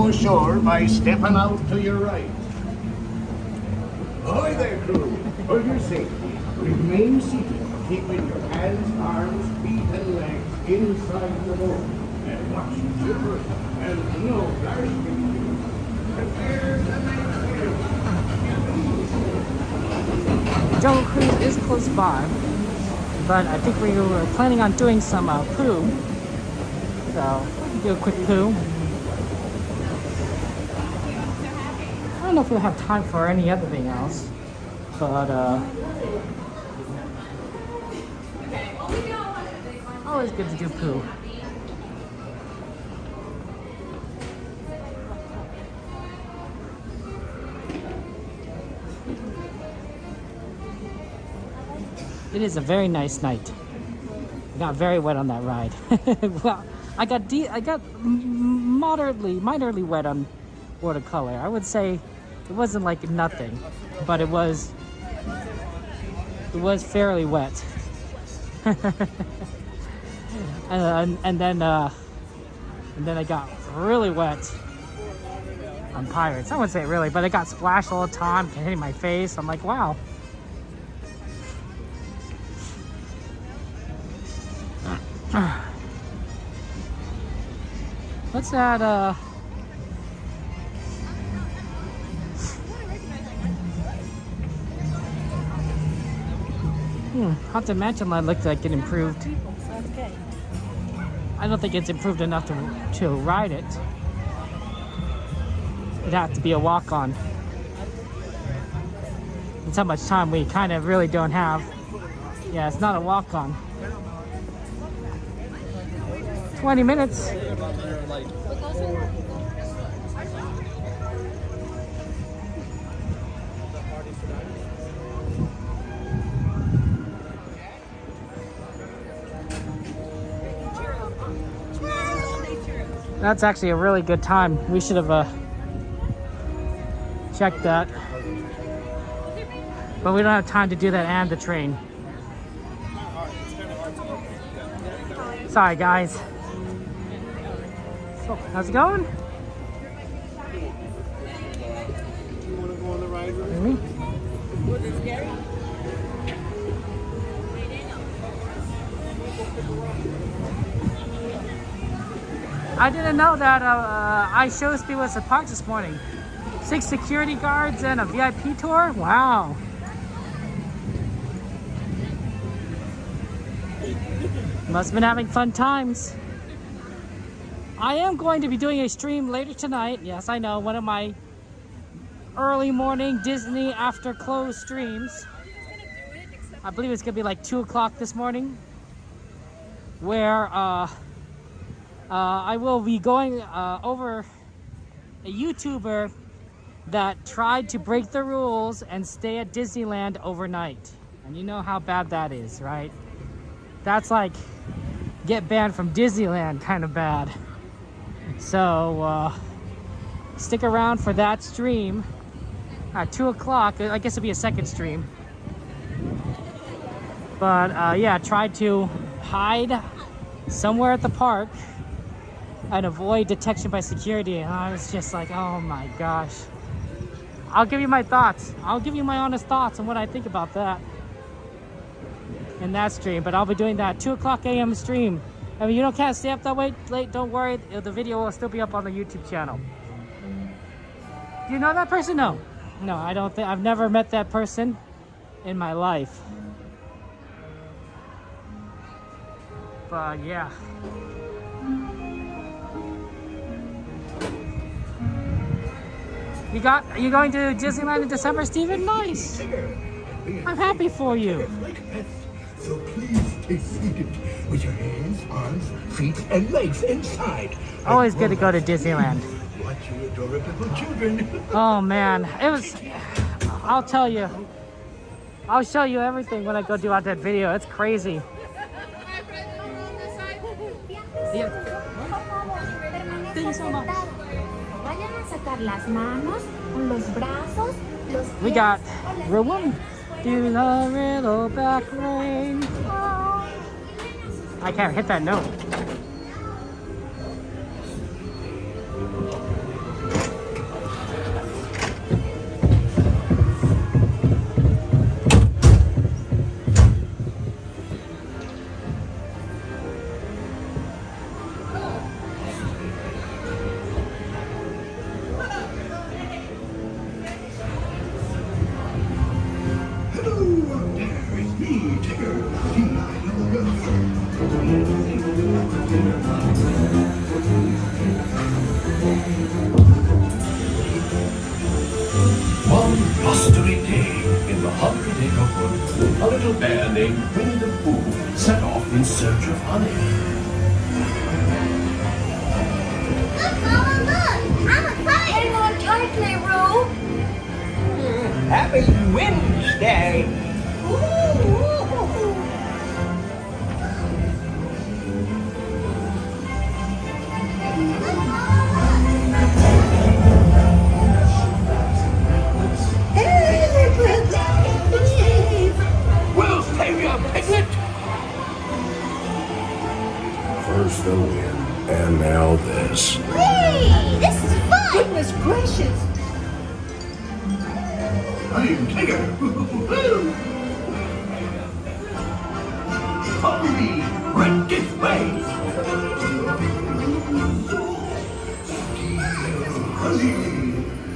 Ashore by stepping out to your right. Ahoy there, crew. For your safety, remain seated, keeping your hands, arms, feet, and legs inside the boat. And watch your zipper and no blasting. Prepare the next Jungle Cruise is close by, but I think we were planning on doing some pooh. So, do a quick pooh. I don't know if we'll have time for any other thing else, but always good to do pooh. It is a very nice night. I got very wet on that ride. Well, I got moderately wet on watercolor. I would say it wasn't like nothing, but it was fairly wet. and then I got really wet on Pirates. I wouldn't say really, but it got splashed all the time, hitting my face. I'm like, wow. What's that? Haunted Mansion line looked like it improved. I don't think it's improved enough to ride it. It'd have to be a walk-on. That's how much time we kind of really don't have. Yeah, it's not a walk-on. 20 minutes. That's actually a really good time. We should have checked that. But we don't have time to do that and the train. Sorry, guys. So, how's it going? You want to go on the ride? Me? Was it scary? I didn't know that I Show Speed was a park this morning. 6 security guards and a VIP tour? Wow. Must have been having fun times. I am going to be doing a stream later tonight. Yes, I know, one of my early morning Disney after close streams. I believe it's gonna be like 2 o'clock this morning, where I will be going over a YouTuber that tried to break the rules and stay at Disneyland overnight. And you know how bad that is, right? That's like get banned from Disneyland kind of bad. So stick around for that stream at 2 o'clock. I guess it'll be a second stream. But yeah, tried to hide somewhere at the park and avoid detection by security. And I was just like, oh my gosh. I'll give you my thoughts. I'll give you my honest thoughts on what I think about that in that stream. But I'll be doing that 2 o'clock a.m. stream. I mean, you can't stay up that late, don't worry. The video will still be up on the YouTube channel. Do you know that person? No. No, I don't think. I've never met that person in my life. But yeah. Are you going to Disneyland in December, Steven? Nice. I'm happy for you. So please stay seated with your hands, arms, feet, and legs inside. Always good to go to Disneyland. Watch your adorable children. Oh man, it was. I'll tell you. I'll show you everything when I go do out that video. It's crazy. Yeah. Thank you so much. We got room. Do the riddle back lane. I can't hit that note. One blustery day in the 100-acre wood, a little bear named Winnie the Pooh set off in search of honey. Look, Mama, look! I'm a kite! Hang on tightly, Roo! Happy Wednesday! We'll save you, Piglet! First the wind, and now this. Hey, this is fun! Goodness gracious! I'm Tigger! Follow me right this way! Honey,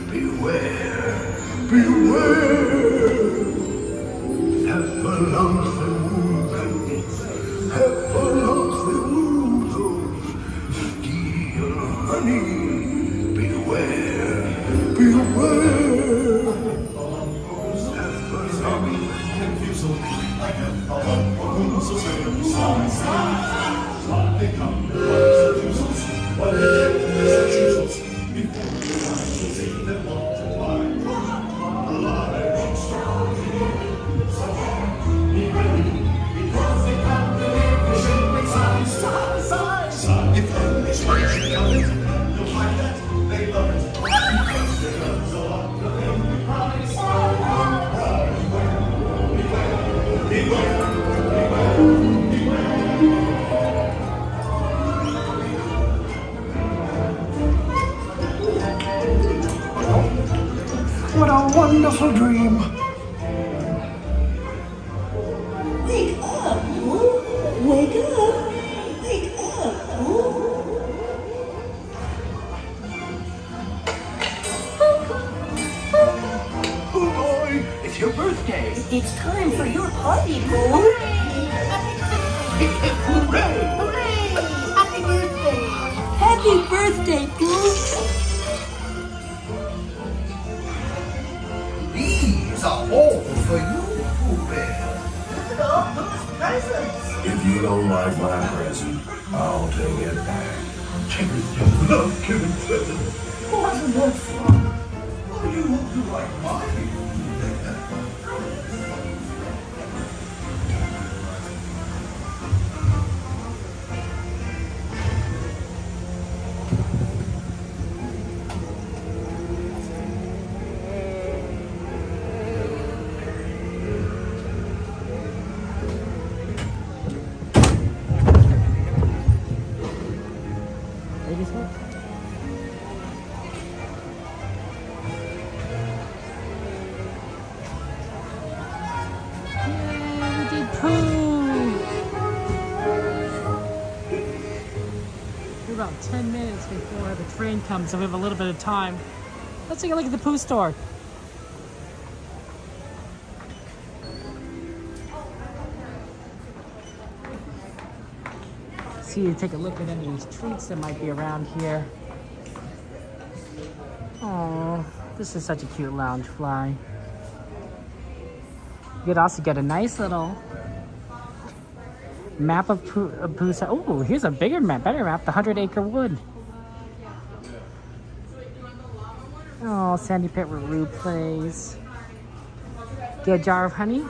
beware, beware! Apple of the wood, apple of the wood, steal honey, beware, beware! What a wonderful dream! Wake up, Pooh! Wake up! Wake up, Pooh! party, Pooh. Happy birthday! Happy birthday, Pooh. These are all for you, Pooh Bear. Look at all those presents. If you don't like my present, I'll take it back. Children love giving presents. Wasn't that fun? Why do you hope you like mine? We're about 10 minutes before the train comes, so we have a little bit of time. Let's take a look at the Pooh store. See, take a look at any of these treats that might be around here. Oh, this is such a cute lounge fly. You could also get a nice little map of Pooh's. Oh, here's a bigger map, better map, the 100-acre wood. Oh, Sandy Pit where Roo plays. Get a jar of honey.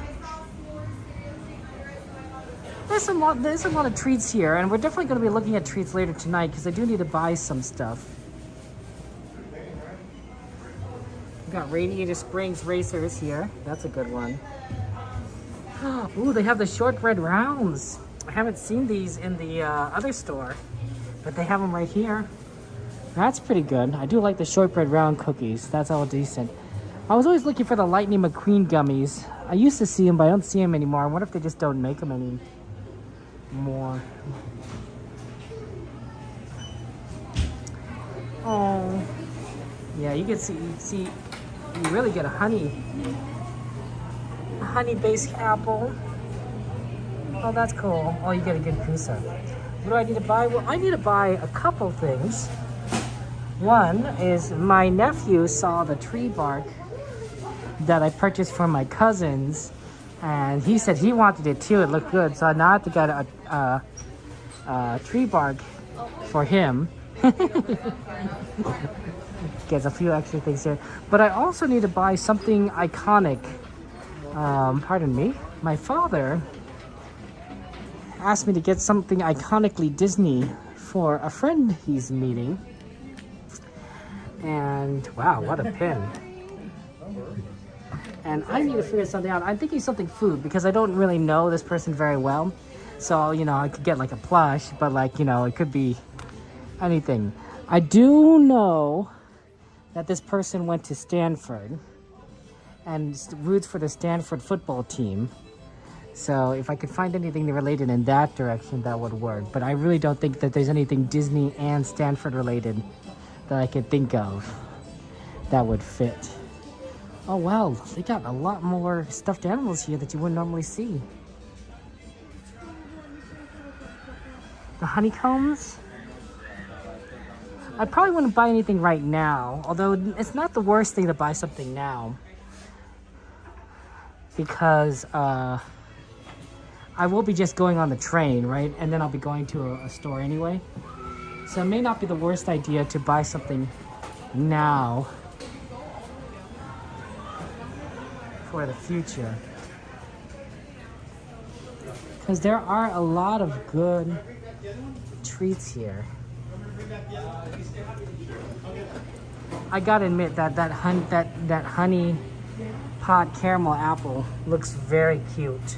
There's a lot of treats here, and we're definitely going to be looking at treats later tonight because I do need to buy some stuff. We've got Radiator Springs Racers here. That's a good one. Ooh, they have the shortbread rounds. I haven't seen these in the other store, but they have them right here. That's pretty good. I do like the shortbread round cookies. That's all decent. I was always looking for the Lightning McQueen gummies. I used to see them, but I don't see them anymore. I wonder if they just don't make them anymore. Oh, yeah. You can see. You really get a honey-based apple. Oh, that's cool. Oh, you get a good kusa. What do I need to buy? Well, I need to buy a couple things. One is my nephew saw the tree bark that I purchased for my cousins, and he said he wanted it too. It looked good, so now I have to get a tree bark for him. Gets a few extra things here, but I also need to buy something iconic. Pardon me. My father asked me to get something iconically Disney for a friend he's meeting. And wow, what a pin. And I need to figure something out. I'm thinking something food because I don't really know this person very well. So, you know, I could get like a plush, but like, you know, it could be anything. I do know that this person went to Stanford and roots for the Stanford football team. So if I could find anything related in that direction, that would work. But I really don't think that there's anything Disney and Stanford related that I could think of that would fit. Oh wow, they got a lot more stuffed animals here that you wouldn't normally see. The honeycombs. I probably wouldn't buy anything right now, although it's not the worst thing to buy something now. Because I will be just going on the train, right? And then I'll be going to a store anyway. So it may not be the worst idea to buy something now for the future. Because there are a lot of good treats here. I gotta admit that honey pot caramel apple looks very cute.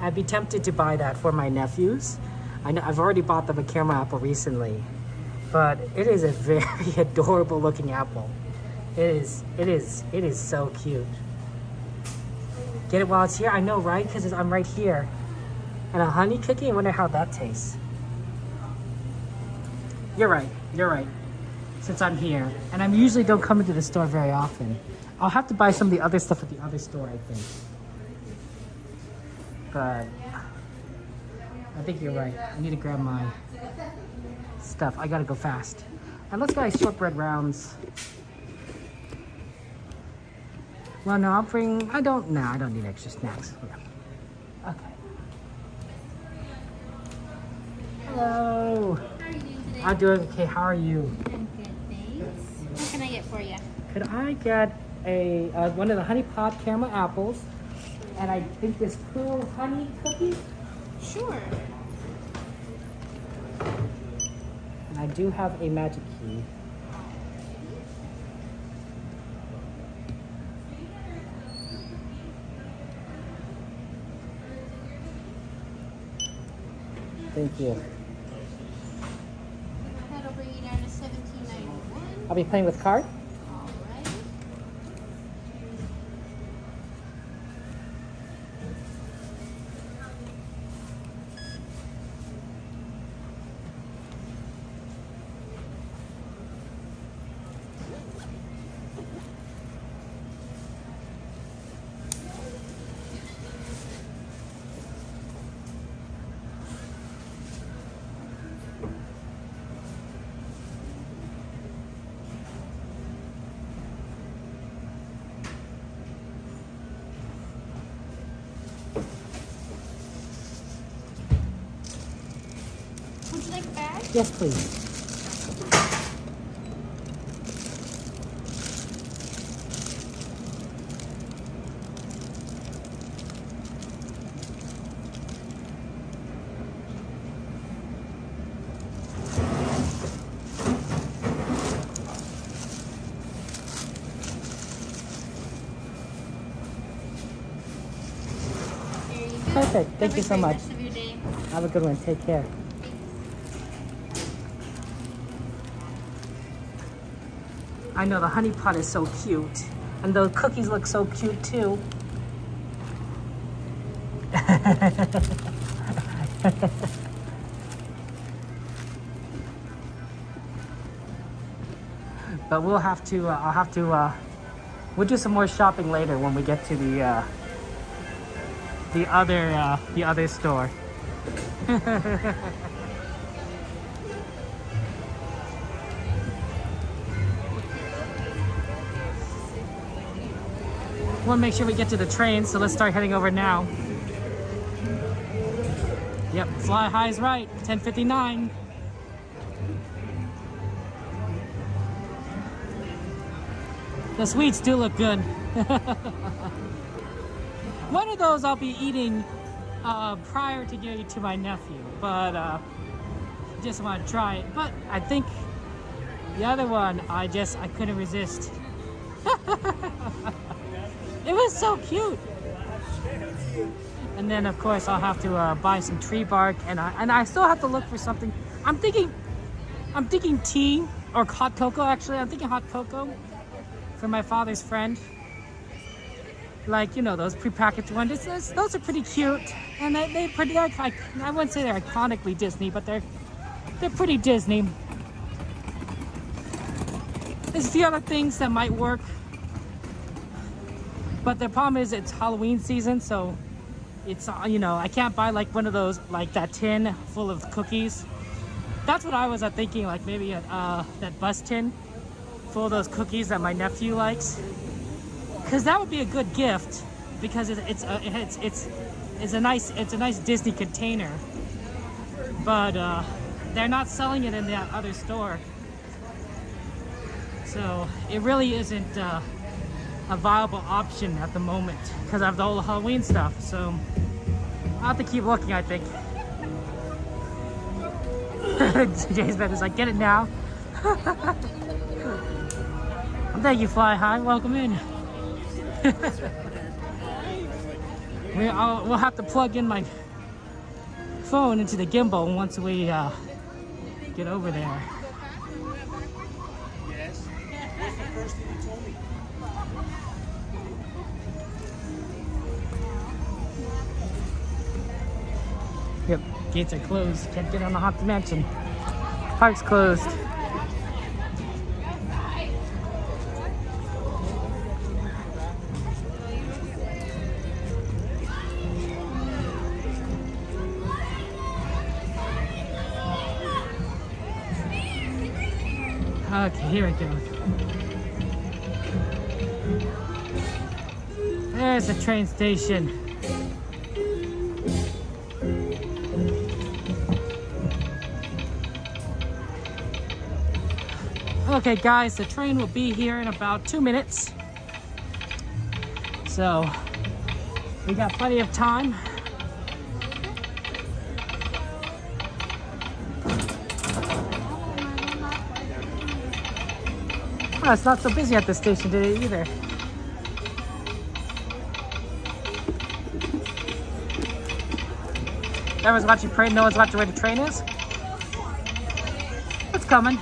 I'd be tempted to buy that for my nephews. I know I've already bought them a caramel apple recently, but it is a very adorable looking apple. It is so cute. Get it while it's here? I know, right? Because I'm right here. And a honey cookie, I wonder how that tastes. You're right. Since I'm here. And I usually don't come into the store very often. I'll have to buy some of the other stuff at the other store, I think. but I think you're right. I need to grab my stuff. I gotta go fast. And let's buy shortbread rounds. Well, no, I'll bring, I don't need extra snacks. Yeah. Okay. Hello. How are you doing today? I'm doing okay. How are you? I'm good, thanks. What can I get for you? Could I get a one of the honey pot caramel apples, and I think this cool honey cookie? Sure. And I do have a magic key. Thank you. That'll bring you down to $17.91. I'll be playing with card. All right. Would you like a bag? Yes, please. There you go. Perfect. Thank you so much. Rest of your day. Have a good one. Take care. I know the honey pot is so cute. And those cookies look so cute too. But we'll have to, we'll do some more shopping later when we get to the other store. Want to make sure we get to the train, so let's start heading over now. Yep, fly high is right, 10:59. The sweets do look good. One of those I'll be eating prior to giving it to my nephew, but just want to try it. But I think the other one, I couldn't resist. It was so cute. And then of course I'll have to buy some tree bark, and I still have to look for something. I'm thinking tea or hot cocoa. Actually, I'm thinking hot cocoa for my father's friend. Like, you know, those prepackaged ones. Those are pretty cute, and they're pretty. I wouldn't say they're iconically Disney, but they're pretty Disney. There's a few other things that might work. But the problem is it's Halloween season, so it's, you know, I can't buy like one of those, like that tin full of cookies. That's what I was thinking, like maybe that bus tin full of those cookies that my nephew likes. Cause that would be a good gift, because it's a nice Disney container. But they're not selling it in that other store, so it really isn't a viable option at the moment because of the whole Halloween stuff. So I'll have to keep looking, I think. Jay's bed is like, get it now. Thank you, Fly High. Welcome in. We'll have to plug in my phone into the gimbal once we get over there. Yes. What's the first thing you told me? Yep, gates are closed. Can't get on the Haunted Mansion. Park's closed. Okay, here we go. There's the train station. Okay guys, the train will be here in about 2 minutes. So, we got plenty of time. Oh, it's not so busy at the station today either. Everyone's watching train, no one's watching where the train is? It's coming.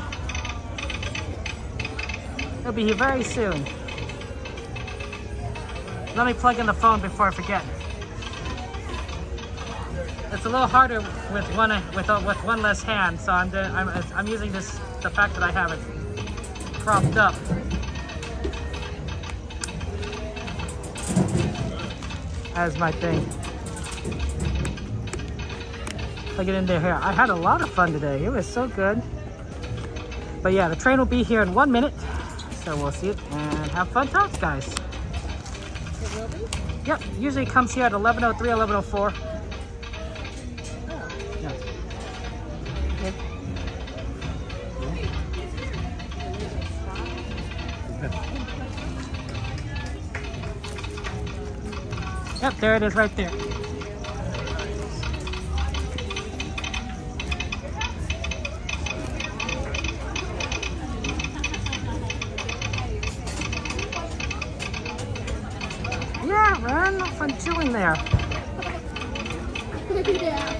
It'll be here very soon. Let me plug in the phone before I forget. It's a little harder with one less hand, so I'm using the fact that I have it propped up. As my thing. Plug it in there here. I had a lot of fun today. It was so good. But yeah, the train will be here in 1 minute. So we'll see it and have fun times, guys. It will be? Yep, usually it comes here at 11:03, 11:04. Oh. Yeah. Yep, there it is right there. Yeah, man, no fun chilling there. Yeah.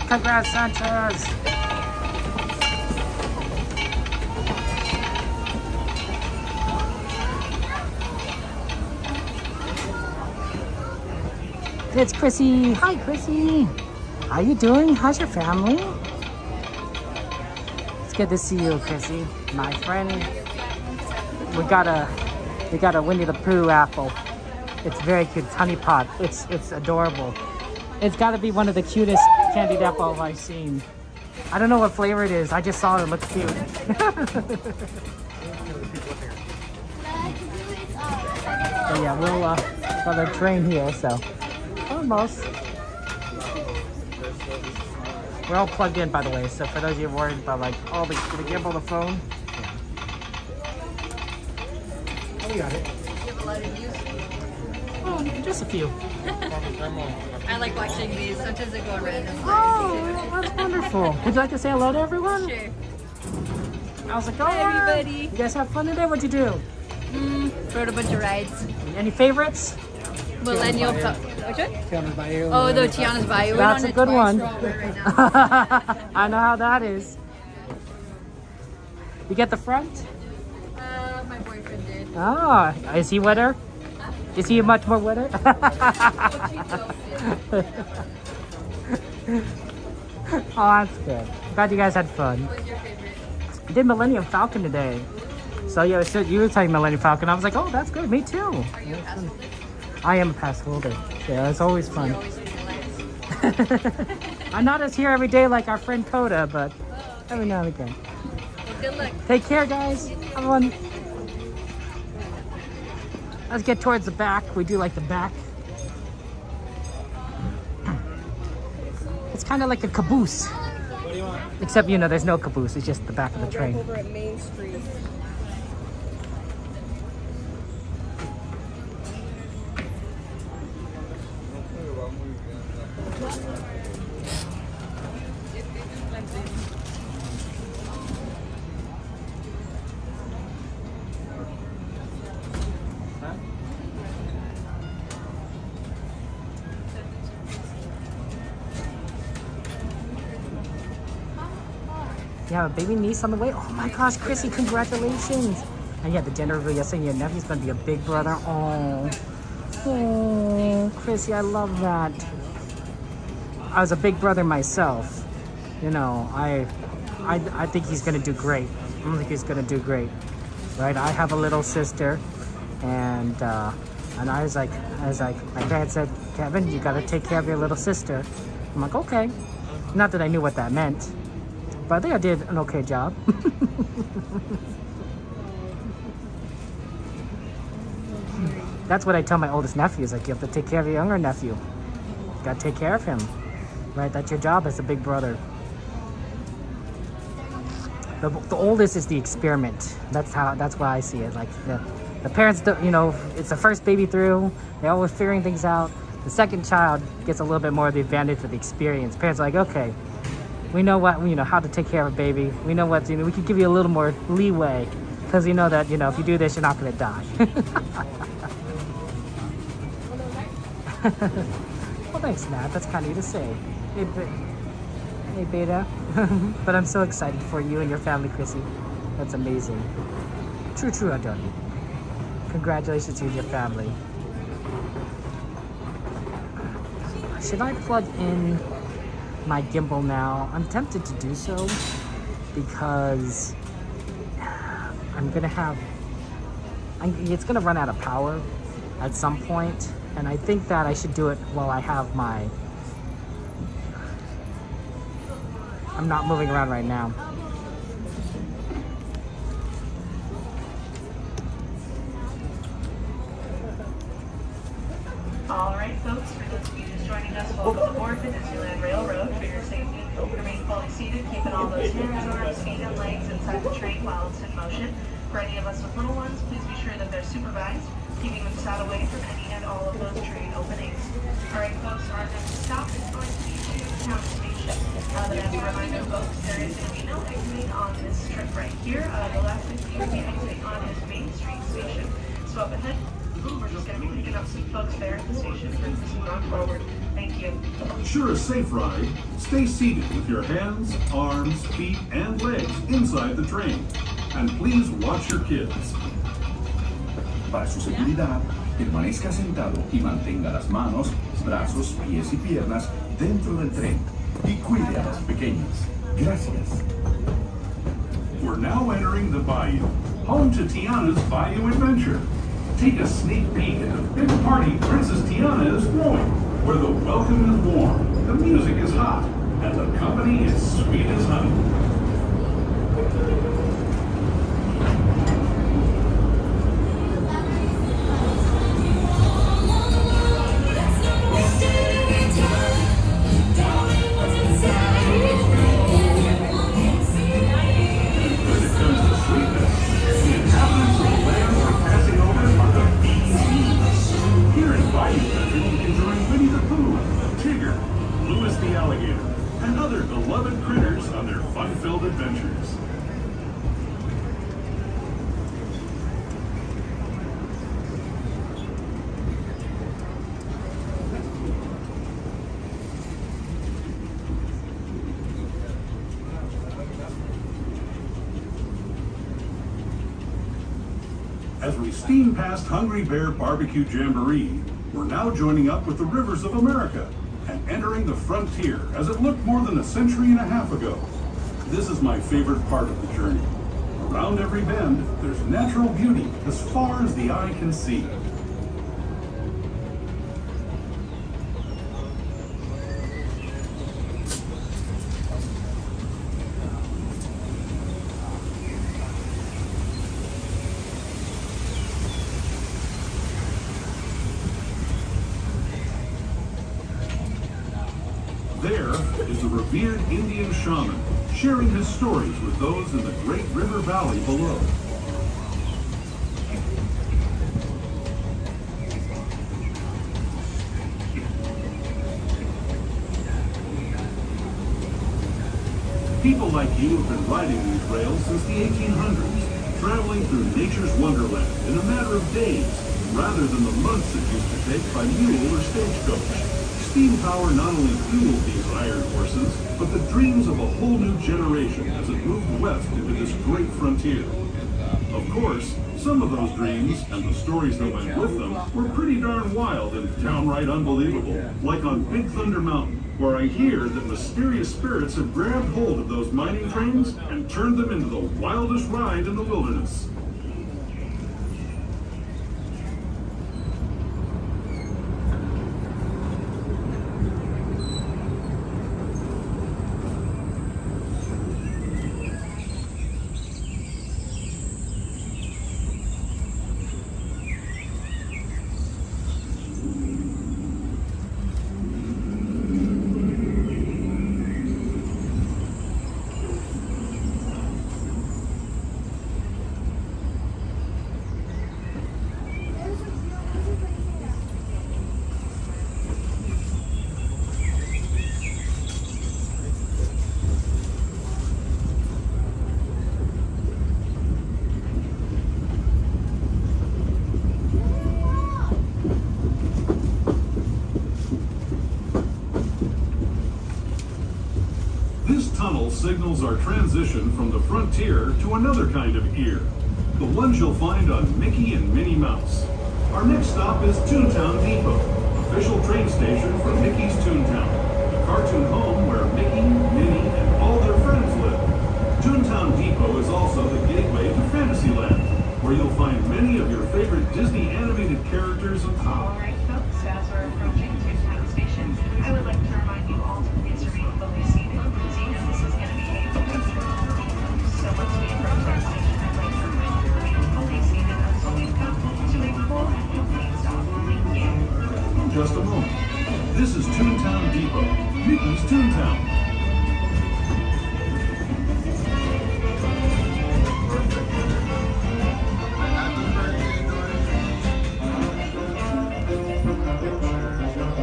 Congrats, Sanchez. It's Chrissy. Hi, Chrissy. How you doing? How's your family? It's good to see you, Chrissy, my friend. We got a Winnie the Pooh apple. It's very cute. It's honey pot. It's adorable. It's got to be one of the cutest candied apples I've seen. I don't know what flavor it is. I just saw it. It looked cute. So yeah, we'll got the train here. So. Almost. We're all plugged in, by the way, so for those of you worried about like, oh, the gimbal, the phone. Yeah. Oh, we got it. You have a lot of views? Oh, just a few. I like watching these. Sometimes I go on random. Oh, that's wonderful. Would you like to say hello to everyone? Sure. How's it going? Hi, everybody. You guys have fun today? What'd you do? Rode a bunch of rides. Any favorites? Millennium. Which one? Tiana's Bayou. Oh, the Tiana's Bayou. That's a good one. Right now. I know how that is. You get the front? My boyfriend did. Oh, is he wetter? Is he much more wetter? Oh, that's good. Glad you guys had fun. What was your favorite? I did Millennium Falcon today. So yeah, so you were talking Millennium Falcon. I was like, oh, that's good. Me too. Are you a pass holder? I am a pass holder. Yeah, it's always fun. You're always in your lights. I'm not as here every day like our friend Coda, but every now and again. Well, good luck. Take care, guys. Everyone. Let's get towards the back. We do like the back. It's kind of like a caboose. What do you want? Except, you know, there's no caboose. It's just the back of the train. Over at Main Street. You have a baby niece on the way? Oh my gosh, Chrissy, congratulations. And yeah, the dinner reveal yesterday, your nephew's gonna be a big brother. Oh, Chrissy, I love that. I was a big brother myself. You know, I think he's gonna do great. I think he's gonna do great. right? I have a little sister, and I was like, my parents said, Kevin, you gotta take care of your little sister. I'm like, okay. Not that I knew what that meant, but I think I did an okay job. That's what I tell my oldest nephew, is like, you have to take care of your younger nephew. You gotta take care of him, right? That's your job as a big brother. The oldest is the experiment. That's why I see it. Like the parents, you know, it's the first baby through. They're always figuring things out. The second child gets a little bit more of the advantage of the experience. Parents are like, okay, we know how to take care of a baby. We know what, we can give you a little more leeway because you know that, if you do this, you're not gonna die. Well, thanks, Nat. That's kind of you to say. Hey, Beta. But I'm so excited for you and your family, Chrissy. That's amazing. True, Adoni. Congratulations to you and your family. Should I plug in my gimbal now? I'm tempted to do so because it's gonna run out of power at some point, and I think that I should do it while I have I'm not moving around right now. All right, folks, for those of you just joining us, welcome aboard the Disneyland Railroad. For your safety, remain fully seated, keeping all those hands, arms, feet, and legs inside the train while it's in motion. For any of us with little ones, please be sure that they're supervised, keeping them sat away from any and all of those train openings. All right, folks, our next stop is going to be Town Station. But as a reminder, folks, there is going to be no exiting on this trip right here. The last thing we will be exiting on is Main Street Station. So up ahead, we're just going to be picking up some folks there at the station and proceeding on forward. Thank you. Ensure a safe ride. Stay seated with your hands, arms, feet, and legs inside the train. And please watch your kids. Para su seguridad, permanezca sentado y mantenga las manos, brazos, pies y piernas dentro del tren. Y cuide a las pequeñas. Gracias. We're now entering the Bayou, home to Tiana's Bayou Adventure. Take a sneak peek at the big party Princess Tiana is throwing, where the welcome is warm, the music is hot, and the company is sweet as honey. And other beloved critters on their fun-filled adventures. As we steam past Hungry Bear Barbecue Jamboree, we're now joining up with the Rivers of America and entering the frontier as it looked more than a century and a half ago. This is my favorite part of the journey. Around every bend, there's natural beauty as far as the eye can see. There is the revered Indian shaman, sharing his stories with those in the great river valley below. People like you have been riding these rails since the 1800s, traveling through nature's wonderland in a matter of days, rather than the months it used to take by mule or stagecoach. Steam power not only fueled these iron horses, but the dreams of a whole new generation as it moved west into this great frontier. Of course, some of those dreams, and the stories that went with them, were pretty darn wild and downright unbelievable, like on Big Thunder Mountain, where I hear that mysterious spirits have grabbed hold of those mining trains and turned them into the wildest ride in the wilderness. This tunnel signals our transition from the frontier to another kind of ear, the ones you'll find on Mickey and Minnie Mouse. Our next stop is Toontown Depot, official train station for Mickey's Toontown, the cartoon home where Mickey, Minnie, and all their friends live. Toontown Depot is also the gateway to Fantasyland, where you'll find many of your favorite Disney animated characters and Alright folks, as we're approaching Toontown Station, I would like to remind you all to please remain fully seated. As you know, this is going to be a focus for all of you. So once we approach our station, I'd like to remind you to remain fully seated until we come to a full and complete stop. Thank you. just a moment. This is Toontown Depot, Mickey's Toontown.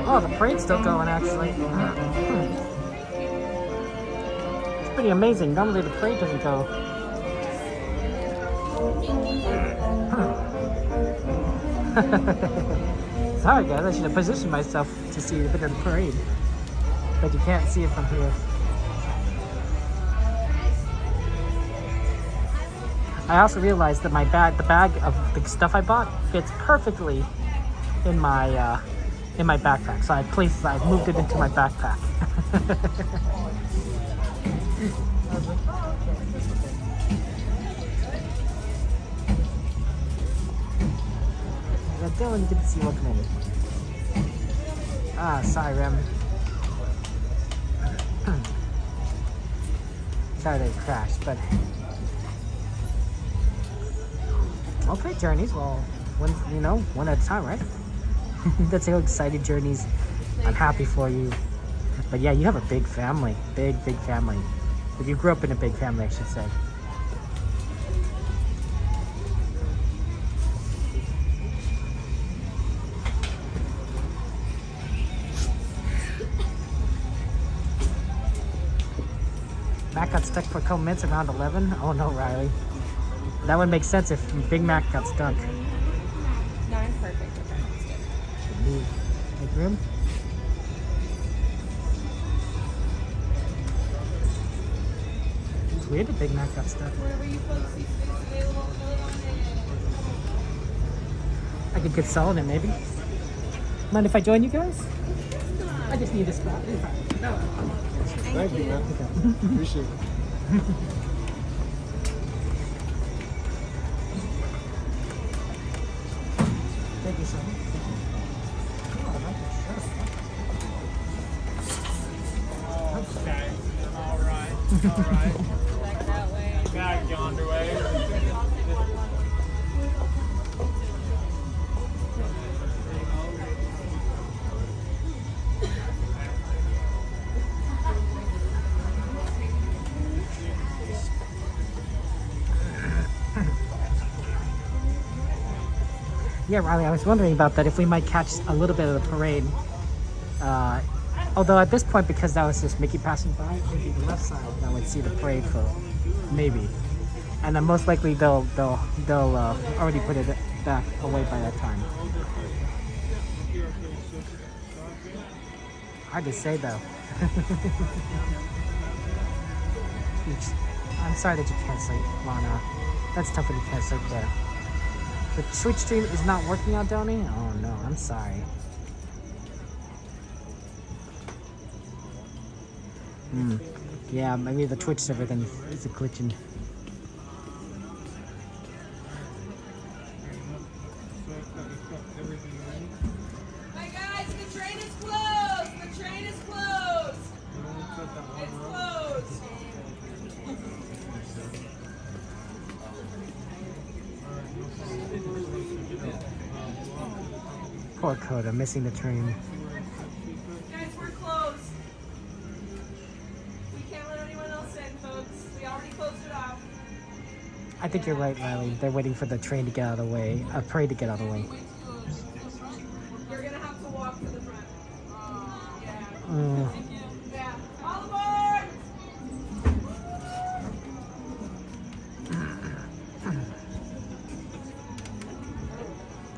Oh, the parade's still going, actually. It's pretty amazing. Normally the parade doesn't go. Sorry, guys. I should have positioned myself to see a bit of the parade. But you can't see it from here. I also realized that my bag, the bag of the stuff I bought, fits perfectly in my backpack. So I moved it into my backpack. I don't get to see what's in. Ah, sorry, Rem. Sorry they crashed, but okay, journeys. Well, one at a time, right? That's how excited journeys. I'm happy for you. But yeah, you have a big family. Big family. But you grew up in a big family, I should say. Mac got stuck for a couple minutes around 11. Oh no, Riley. That would make sense if Big Mac got stuck. No, I'm perfect. Make room. It's weird that Big Mac got stuck. I could get solid in maybe. Mind if I join you guys? I just need a spot. No. Thank you, man. Appreciate it. Thank you so much. Okay. All right. Back that way. Back yonder way. Yeah, Riley, I was wondering about that, if we might catch a little bit of the parade. Although at this point, because that was just Mickey passing by, maybe the left side, I would see the parade for maybe. And then most likely they'll already put it back away by that time. Hard to say though. I'm sorry that you can't sleep, Lana. That's tough when you can't sleep there. The Twitch stream is not working out, Donnie? Oh no, I'm sorry. Yeah, maybe the Twitch server then is glitching. Hi guys, the train is closed! The train is closed! It's closed! Poor Coda, missing the train. Guys, we're closed. We can't let anyone else in, folks. We already closed it off. I think you're right, Riley. They're waiting for the train to get out of the way, parade to get out of the way. You're gonna have to walk to the front. Yeah. Mm. Yeah. All aboard!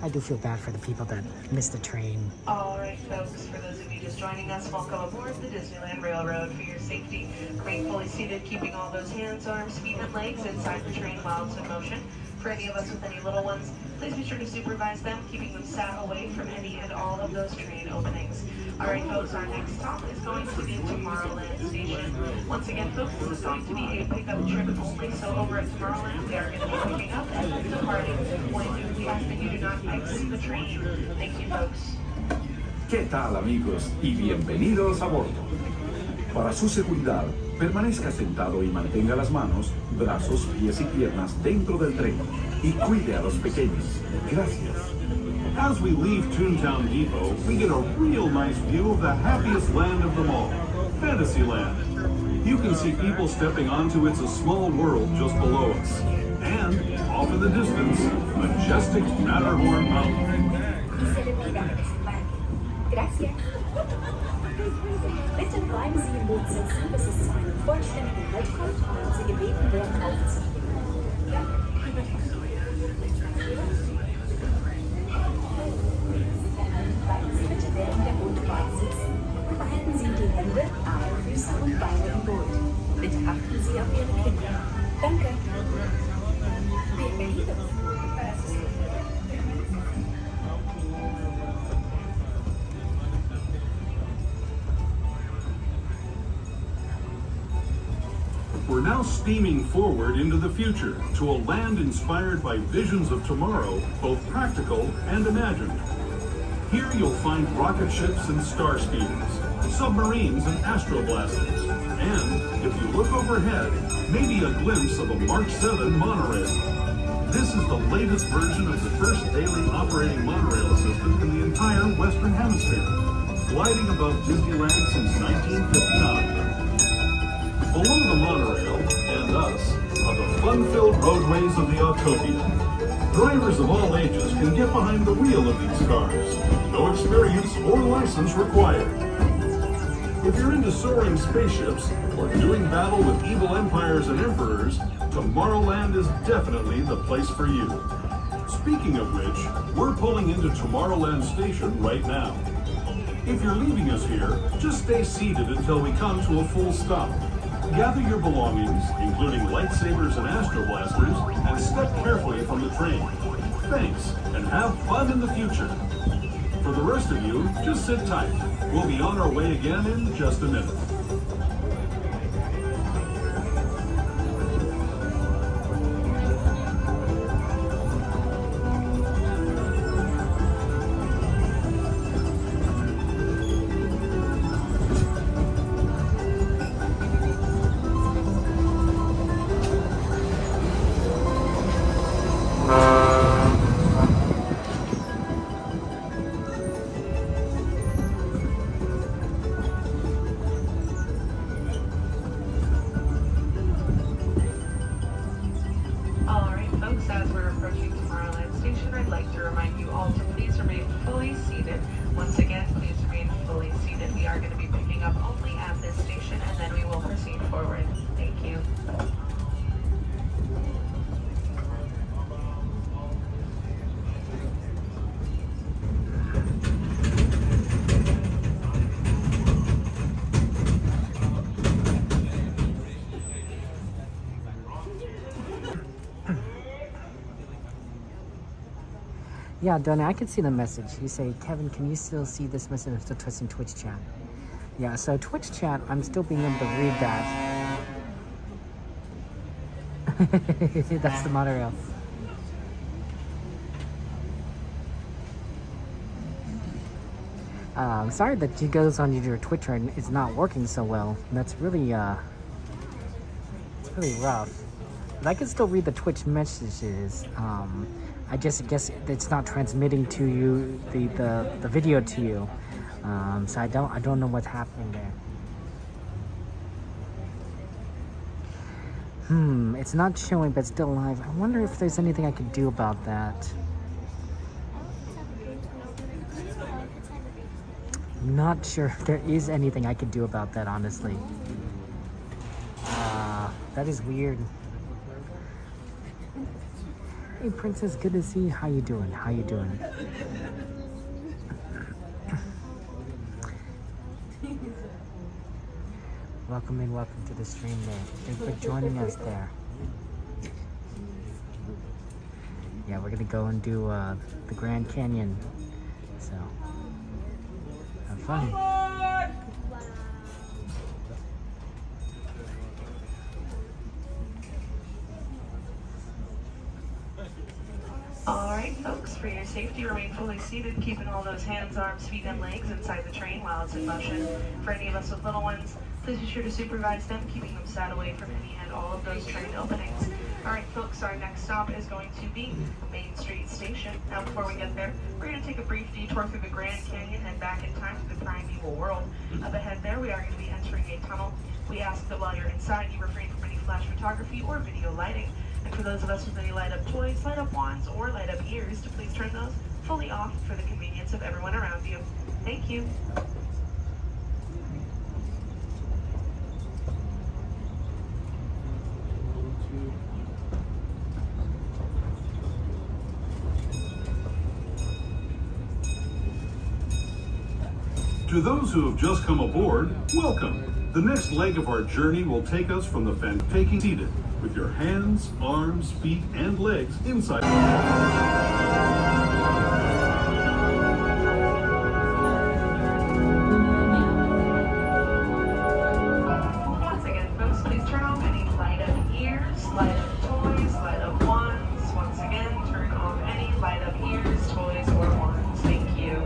I do feel bad for the people that missed the train. All right, folks, for those of you just joining us, welcome aboard the Disneyland Railroad. For your safety, remain fully seated, keeping all those hands, arms, feet, and legs inside the train while it's in motion. For any of us with any little ones, please be sure to supervise them, keeping them sat away from any and all of those train openings. All right, folks, our next stop is going to be Tomorrowland Station. Once again, folks, this is going to be a pickup trip only, so over at Tomorrowland, we are going to be picking up and then departing. We ask that you do not exit the train. Thank you, folks. ¿Qué tal, amigos? Y bienvenidos a bordo. Para su seguridad, permanezca sentado y mantenga las manos, brazos, pies y piernas dentro del tren y cuide a los pequeños. Gracias. As we leave Toontown Depot, we get a real nice view of the happiest land of them all, Fantasyland. You can see people stepping onto It's a Small World just below us. And, off in the distance, majestic Matterhorn Mountain. Gracias. Bitte bleiben Sie im Boot sitzen, bis es zu einem vollständigen Halt kommt und Sie gebeten werden aufzuziehen. Bleiben Sie bitte während der Bootfahrt sitzen. Behalten Sie die Hände, Arme, Füße und Beine im Boot. Bitte achten Sie auf Ihre Kinder. Danke. Bienvenidos. We're now steaming forward into the future to a land inspired by visions of tomorrow, both practical and imagined. Here you'll find rocket ships and star speeders, submarines and astroblasters, and, if you look overhead, maybe a glimpse of a Mark 7 monorail. This is the latest version of the first daily operating monorail system in the entire Western Hemisphere, gliding above Disneyland since 1959. Below the monorail, and us, are the fun-filled roadways of the Autopia. Drivers of all ages can get behind the wheel of these cars. No experience or license required. If you're into soaring spaceships or doing battle with evil empires and emperors, Tomorrowland is definitely the place for you. Speaking of which, we're pulling into Tomorrowland Station right now. If you're leaving us here, just stay seated until we come to a full stop. Gather your belongings, including lightsabers and astroblasters, and step carefully from the train. Thanks, and have fun in the future. For the rest of you, just sit tight. We'll be on our way again in just a minute. Yeah, Donnie, I can see the message. You say, Kevin, can you still see this message? I'm still trusting Twitch chat. Yeah, so Twitch chat, I'm still being able to read that. That's the monorail. Sorry that you goes on your Twitter and it's not working so well. That's really, it's really rough. But I can still read the Twitch messages. I just guess it's not transmitting to you the video to you. So I don't know what's happening there. It's not showing, but it's still live. I wonder if there's anything I could do about that. I'm not sure if there is anything I could do about that, honestly. That is weird. Hey, Princess, good to see you. How you doing? How you doing? Welcome in, welcome to the stream there. Thanks for joining us there. Yeah, we're gonna go and do the Grand Canyon. So, have fun. Alright folks, for your safety, remain fully seated, keeping all those hands, arms, feet, and legs inside the train while it's in motion. For any of us with little ones, please be sure to supervise them, keeping them sat away from any and all of those train openings. Alright folks, our next stop is going to be Main Street Station. Now before we get there, we're going to take a brief detour through the Grand Canyon and back in time to the primeval world. Up ahead there, we are going to be entering a tunnel. We ask that while you're inside, you refrain from any flash photography or video lighting. And for those of us with any light-up toys, light-up wands, or light-up ears, to please turn those fully off for the convenience of everyone around you. Thank you. To those who have just come aboard, welcome. The next leg of our journey will take us from the taking seated, with your hands, arms, feet, and legs inside. Once again, folks, please turn off any light-up ears, light-up toys, light-up wands. Once again, turn off any light-up ears, toys, or wands. Thank you.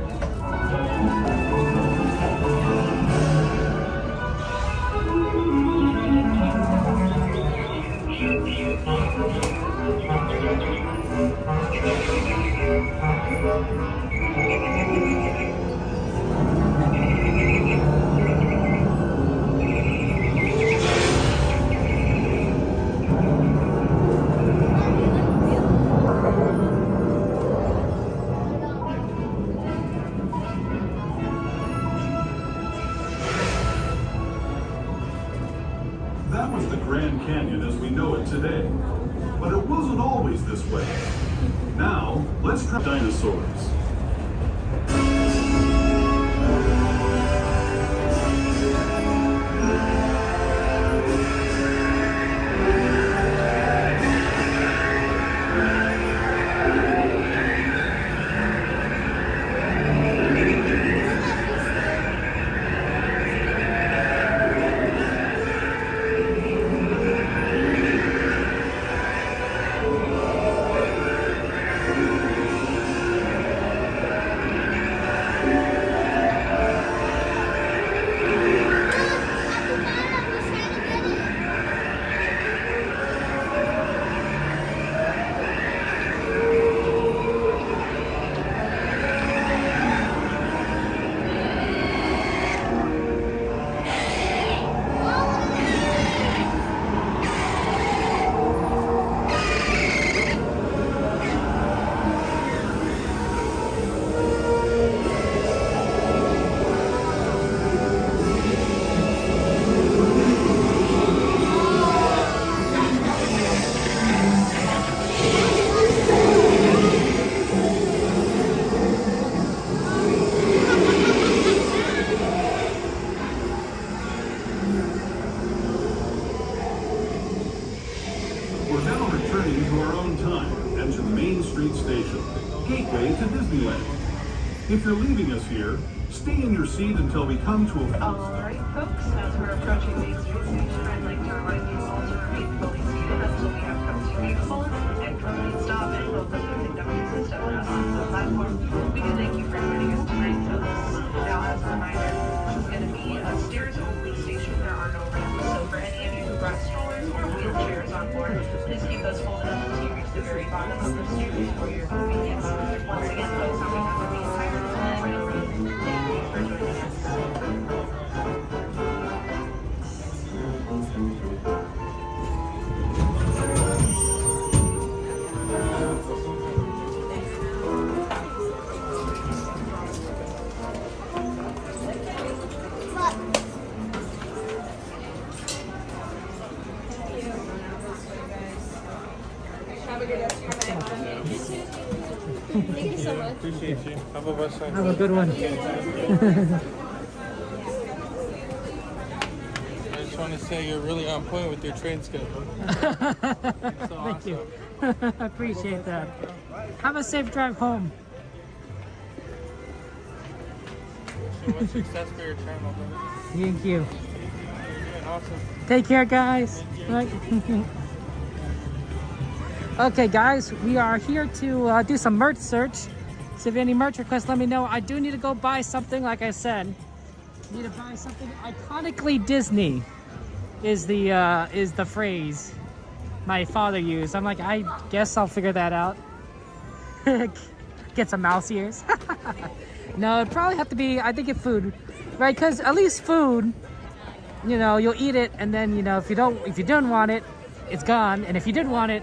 That was the Grand Canyon as we know it today. But it wasn't always this way. Now, let's try dinosaurs. We're now returning to our own time and to Main Street Station, gateway to Disneyland. If you're leaving us here, stay in your seat until we come to a... Alright folks, as we're approaching Main Street Station, I'd like to remind you all to remain fully seated until we have come to a full and complete stop and both of the conductors and stepping us onto the platform. We do thank you for joining us tonight, folks. Now, as a reminder, this is going to be a stairs-only station. There are no ramps, so for any of you who brought strollers or wheelchairs on board, please keep those folded up until you reach the very bottom of the stairs for your convenience. Once again, folks, on behalf of the entire Disneyland Railroad, thank you for joining us. Have a good rest of your night. Thank you so much. Appreciate you. Have a blessed night. Have a good one. I just want to say you're really on point with your train schedule. Thank you. I appreciate that. Have a safe drive home. Much success for your term, my brother. Thank you. You're doing awesome. Take care, guys. Right. Okay, guys, we are here to do some merch search. So if you have any merch requests, let me know. I do need to go buy something, like I said. Need to buy something iconically Disney is the phrase my father used. I'm like, I guess I'll figure that out. Get some mouse ears. No, it'd probably have to be, I think, it's food, right? Because at least food, you know, you'll eat it, and then, you know, if you don't want it, it's gone. And if you did want it,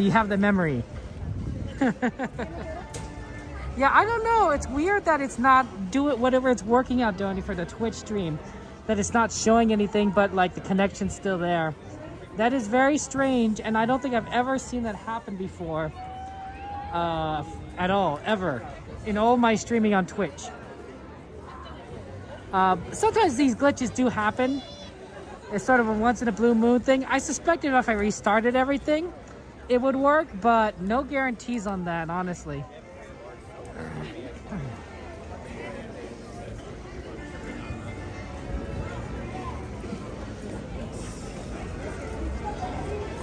you have the memory. Yeah, I don't know. It's weird that it's not whatever it's working out doing for the Twitch stream, that it's not showing anything, but like the connection's still there. That is very strange, and I don't think I've ever seen that happen before, at all, ever, in all my streaming on Twitch. Sometimes these glitches do happen. It's sort of a once in a blue moon thing. I suspected if I restarted everything, it would work, but no guarantees on that, honestly.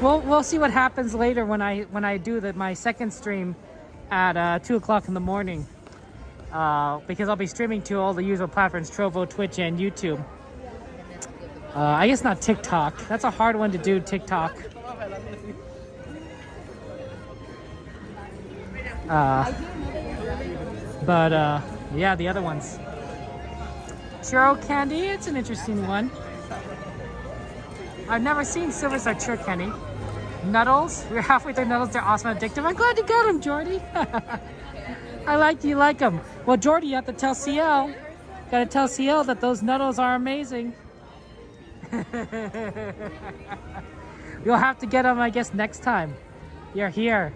We'll see what happens later when I do my second stream at 2 o'clock in the morning, because I'll be streaming to all the usual platforms: Trovo, Twitch, and YouTube. I guess not TikTok. That's a hard one to do, TikTok. Yeah, the other ones. Churro candy, it's an interesting one. I've never seen Silver Star churro candy. Nuddles, we're halfway through Nuddles. They're awesome and addictive. I'm glad you got them, Jordy. I like you like them. Well, Jordy, you have to tell CL. Gotta tell CL that those Nuddles are amazing. You'll have to get them, I guess, next time you're here.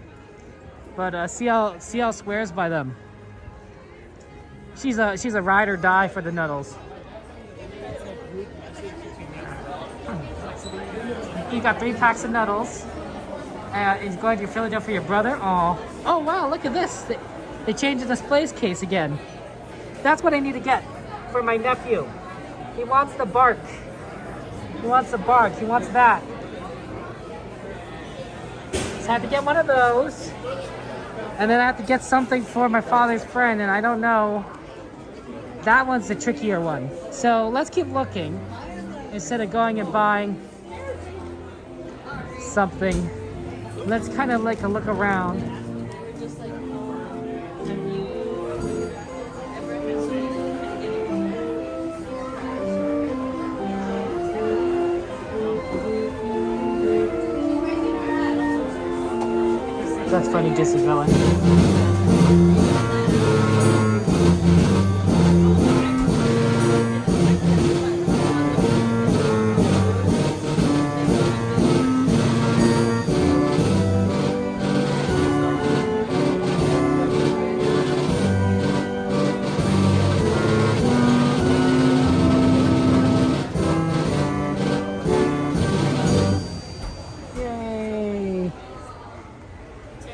But CL swears by them. She's a ride or die for the Nuddles. You got 3 packs of Nuddles. He's going to Philadelphia for your brother. Oh wow! Look at this. They changed the displays case again. That's what I need to get for my nephew. He wants the bark. He wants the bark. He wants that. So I have to get one of those. And then I have to get something for my father's friend, and I don't know. That one's the trickier one. So let's keep looking instead of going and buying something. Let's kind of like a look around. That's funny, just a villain.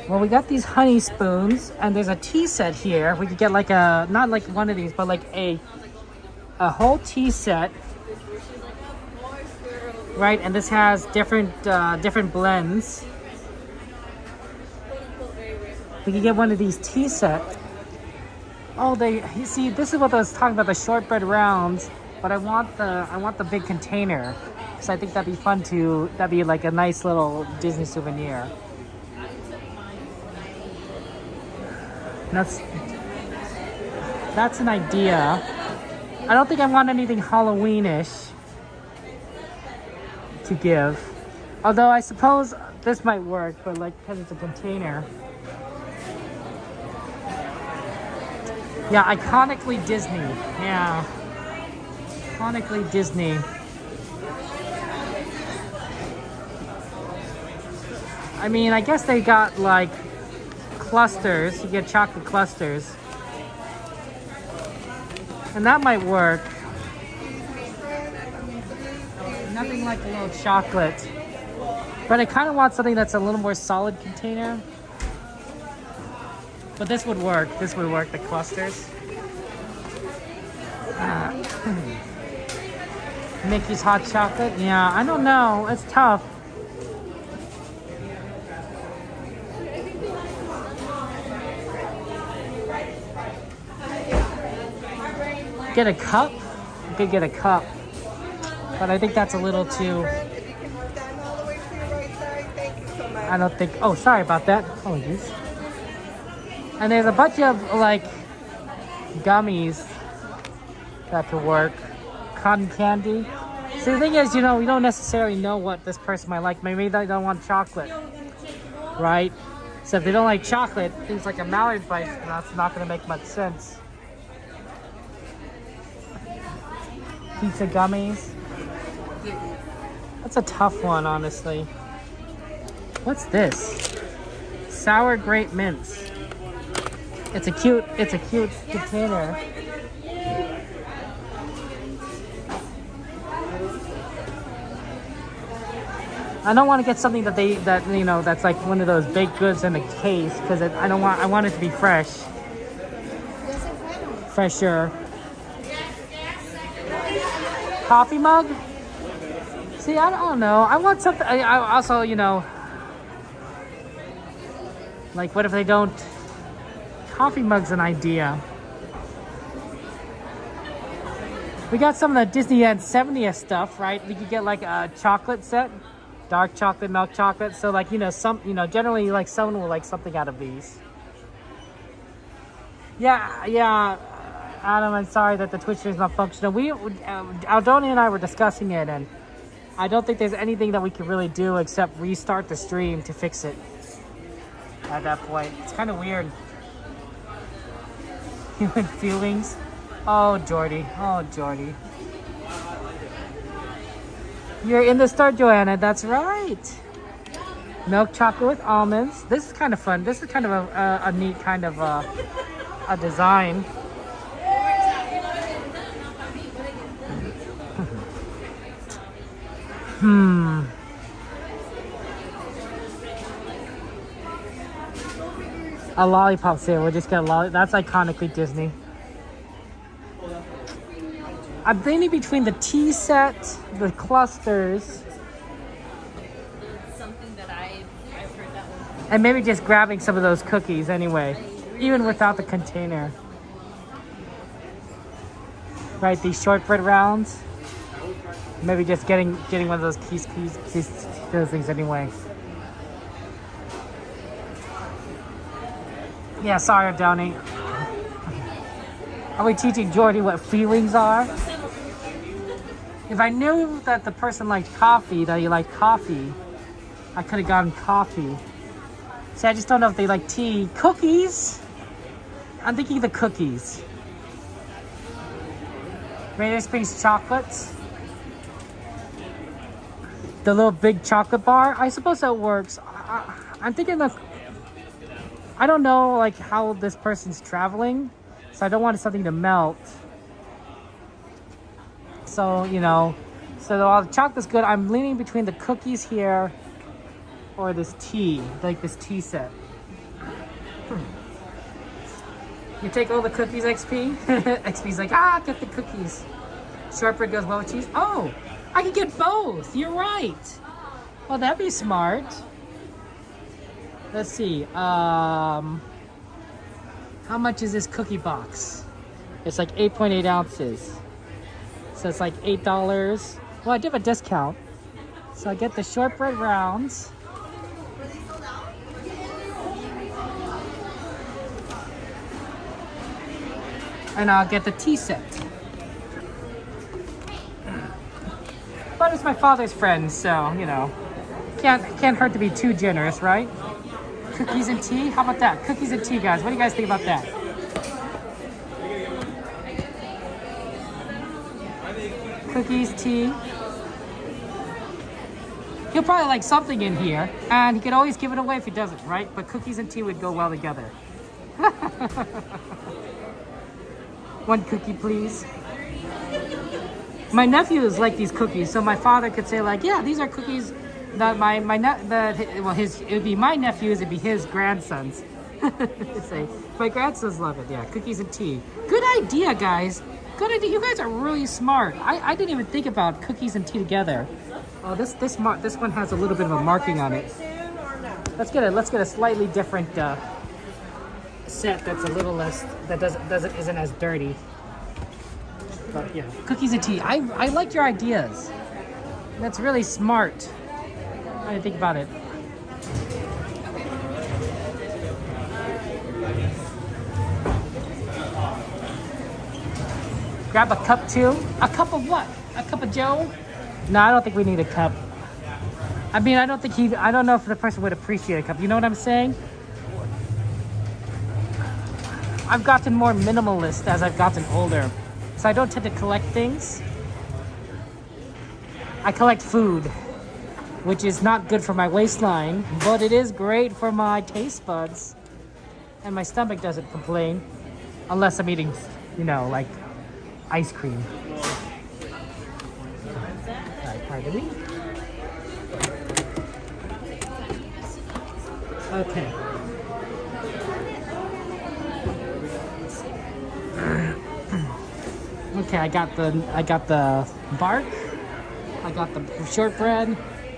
Well, we got these honey spoons, and there's a tea set here. We could get like a, not like one of these, but like a whole tea set, right? And this has different blends. We could get one of these tea sets. Oh, you see, this is what I was talking about, the shortbread rounds. But I want the big container, so I think that'd be fun to. That'd be like a nice little Disney souvenir. That's an idea. I don't think I want anything Halloweenish to give. Although I suppose this might work, but like because it's a container. Yeah, iconically Disney. Yeah. Iconically Disney. I mean, I guess they got like clusters. You get chocolate clusters. And that might work. Nothing like a little chocolate. But I kind of want something that's a little more solid container. But this would work. This would work, the clusters. Mickey's hot chocolate? Yeah, I don't know. It's tough. Get a cup? You could get a cup. But I think that's a little too... I don't think... Oh, sorry about that. Apologies. And there's a bunch of, like, gummies that could work. Cotton candy. See, the thing is, you know, we don't necessarily know what this person might like. Maybe they don't want chocolate, right? So if they don't like chocolate, things like a mallard bite, that's not going to make much sense. Pizza gummies. That's a tough one, honestly. What's this? Sour grape mints. It's a cute container. I don't want to get something that's like one of those baked goods in a case because I want it to be fresh. Fresher. Coffee mug? See, I don't know. I want something. I also, you know, like what if they don't? Coffee mug's an idea. We got some of the Disneyland 70th stuff, right? We could get like a chocolate set, dark chocolate, milk chocolate. So like, you know, generally like someone will like something out of these. Yeah. Adam, I'm sorry that the Twitch is not functional. Aldoni and I were discussing it, and I don't think there's anything that we can really do except restart the stream to fix it at that point. It's kind of weird. Human feelings. Oh, Jordy. You're in the store, Joanna. That's right. Milk chocolate with almonds. This is kind of fun. This is kind of a neat kind of a design. A lollipop sale. We'll just get a lollipop. That's iconically Disney. I'm thinking between the tea set, the clusters, Something that I've heard that one. and maybe just grabbing some of those cookies anyway, even without the container. Right, these shortbread rounds. Maybe just getting one of those those things anyway. Yeah, sorry, Downey. Are we teaching Jordy what feelings are? If I knew that the person liked coffee, that you like coffee, I could have gotten coffee. See, I just don't know if they like tea. Cookies? I'm thinking the cookies. Raider Springs chocolates. The little big chocolate bar. I suppose that works. I'm thinking that... I don't know like how this person's traveling, so I don't want something to melt. So, you know, so all the chocolate's good. I'm leaning between the cookies here or this tea, like this tea set. You take all the cookies, XP? XP's like, get the cookies. Shortbread goes well with cheese. Oh, I can get both. You're right. Well, that'd be smart. Let's see. How much is this cookie box? It's like 8.8 ounces. So it's like $8. Well, I do have a discount. So I get the shortbread rounds. And I'll get the tea set. But it's my father's friend, so, you know. Can't hurt to be too generous, right? Cookies and tea? How about that? Cookies and tea, guys. What do you guys think about that? Cookies, tea. He'll probably like something in here, and he could always give it away if he doesn't, right? But cookies and tea would go well together. One cookie, please. My nephews like these cookies, so my father could say like, yeah, these are cookies that it would be my nephews, it'd be his grandsons. Say, my grandsons love it. Yeah, cookies and tea. Good idea, guys. Good idea. You guys are really smart. I didn't even think about cookies and tea together. Oh, this one has a little bit of a marking on it. Let's get a slightly different set that's a little less isn't as dirty. But yeah, cookies and tea. I like your ideas. That's really smart. I didn't think about it. Grab a cup too. A cup of what? A cup of Joe? No, I don't think we need a cup. I mean, I don't know if the person would appreciate a cup. You know what I'm saying? I've gotten more minimalist as I've gotten older. So I don't tend to collect things. I collect food, which is not good for my waistline, but it is great for my taste buds. And my stomach doesn't complain, unless I'm eating, like ice cream. Sorry, pardon me. Okay. Okay, I got the bark, I got the shortbread,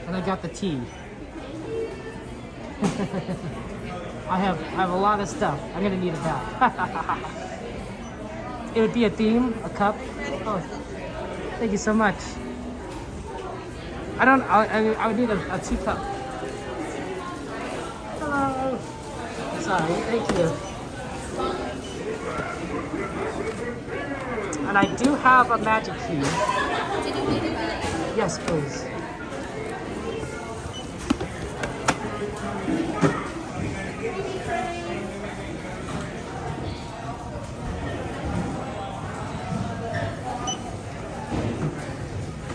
and I got the tea. I have a lot of stuff. I'm gonna need it back. It would be a theme, a cup. Oh, thank you so much. I would need a teacup. Hello. Sorry, thank you. And I do have a magic key. Yes, please.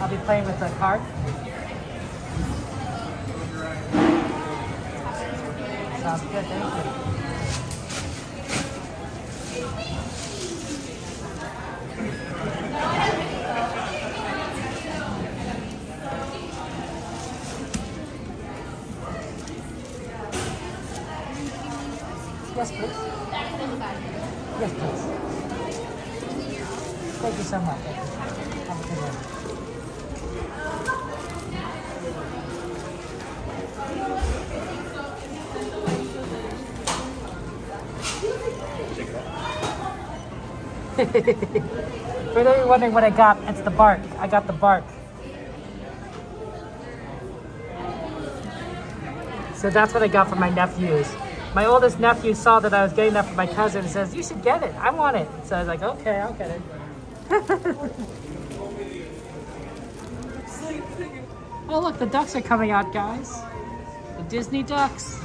I'll be playing with the card. Sounds good, thank you. Yes, please. Yes, please. Thank you so much. Have a good one. For those of you wondering what I got, it's the bark. I got the bark. So that's what I got for my nephews. My oldest nephew saw that I was getting that for my cousin and says, you should get it. I want it. So I was like, okay, I'll get it. Oh, look, the ducks are coming out, guys. The Disney ducks.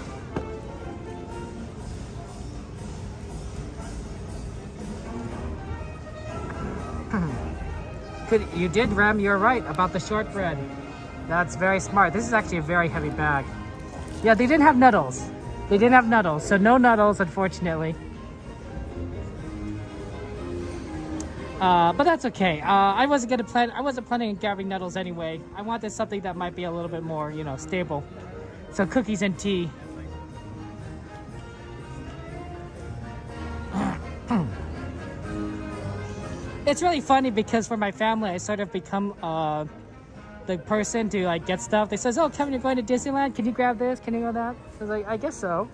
You did, Rem. You're right about the shortbread. That's very smart. This is actually a very heavy bag. Yeah, they didn't have nuddles. They didn't have nuddles, so no nuddles, unfortunately. But that's okay. I wasn't planning on grabbing nuddles anyway. I wanted something that might be a little bit more, stable. So cookies and tea. It's really funny because for my family, I sort of become the person to get stuff. They says, "Oh, Kevin, you're going to Disneyland. Can you grab this? Can you go that?" I was like, "I guess so."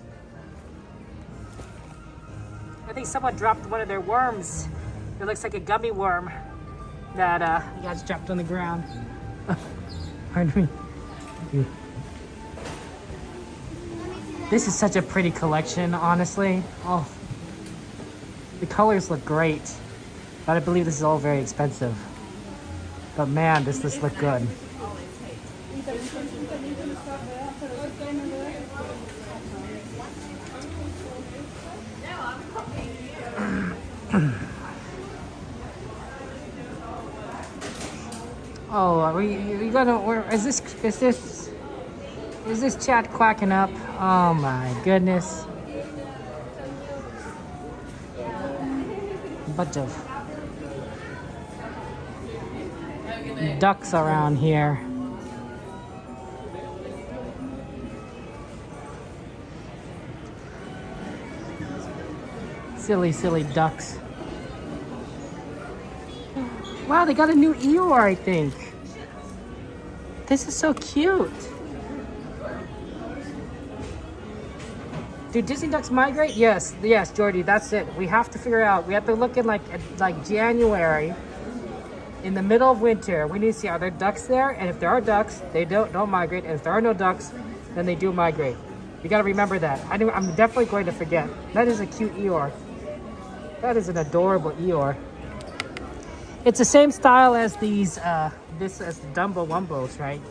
I think someone dropped one of their worms. It looks like a gummy worm that you guys dropped on the ground. Pardon me. This is such a pretty collection, honestly. Oh, the colors look great, but I believe this is all very expensive. But man, this look good. Oh, are we gonna? Is this? Is this chat quacking up? Oh my goodness. Bunch of ducks around here. Silly, silly ducks. Wow, they got a new Eeyore, I think. This is so cute. Do Disney ducks migrate? Yes, yes, Jordy, that's it. We have to figure out. We have to look in like January, in the middle of winter. We need to see, are there ducks there? And if there are ducks, they don't migrate. And if there are no ducks, then they do migrate. You got to remember that. I'm definitely going to forget. That is a cute Eeyore. That is an adorable Eeyore. It's the same style as these, as the Dumbo Wumbos, right?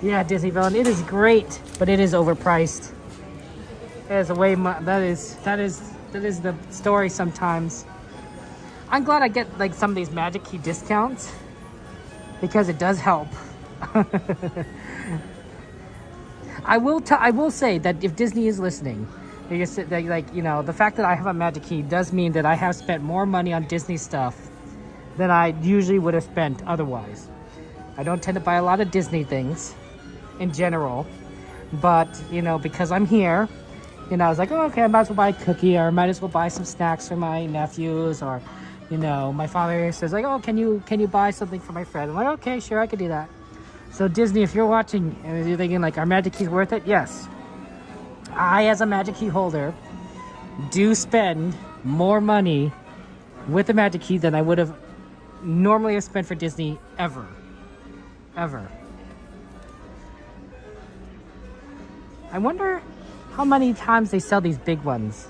Yeah, Disney Villain. It is great, but it is overpriced. That is that is the story sometimes. I'm glad I get like some of these Magic Key discounts because it does help. I will say that if Disney is listening, the fact that I have a Magic Key does mean that I have spent more money on Disney stuff than I usually would have spent otherwise. I don't tend to buy a lot of Disney things in general, but because I'm here, I was like, oh, okay, I might as well buy a cookie, or I might as well buy some snacks for my nephews, or my father says like, oh, can you buy something for my friend? I'm like, okay, sure, I could do that. So Disney, if you're watching and you're thinking like, are Magic Keys worth it? Yes. I, as a Magic Key holder, do spend more money with the Magic Key than I would have normally have spent for Disney ever. I wonder how many times they sell these big ones,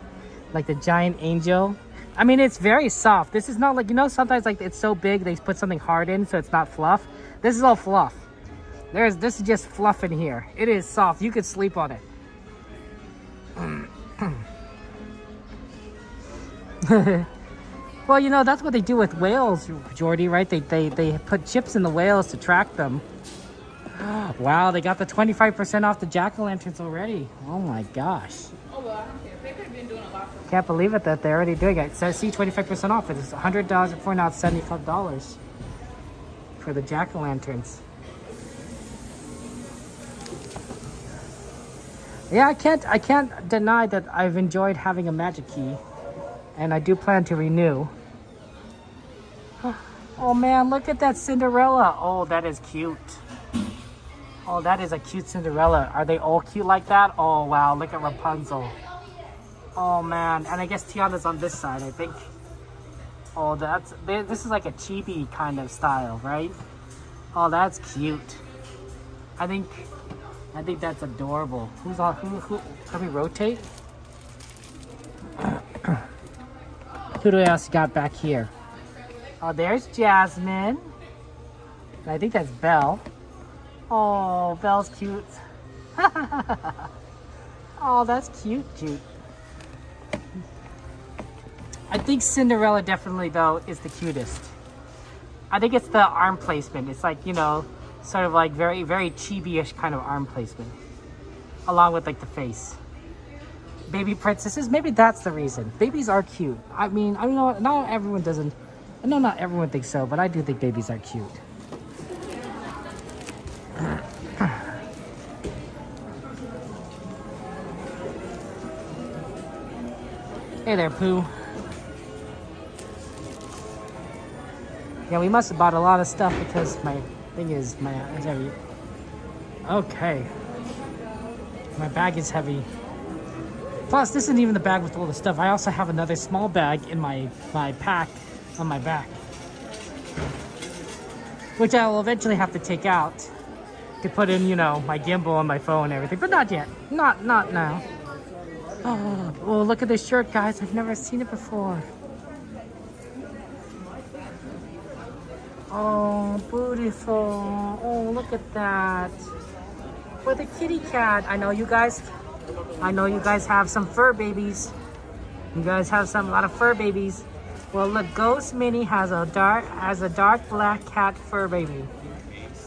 like the giant angel. I mean, it's very soft. This is not like, sometimes like it's so big they put something hard in so it's not fluff. This is all fluff. This is just fluff in here. It is soft. You could sleep on it. Well, that's what they do with whales, Jordy, right? They put chips in the whales to track them. Wow, they got the 25% off the jack-o'-lanterns already. Oh my gosh. Oh, well, I don't care. They could have been doing a lot for Can't believe it that they're already doing it. It says, see, 25% off. It's $100 before, now it's $75 for the jack-o'-lanterns. Yeah, I can't deny that I've enjoyed having a Magic Key, and I do plan to renew. Oh man, look at that Cinderella. Oh, that is cute. Oh, that is a cute Cinderella. Are they all cute like that? Oh wow, look at Rapunzel. Oh man, and I guess Tiana's on this side, I think. Oh, this is like a chibi kind of style, right? Oh, that's cute. I think that's adorable. Who can we rotate? Who else got back here? Oh, there's Jasmine. And I think that's Belle. Oh, Belle's cute. Oh, that's cute. I think Cinderella definitely, though, is the cutest. I think it's the arm placement. It's like, sort of like very, very chibi-ish kind of arm placement. Along with like the face. Baby princesses, maybe that's the reason. Babies are cute. I mean, I know not everyone doesn't. I know not everyone thinks so, but I do think babies are cute. Hey there, Pooh. Yeah, we must have bought a lot of stuff because my thing is heavy. Okay. My bag is heavy. Plus, this isn't even the bag with all the stuff. I also have another small bag in my pack on my back, which I will eventually have to take out to put in, my gimbal and my phone and everything, but not yet. Not now. Oh, look at this shirt, guys. I've never seen it before. Oh, beautiful. Oh, look at that. For the kitty cat. I know you guys have some fur babies. You guys have a lot of fur babies. Well, look, Ghost Minnie has a dark black cat fur baby.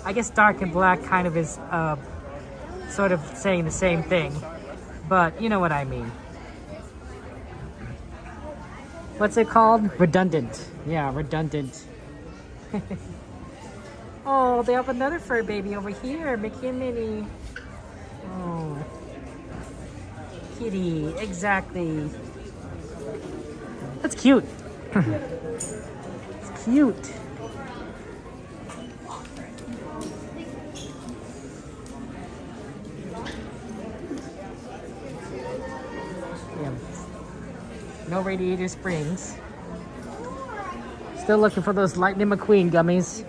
I guess dark and black kind of is sort of saying the same thing, but you know what I mean. What's it called? Redundant. Yeah, redundant. Oh, they have another fur baby over here, Mickey and Minnie. Oh, kitty, exactly. That's cute. It's cute. Yeah. No Radiator Springs. Still looking for those Lightning McQueen gummies.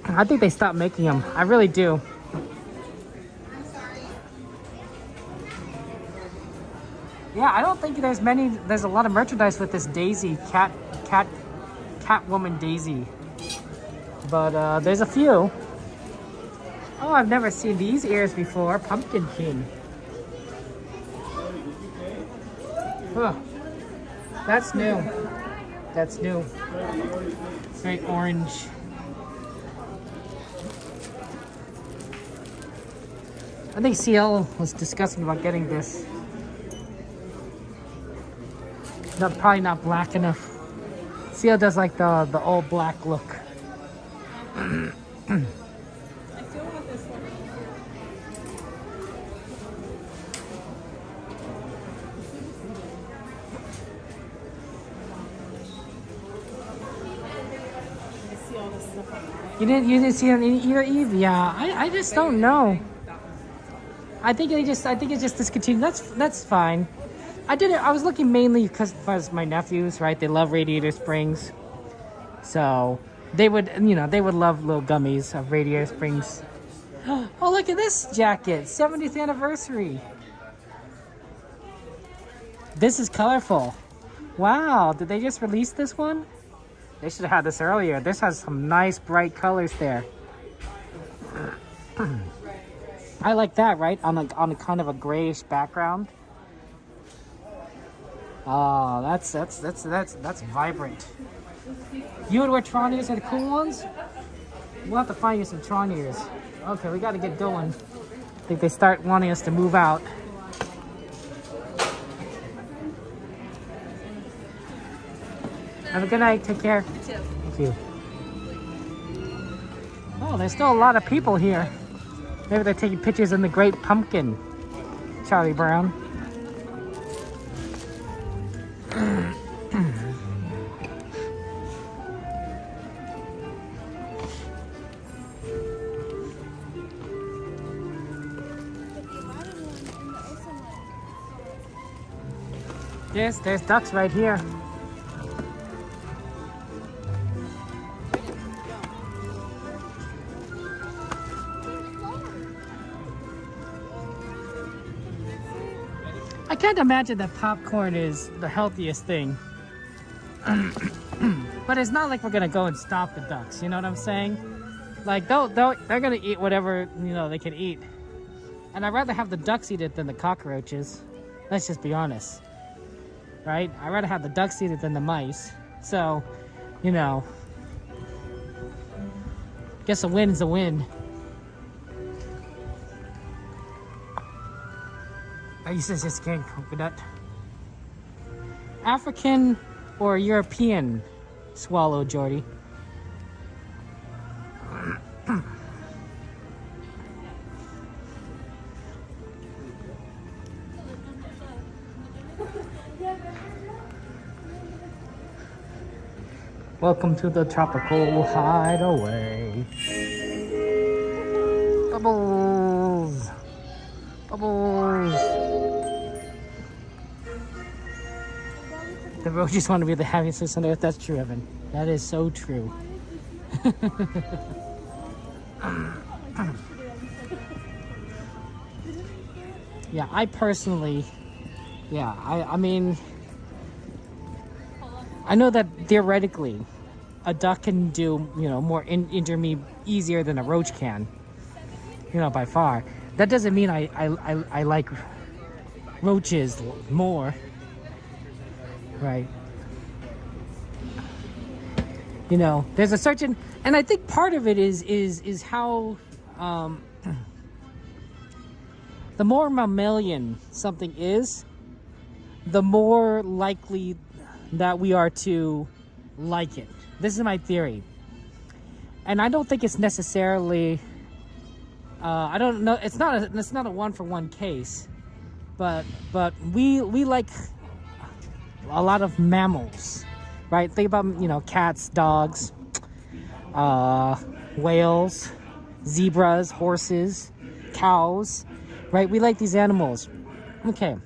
I think they stopped making them. I really do. Yeah, I don't think there's a lot of merchandise with this Daisy, Catwoman Daisy. But there's a few. Oh, I've never seen these ears before. Pumpkin King. Huh. That's new. That's new. It's very orange. I think CL was discussing about getting this. Probably not black enough. CL does like the all black look. I still want this one. I see all this stuff on You didn't see it either, Eve? Yeah, I just don't know. I think it's just discontinued. That's fine. I was looking mainly because my nephews, right? They love Radiator Springs, so they would love little gummies of Radiator Springs. Oh, look at this jacket! 70th anniversary. This is colorful. Wow! Did they just release this one? They should have had this earlier. This has some nice bright colors there. I like that, right? On a kind of a grayish background. Oh, that's vibrant. You would wear Tron ears are the cool ones? We'll have to find you some Tron ears. Okay, we got to get going. I think they start wanting us to move out. Have a good night. Take care. You too. Thank you. Oh, there's still a lot of people here. Maybe they're taking pictures in the Great Pumpkin. Charlie Brown. Yes, there's ducks right here. I can't imagine that popcorn is the healthiest thing. But it's not like we're gonna go and stop the ducks, you know what I'm saying? Like they're gonna eat whatever, they can eat. And I'd rather have the ducks eat it than the cockroaches. Let's just be honest. Right? I'd rather have the ducks eat it than the mice. So, guess a win is a win. I used to just getting coconut. African or European swallow, Jordy? Welcome to the tropical hideaway. Bubbles! Bubbles! The roaches want to be the happiest place on earth. That's true, Evan. That is so true. Yeah, I personally, I mean, I know that theoretically, a duck can do, more injure me easier than a roach can, by far. That doesn't mean I like roaches more, right? You know, there's a certain, and I think part of it is how the more mammalian something is, the more likely that we are to like it. This is my theory. And I don't think it's necessarily, I don't know, it's not a one-for-one case, but we like a lot of mammals, right? Think about, you know, cats, dogs, whales, zebras, horses, cows, right? We like these animals. Okay.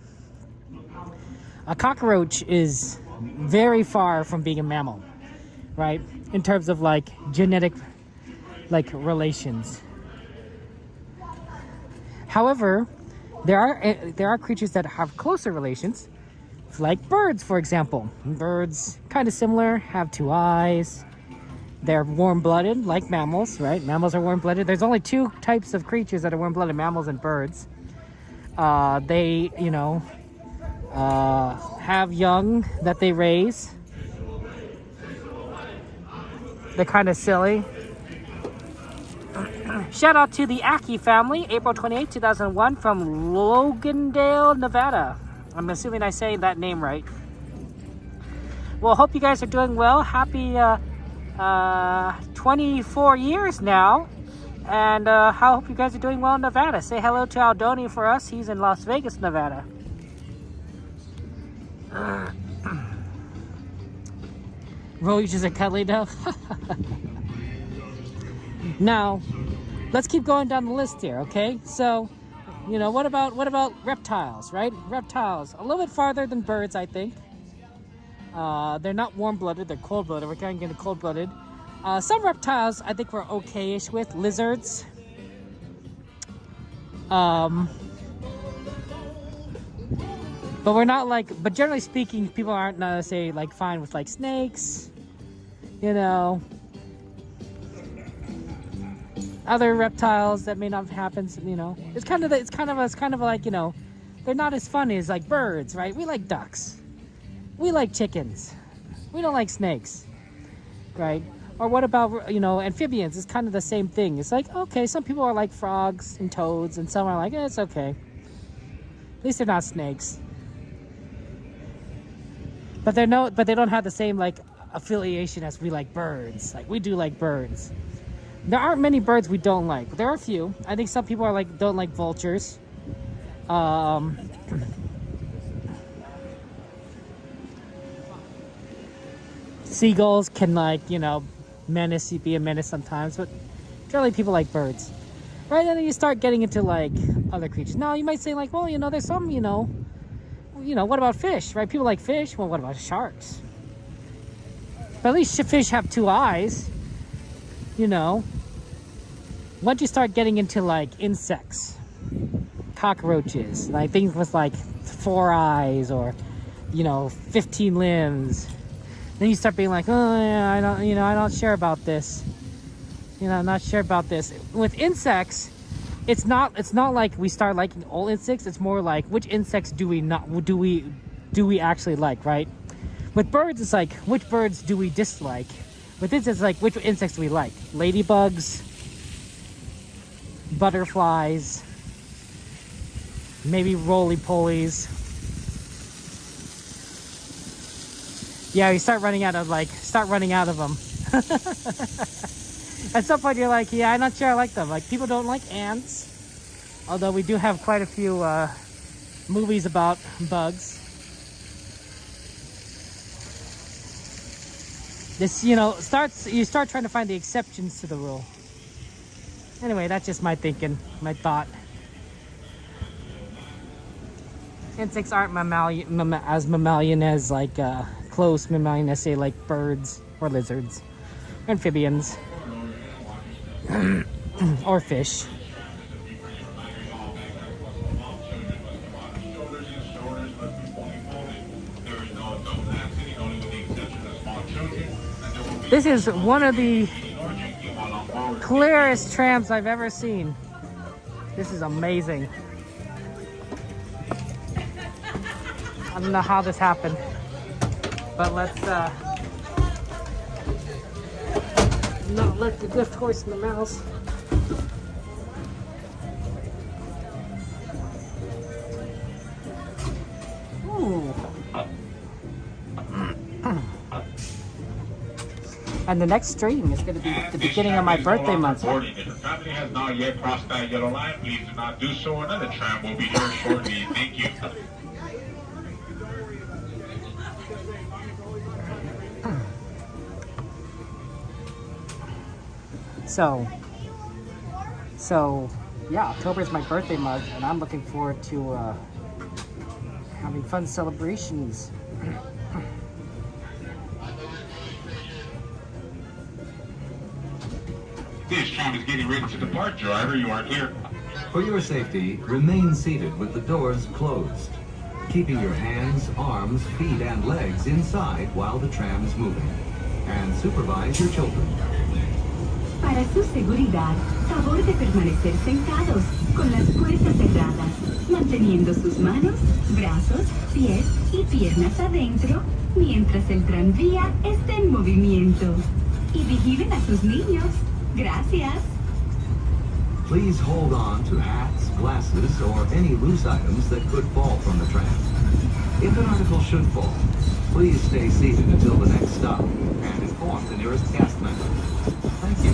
A cockroach is very far from being a mammal, right? In terms of like genetic relations. However, there are creatures that have closer relations, like birds, for example. Birds, kind of similar, have 2 eyes. They're warm-blooded, like mammals, right? Mammals are warm-blooded. There's only 2 types of creatures that are warm-blooded: mammals and birds. They, you know, have young that they raise. They're kind of silly. Shout out to the Aki family, April 28, 2001, from Logandale, Nevada. I'm assuming I say that name right. Well, hope you guys are doing well. Happy 24 years now. And I hope you guys are doing well in Nevada. Say hello to Aldoni for us. He's in Las Vegas, Nevada. Roach and cuddly though. Now, let's keep going down the list here, okay? So, you know, what about reptiles, right? Reptiles, a little bit farther than birds, I think. They're not warm-blooded, they're cold-blooded. We're kind of getting cold-blooded. Some reptiles I think we're okay-ish with. Lizards. But we're not like, but generally speaking, people aren't necessarily like fine with like snakes, you know, other reptiles that may not happen, you know. It's kind of like, you know, they're not as funny as like birds, right? We like ducks. We like chickens. We don't like snakes, right? Or what about, you know, amphibians? It's kind of the same thing. It's like, okay, some people are like frogs and toads, and some are like, it's okay. At least they're not snakes. But they don't have the same like affiliation as we like birds. Like we do like birds. There aren't many birds we don't like. There are a few. I think some people are like don't like vultures. Seagulls can like, you know, be a menace sometimes, but generally people like birds. Right? And then you start getting into like other creatures. Now you might say like, well, you know, there's some, you know, what about fish, right? People like fish. Well, what about sharks? But at least fish have 2 eyes, you know. Once you start getting into like insects, cockroaches, like things with like 4 eyes or, you know, 15 limbs, then you start being like, oh yeah, I'm not sure about this. You know, I'm not sure about this. With insects, it's not like we start liking all insects. It's more like which insects do we actually like, right? With birds, it's like which birds do we dislike. With insects, it's like which insects do we like? Ladybugs, butterflies, maybe roly-polies. Yeah, you start running out of them. At some point, you're like, yeah, I'm not sure I like them. Like, people don't like ants. Although we do have quite a few movies about bugs. This, you know, you start trying to find the exceptions to the rule. Anyway, that's just my thinking, my thought. Insects aren't as mammalian as like close mammalian as say like birds or lizards, amphibians, or fish. This is one of the clearest trams I've ever seen. This is amazing. I don't know how this happened, but let's not let the gift horse in the mouse. Ooh. And the next stream is going to be the beginning of my birthday month. If your family has not yet crossed that yellow line, please do not do so. Another tram will be here shortly. Thank you. So, yeah, October is my birthday month, and I'm looking forward to having fun celebrations. This tram is getting ready to depart, driver. You are clear. For your safety, remain seated with the doors closed, keeping your hands, arms, feet, and legs inside while the tram is moving. And supervise your children. Para su seguridad, favor de permanecer sentados, con las puertas cerradas, manteniendo sus manos, brazos, pies y piernas adentro, mientras el tranvía esté en movimiento. Y vigilen a sus niños. Gracias. Please hold on to hats, glasses, or any loose items that could fall from the tram. If an article should fall, please stay seated until the next stop and inform the nearest cast member. Thank you.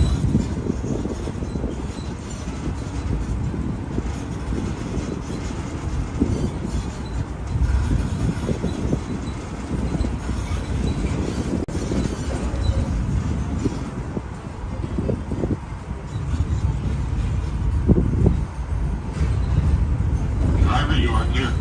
Driver, you are clear.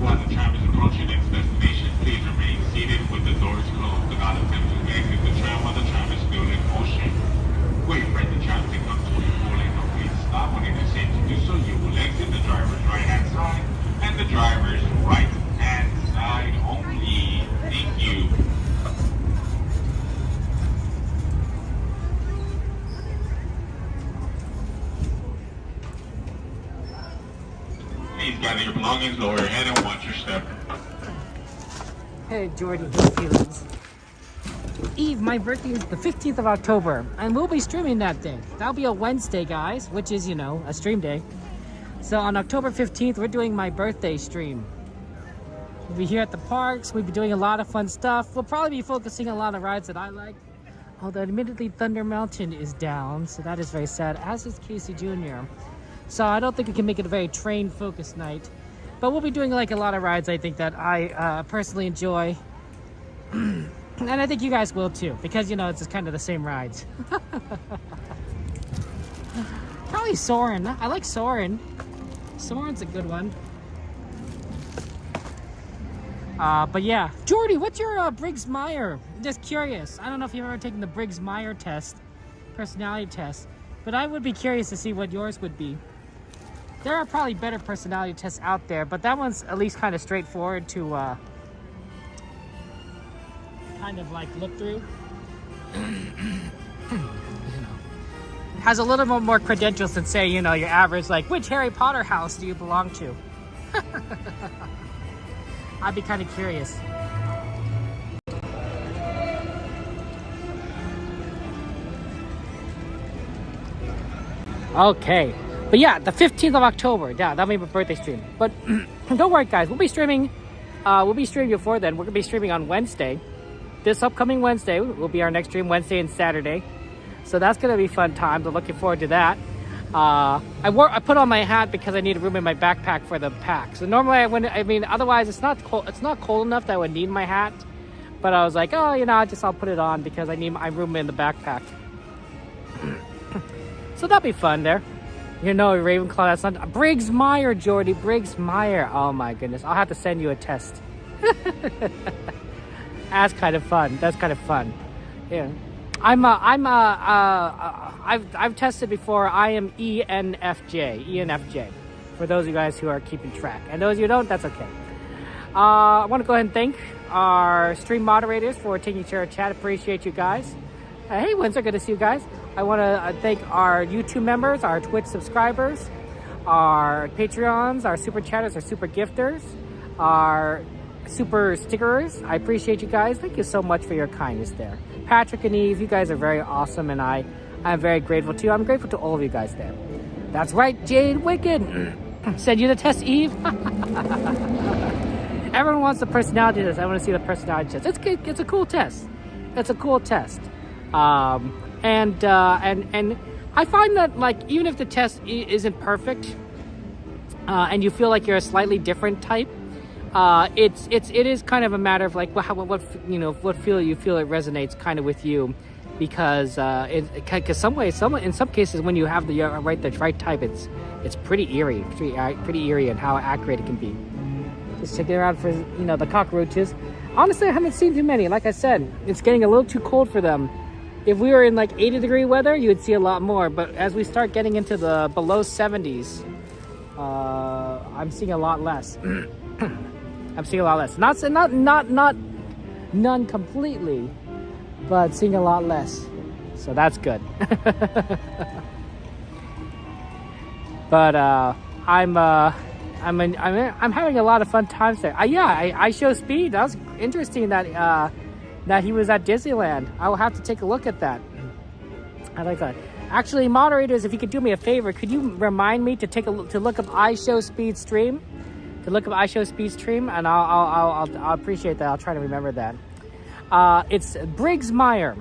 While the tram is approaching its destination, please remain seated with the doors closed. Do not attempt to exit the tram while the tram is still in motion. Wait for the tram to come to a full lane of please stop. When it is safe to do so, you will exit the driver's right-hand side and the driver's right-hand side only. Thank you. Please gather your belongings, lower your head, and watch your step. Hey, Jordy, his feelings. Eve, my birthday is the 15th of October, and we'll be streaming that day. That'll be a Wednesday, guys, which is, you know, a stream day. So on October 15th, we're doing my birthday stream. We'll be here at the parks. We'll be doing a lot of fun stuff. We'll probably be focusing on a lot of rides that I like. Although, admittedly, Thunder Mountain is down, so that is very sad, as is Casey Jr. So I don't think we can make it a very train-focused night. But we'll be doing like a lot of rides, I think, that I personally enjoy. And I think you guys will too, because, you know, it's just kind of the same rides. Probably Soarin'. I like Soarin'. Soarin's a good one. But yeah. Jordy, what's your Briggs-Meyer? Just curious. I don't know if you've ever taken the Briggs-Meyer test, personality test. But I would be curious to see what yours would be. There are probably better personality tests out there, but that one's at least kind of straightforward to kind of like look through. Has a little bit more credentials than, say, you know, your average, like, which Harry Potter house do you belong to? I'd be kind of curious. Okay, but yeah, the 15th of October, yeah, that'll be my birthday stream. But don't worry, guys, we'll be streaming before then. We're gonna be streaming on Wednesday. This upcoming Wednesday will be our next stream, Wednesday and Saturday. So that's gonna be fun times. I'm looking forward to that. I put on my hat because I need room in my backpack for the pack. So normally otherwise it's not cold. It's not cold enough that I would need my hat. But I was like, oh, you know, I'll put it on because I need my room in the backpack. So that'll be fun there. You know, Ravenclaw, that's not Briggs Meyer, Jordy. Briggs Meyer. Oh my goodness. I'll have to send you a test. That's kind of fun. That's kind of fun. Yeah. I've tested before. I am ENFJ. For those of you guys who are keeping track. And those of you who don't, that's okay. I want to go ahead and thank our stream moderators for taking share of chat. Appreciate you guys. Hey, Windsor, good to see you guys. I want to thank our YouTube members, our Twitch subscribers, our Patreons, our super chatters, our super gifters, our super stickerers. I appreciate you guys. Thank you so much for your kindness there. Patrick and Eve, you guys are very awesome, and I am very grateful to you. I'm grateful to all of you guys there. That's right, Jade Wicked. Send you the test, Eve. Everyone wants the personality test. I want to see the personality test. It's good. It's a cool test. It's a cool test. And I find that, like, even if the test isn't perfect, and you feel like you're a slightly different type, it is kind of a matter of like what feel you feel it resonates kind of with you, because in some cases when you have the right type, it's pretty eerie and how accurate it can be. Just checking around for the cockroaches. Honestly, I haven't seen too many. Like I said, it's getting a little too cold for them. If we were in like 80-degree weather, you would see a lot more. But as we start getting into the below 70s, I'm seeing a lot less. I'm seeing a lot less. Not none completely, but seeing a lot less. So that's good. But I'm having a lot of fun times there. I show Speed. That was interesting that he was at Disneyland. I will have to take a look at that. I like that. Actually, moderators, if you could do me a favor, could you remind me to look up I Show Speed stream? To look up I Show Speed stream, and I'll appreciate that. I'll try to remember that. It's Briggs Meyer.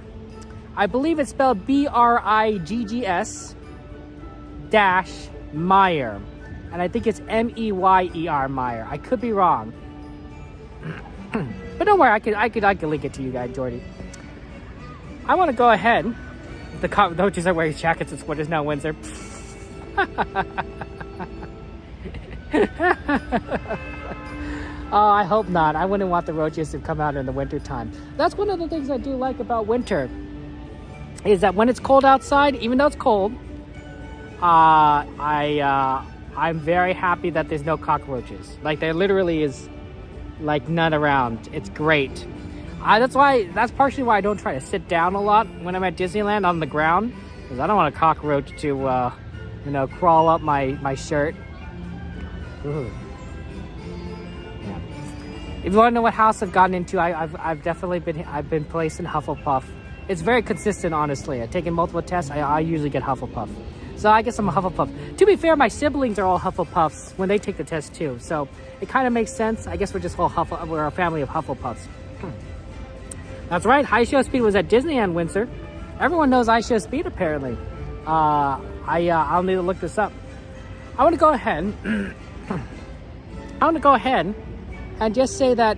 I believe it's spelled BRIGGS Meyer, and I think it's MEYER Meyer. I could be wrong. But don't worry, I could link it to you guys, Jordy. I want to go ahead. The cockroaches are wearing jackets and sweaters now, Windsor. Oh, I hope not. I wouldn't want the roaches to come out in the winter time. That's one of the things I do like about winter, is that when it's cold outside, even though it's cold, I'm very happy that there's no cockroaches. Like, there literally is like none around. It's great. That's partially why I don't try to sit down a lot when I'm at Disneyland on the ground, because I don't want a cockroach to crawl up my shirt. Ooh. Yeah. If you want to know what house I've gotten into, I've definitely been placed in Hufflepuff. It's very consistent, honestly. I've taken multiple tests. I usually get Hufflepuff. So I guess I'm a Hufflepuff. To be fair, my siblings are all Hufflepuffs when they take the test too. So it kind of makes sense. I guess we're just we're a family of Hufflepuffs. That's right. I Show Speed was at Disneyland, Windsor. Everyone knows I Show Speed, apparently. I'll need to look this up. I want to go ahead and just say that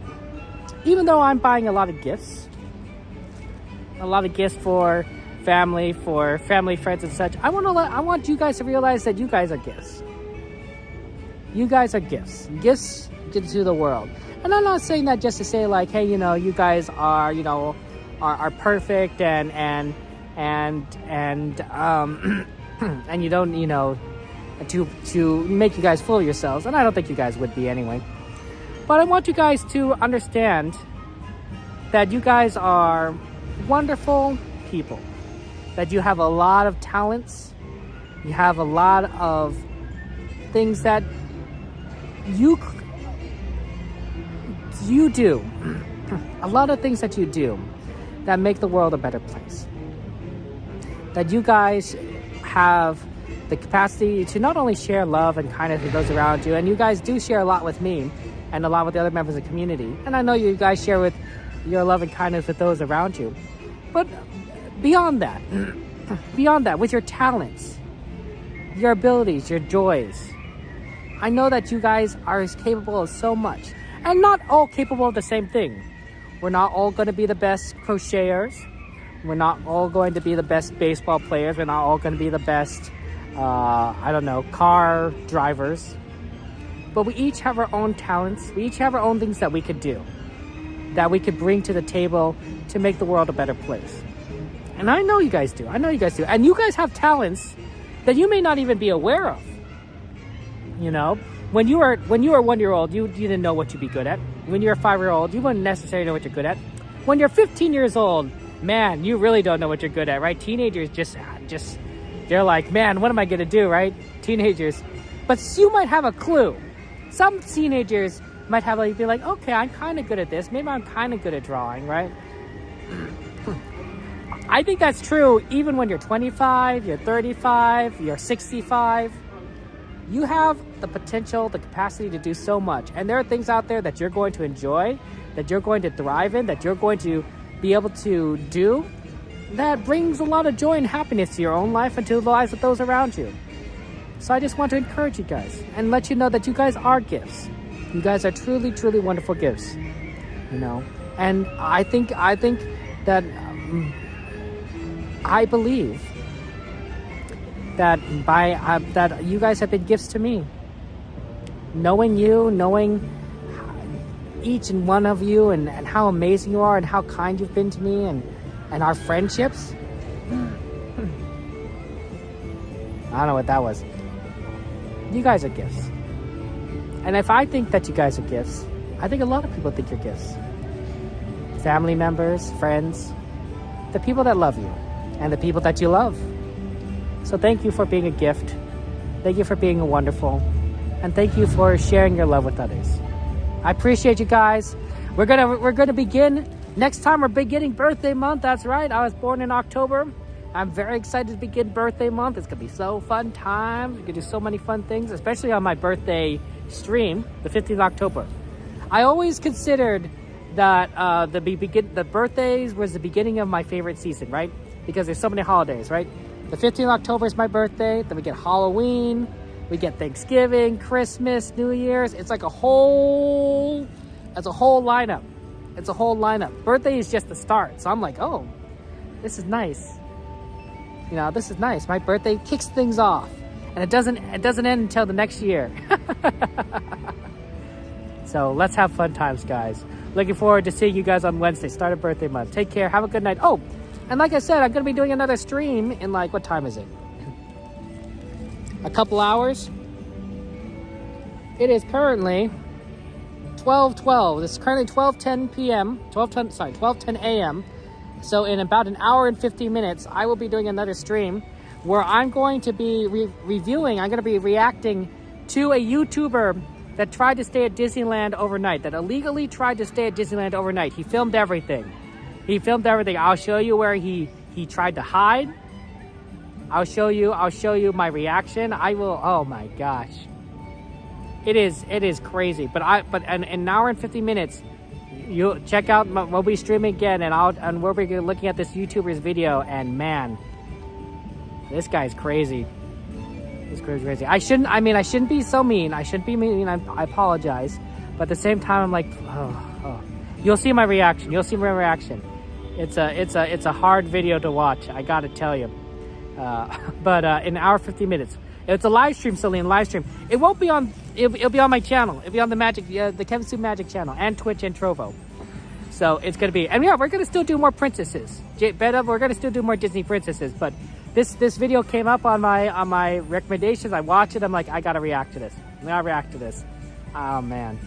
even though I'm buying a lot of gifts for family, friends and such, I want you guys to realize that you guys are gifts. You guys are gifts. Gifts to the world. And I'm not saying that just to say like, hey, you guys are perfect and and you don't, you know, to make you guys fool yourselves, and I don't think you guys would be anyway. But I want you guys to understand that you guys are wonderful people, that you have a lot of talents, you have a lot of things that you do, a lot of things that you do that make the world a better place. That you guys have the capacity to not only share love and kindness with those around you, and you guys do share a lot with me and a lot with the other members of the community, and I know you guys share with your love and kindness with those around you, but beyond that, with your talents, your abilities, your joys, I know that you guys are capable of so much, and not all capable of the same thing. We're not all going to be the best crocheters. We're not all going to be the best baseball players. We're not all going to be the best, I don't know, car drivers. But we each have our own talents. We each have our own things that we could do, that we could bring to the table to make the world a better place. And I know you guys do. I know you guys do. And you guys have talents that you may not even be aware of. You know, when you were a 1-year-old, you didn't know what you'd be good at. When you're a 5-year-old, you wouldn't necessarily know what you're good at. When you're 15 years old, man, you really don't know what you're good at, right? Teenagers just they're like, man, what am I going to do, right? Teenagers. But you might have a clue. Some teenagers might have be like, okay, I'm kind of good at this. Maybe I'm kind of good at drawing, right? I think that's true even when you're 25, you're 35, you're 65. You have the potential, the capacity to do so much. And there are things out there that you're going to enjoy, that you're going to thrive in, that you're going to be able to do, that brings a lot of joy and happiness to your own life and to the lives of those around you. So I just want to encourage you guys and let you know that you guys are gifts. You guys are truly, truly wonderful gifts. You know, and I think that I believe that that you guys have been gifts to me. Knowing you, knowing each and one of you, and how amazing you are, and how kind you've been to me, and our friendships. I don't know what that was. You guys are gifts. And if I think that you guys are gifts, I think a lot of people think you're gifts. Family members, friends, the people that love you, and the people that you love. So thank you for being a gift. Thank you for being wonderful. And thank you for sharing your love with others. I appreciate you guys. We're gonna begin. Next time we're beginning birthday month. That's right. I was born in October. I'm very excited to begin birthday month. It's gonna be so fun times. We can do so many fun things, especially on my birthday stream, the 15th of October. I always considered that the birthdays was the beginning of my favorite season, right? Because there's so many holidays, right? The 15th of October is my birthday. Then we get Halloween. We get Thanksgiving, Christmas, New Year's. It's like a whole lineup. It's a whole lineup. Birthday is just the start. So I'm like, oh, this is nice. You know, this is nice. My birthday kicks things off. And it doesn't end until the next year. So let's have fun times, guys. Looking forward to seeing you guys on Wednesday. Start of birthday month. Take care. Have a good night. Oh, and like I said, I'm going to be doing another stream in like, what time is it? A couple hours. It is currently 12:12. This is currently 12:10 p.m. 12:10 a.m. So in about an hour and 50 minutes, I will be doing another stream where I'm going to be reviewing. I'm going to be reacting to a YouTuber that tried to stay at Disneyland overnight. That illegally tried to stay at Disneyland overnight. He filmed everything. I'll show you where he tried to hide. I'll show you my reaction. I will. Oh my gosh, it is crazy. But in an hour and 50 minutes, you check out. We'll be streaming again, and we'll be looking at this YouTuber's video. And man, this guy's crazy. This guy's crazy. I shouldn't be so mean. I shouldn't be mean. I apologize. But at the same time, I'm like, oh. You'll see my reaction. It's a hard video to watch. I gotta tell you. But in an hour 50 minutes, it's a live stream, Celine, live stream. It won't be on. It'll be on my channel. It'll be on the Kevin Sue Magic channel, and Twitch and Trovo. So it's gonna be, and yeah, we're gonna still do more princesses. We're gonna still do more Disney princesses. But this video came up on my recommendations. I watched it. I'm like, I gotta react to this. I gotta react to this. Oh man.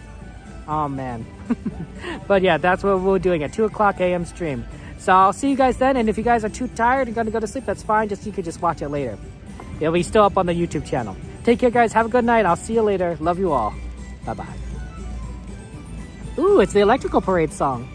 But yeah, that's what we're doing at 2 o'clock a.m. stream. So I'll see you guys then. And if you guys are too tired and gonna go to sleep, that's fine. You could just watch it later. It'll be still up on the YouTube channel. Take care, guys. Have a good night. I'll see you later. Love you all. Bye bye. Ooh, it's the Electrical Parade song.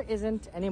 Isn't anymore.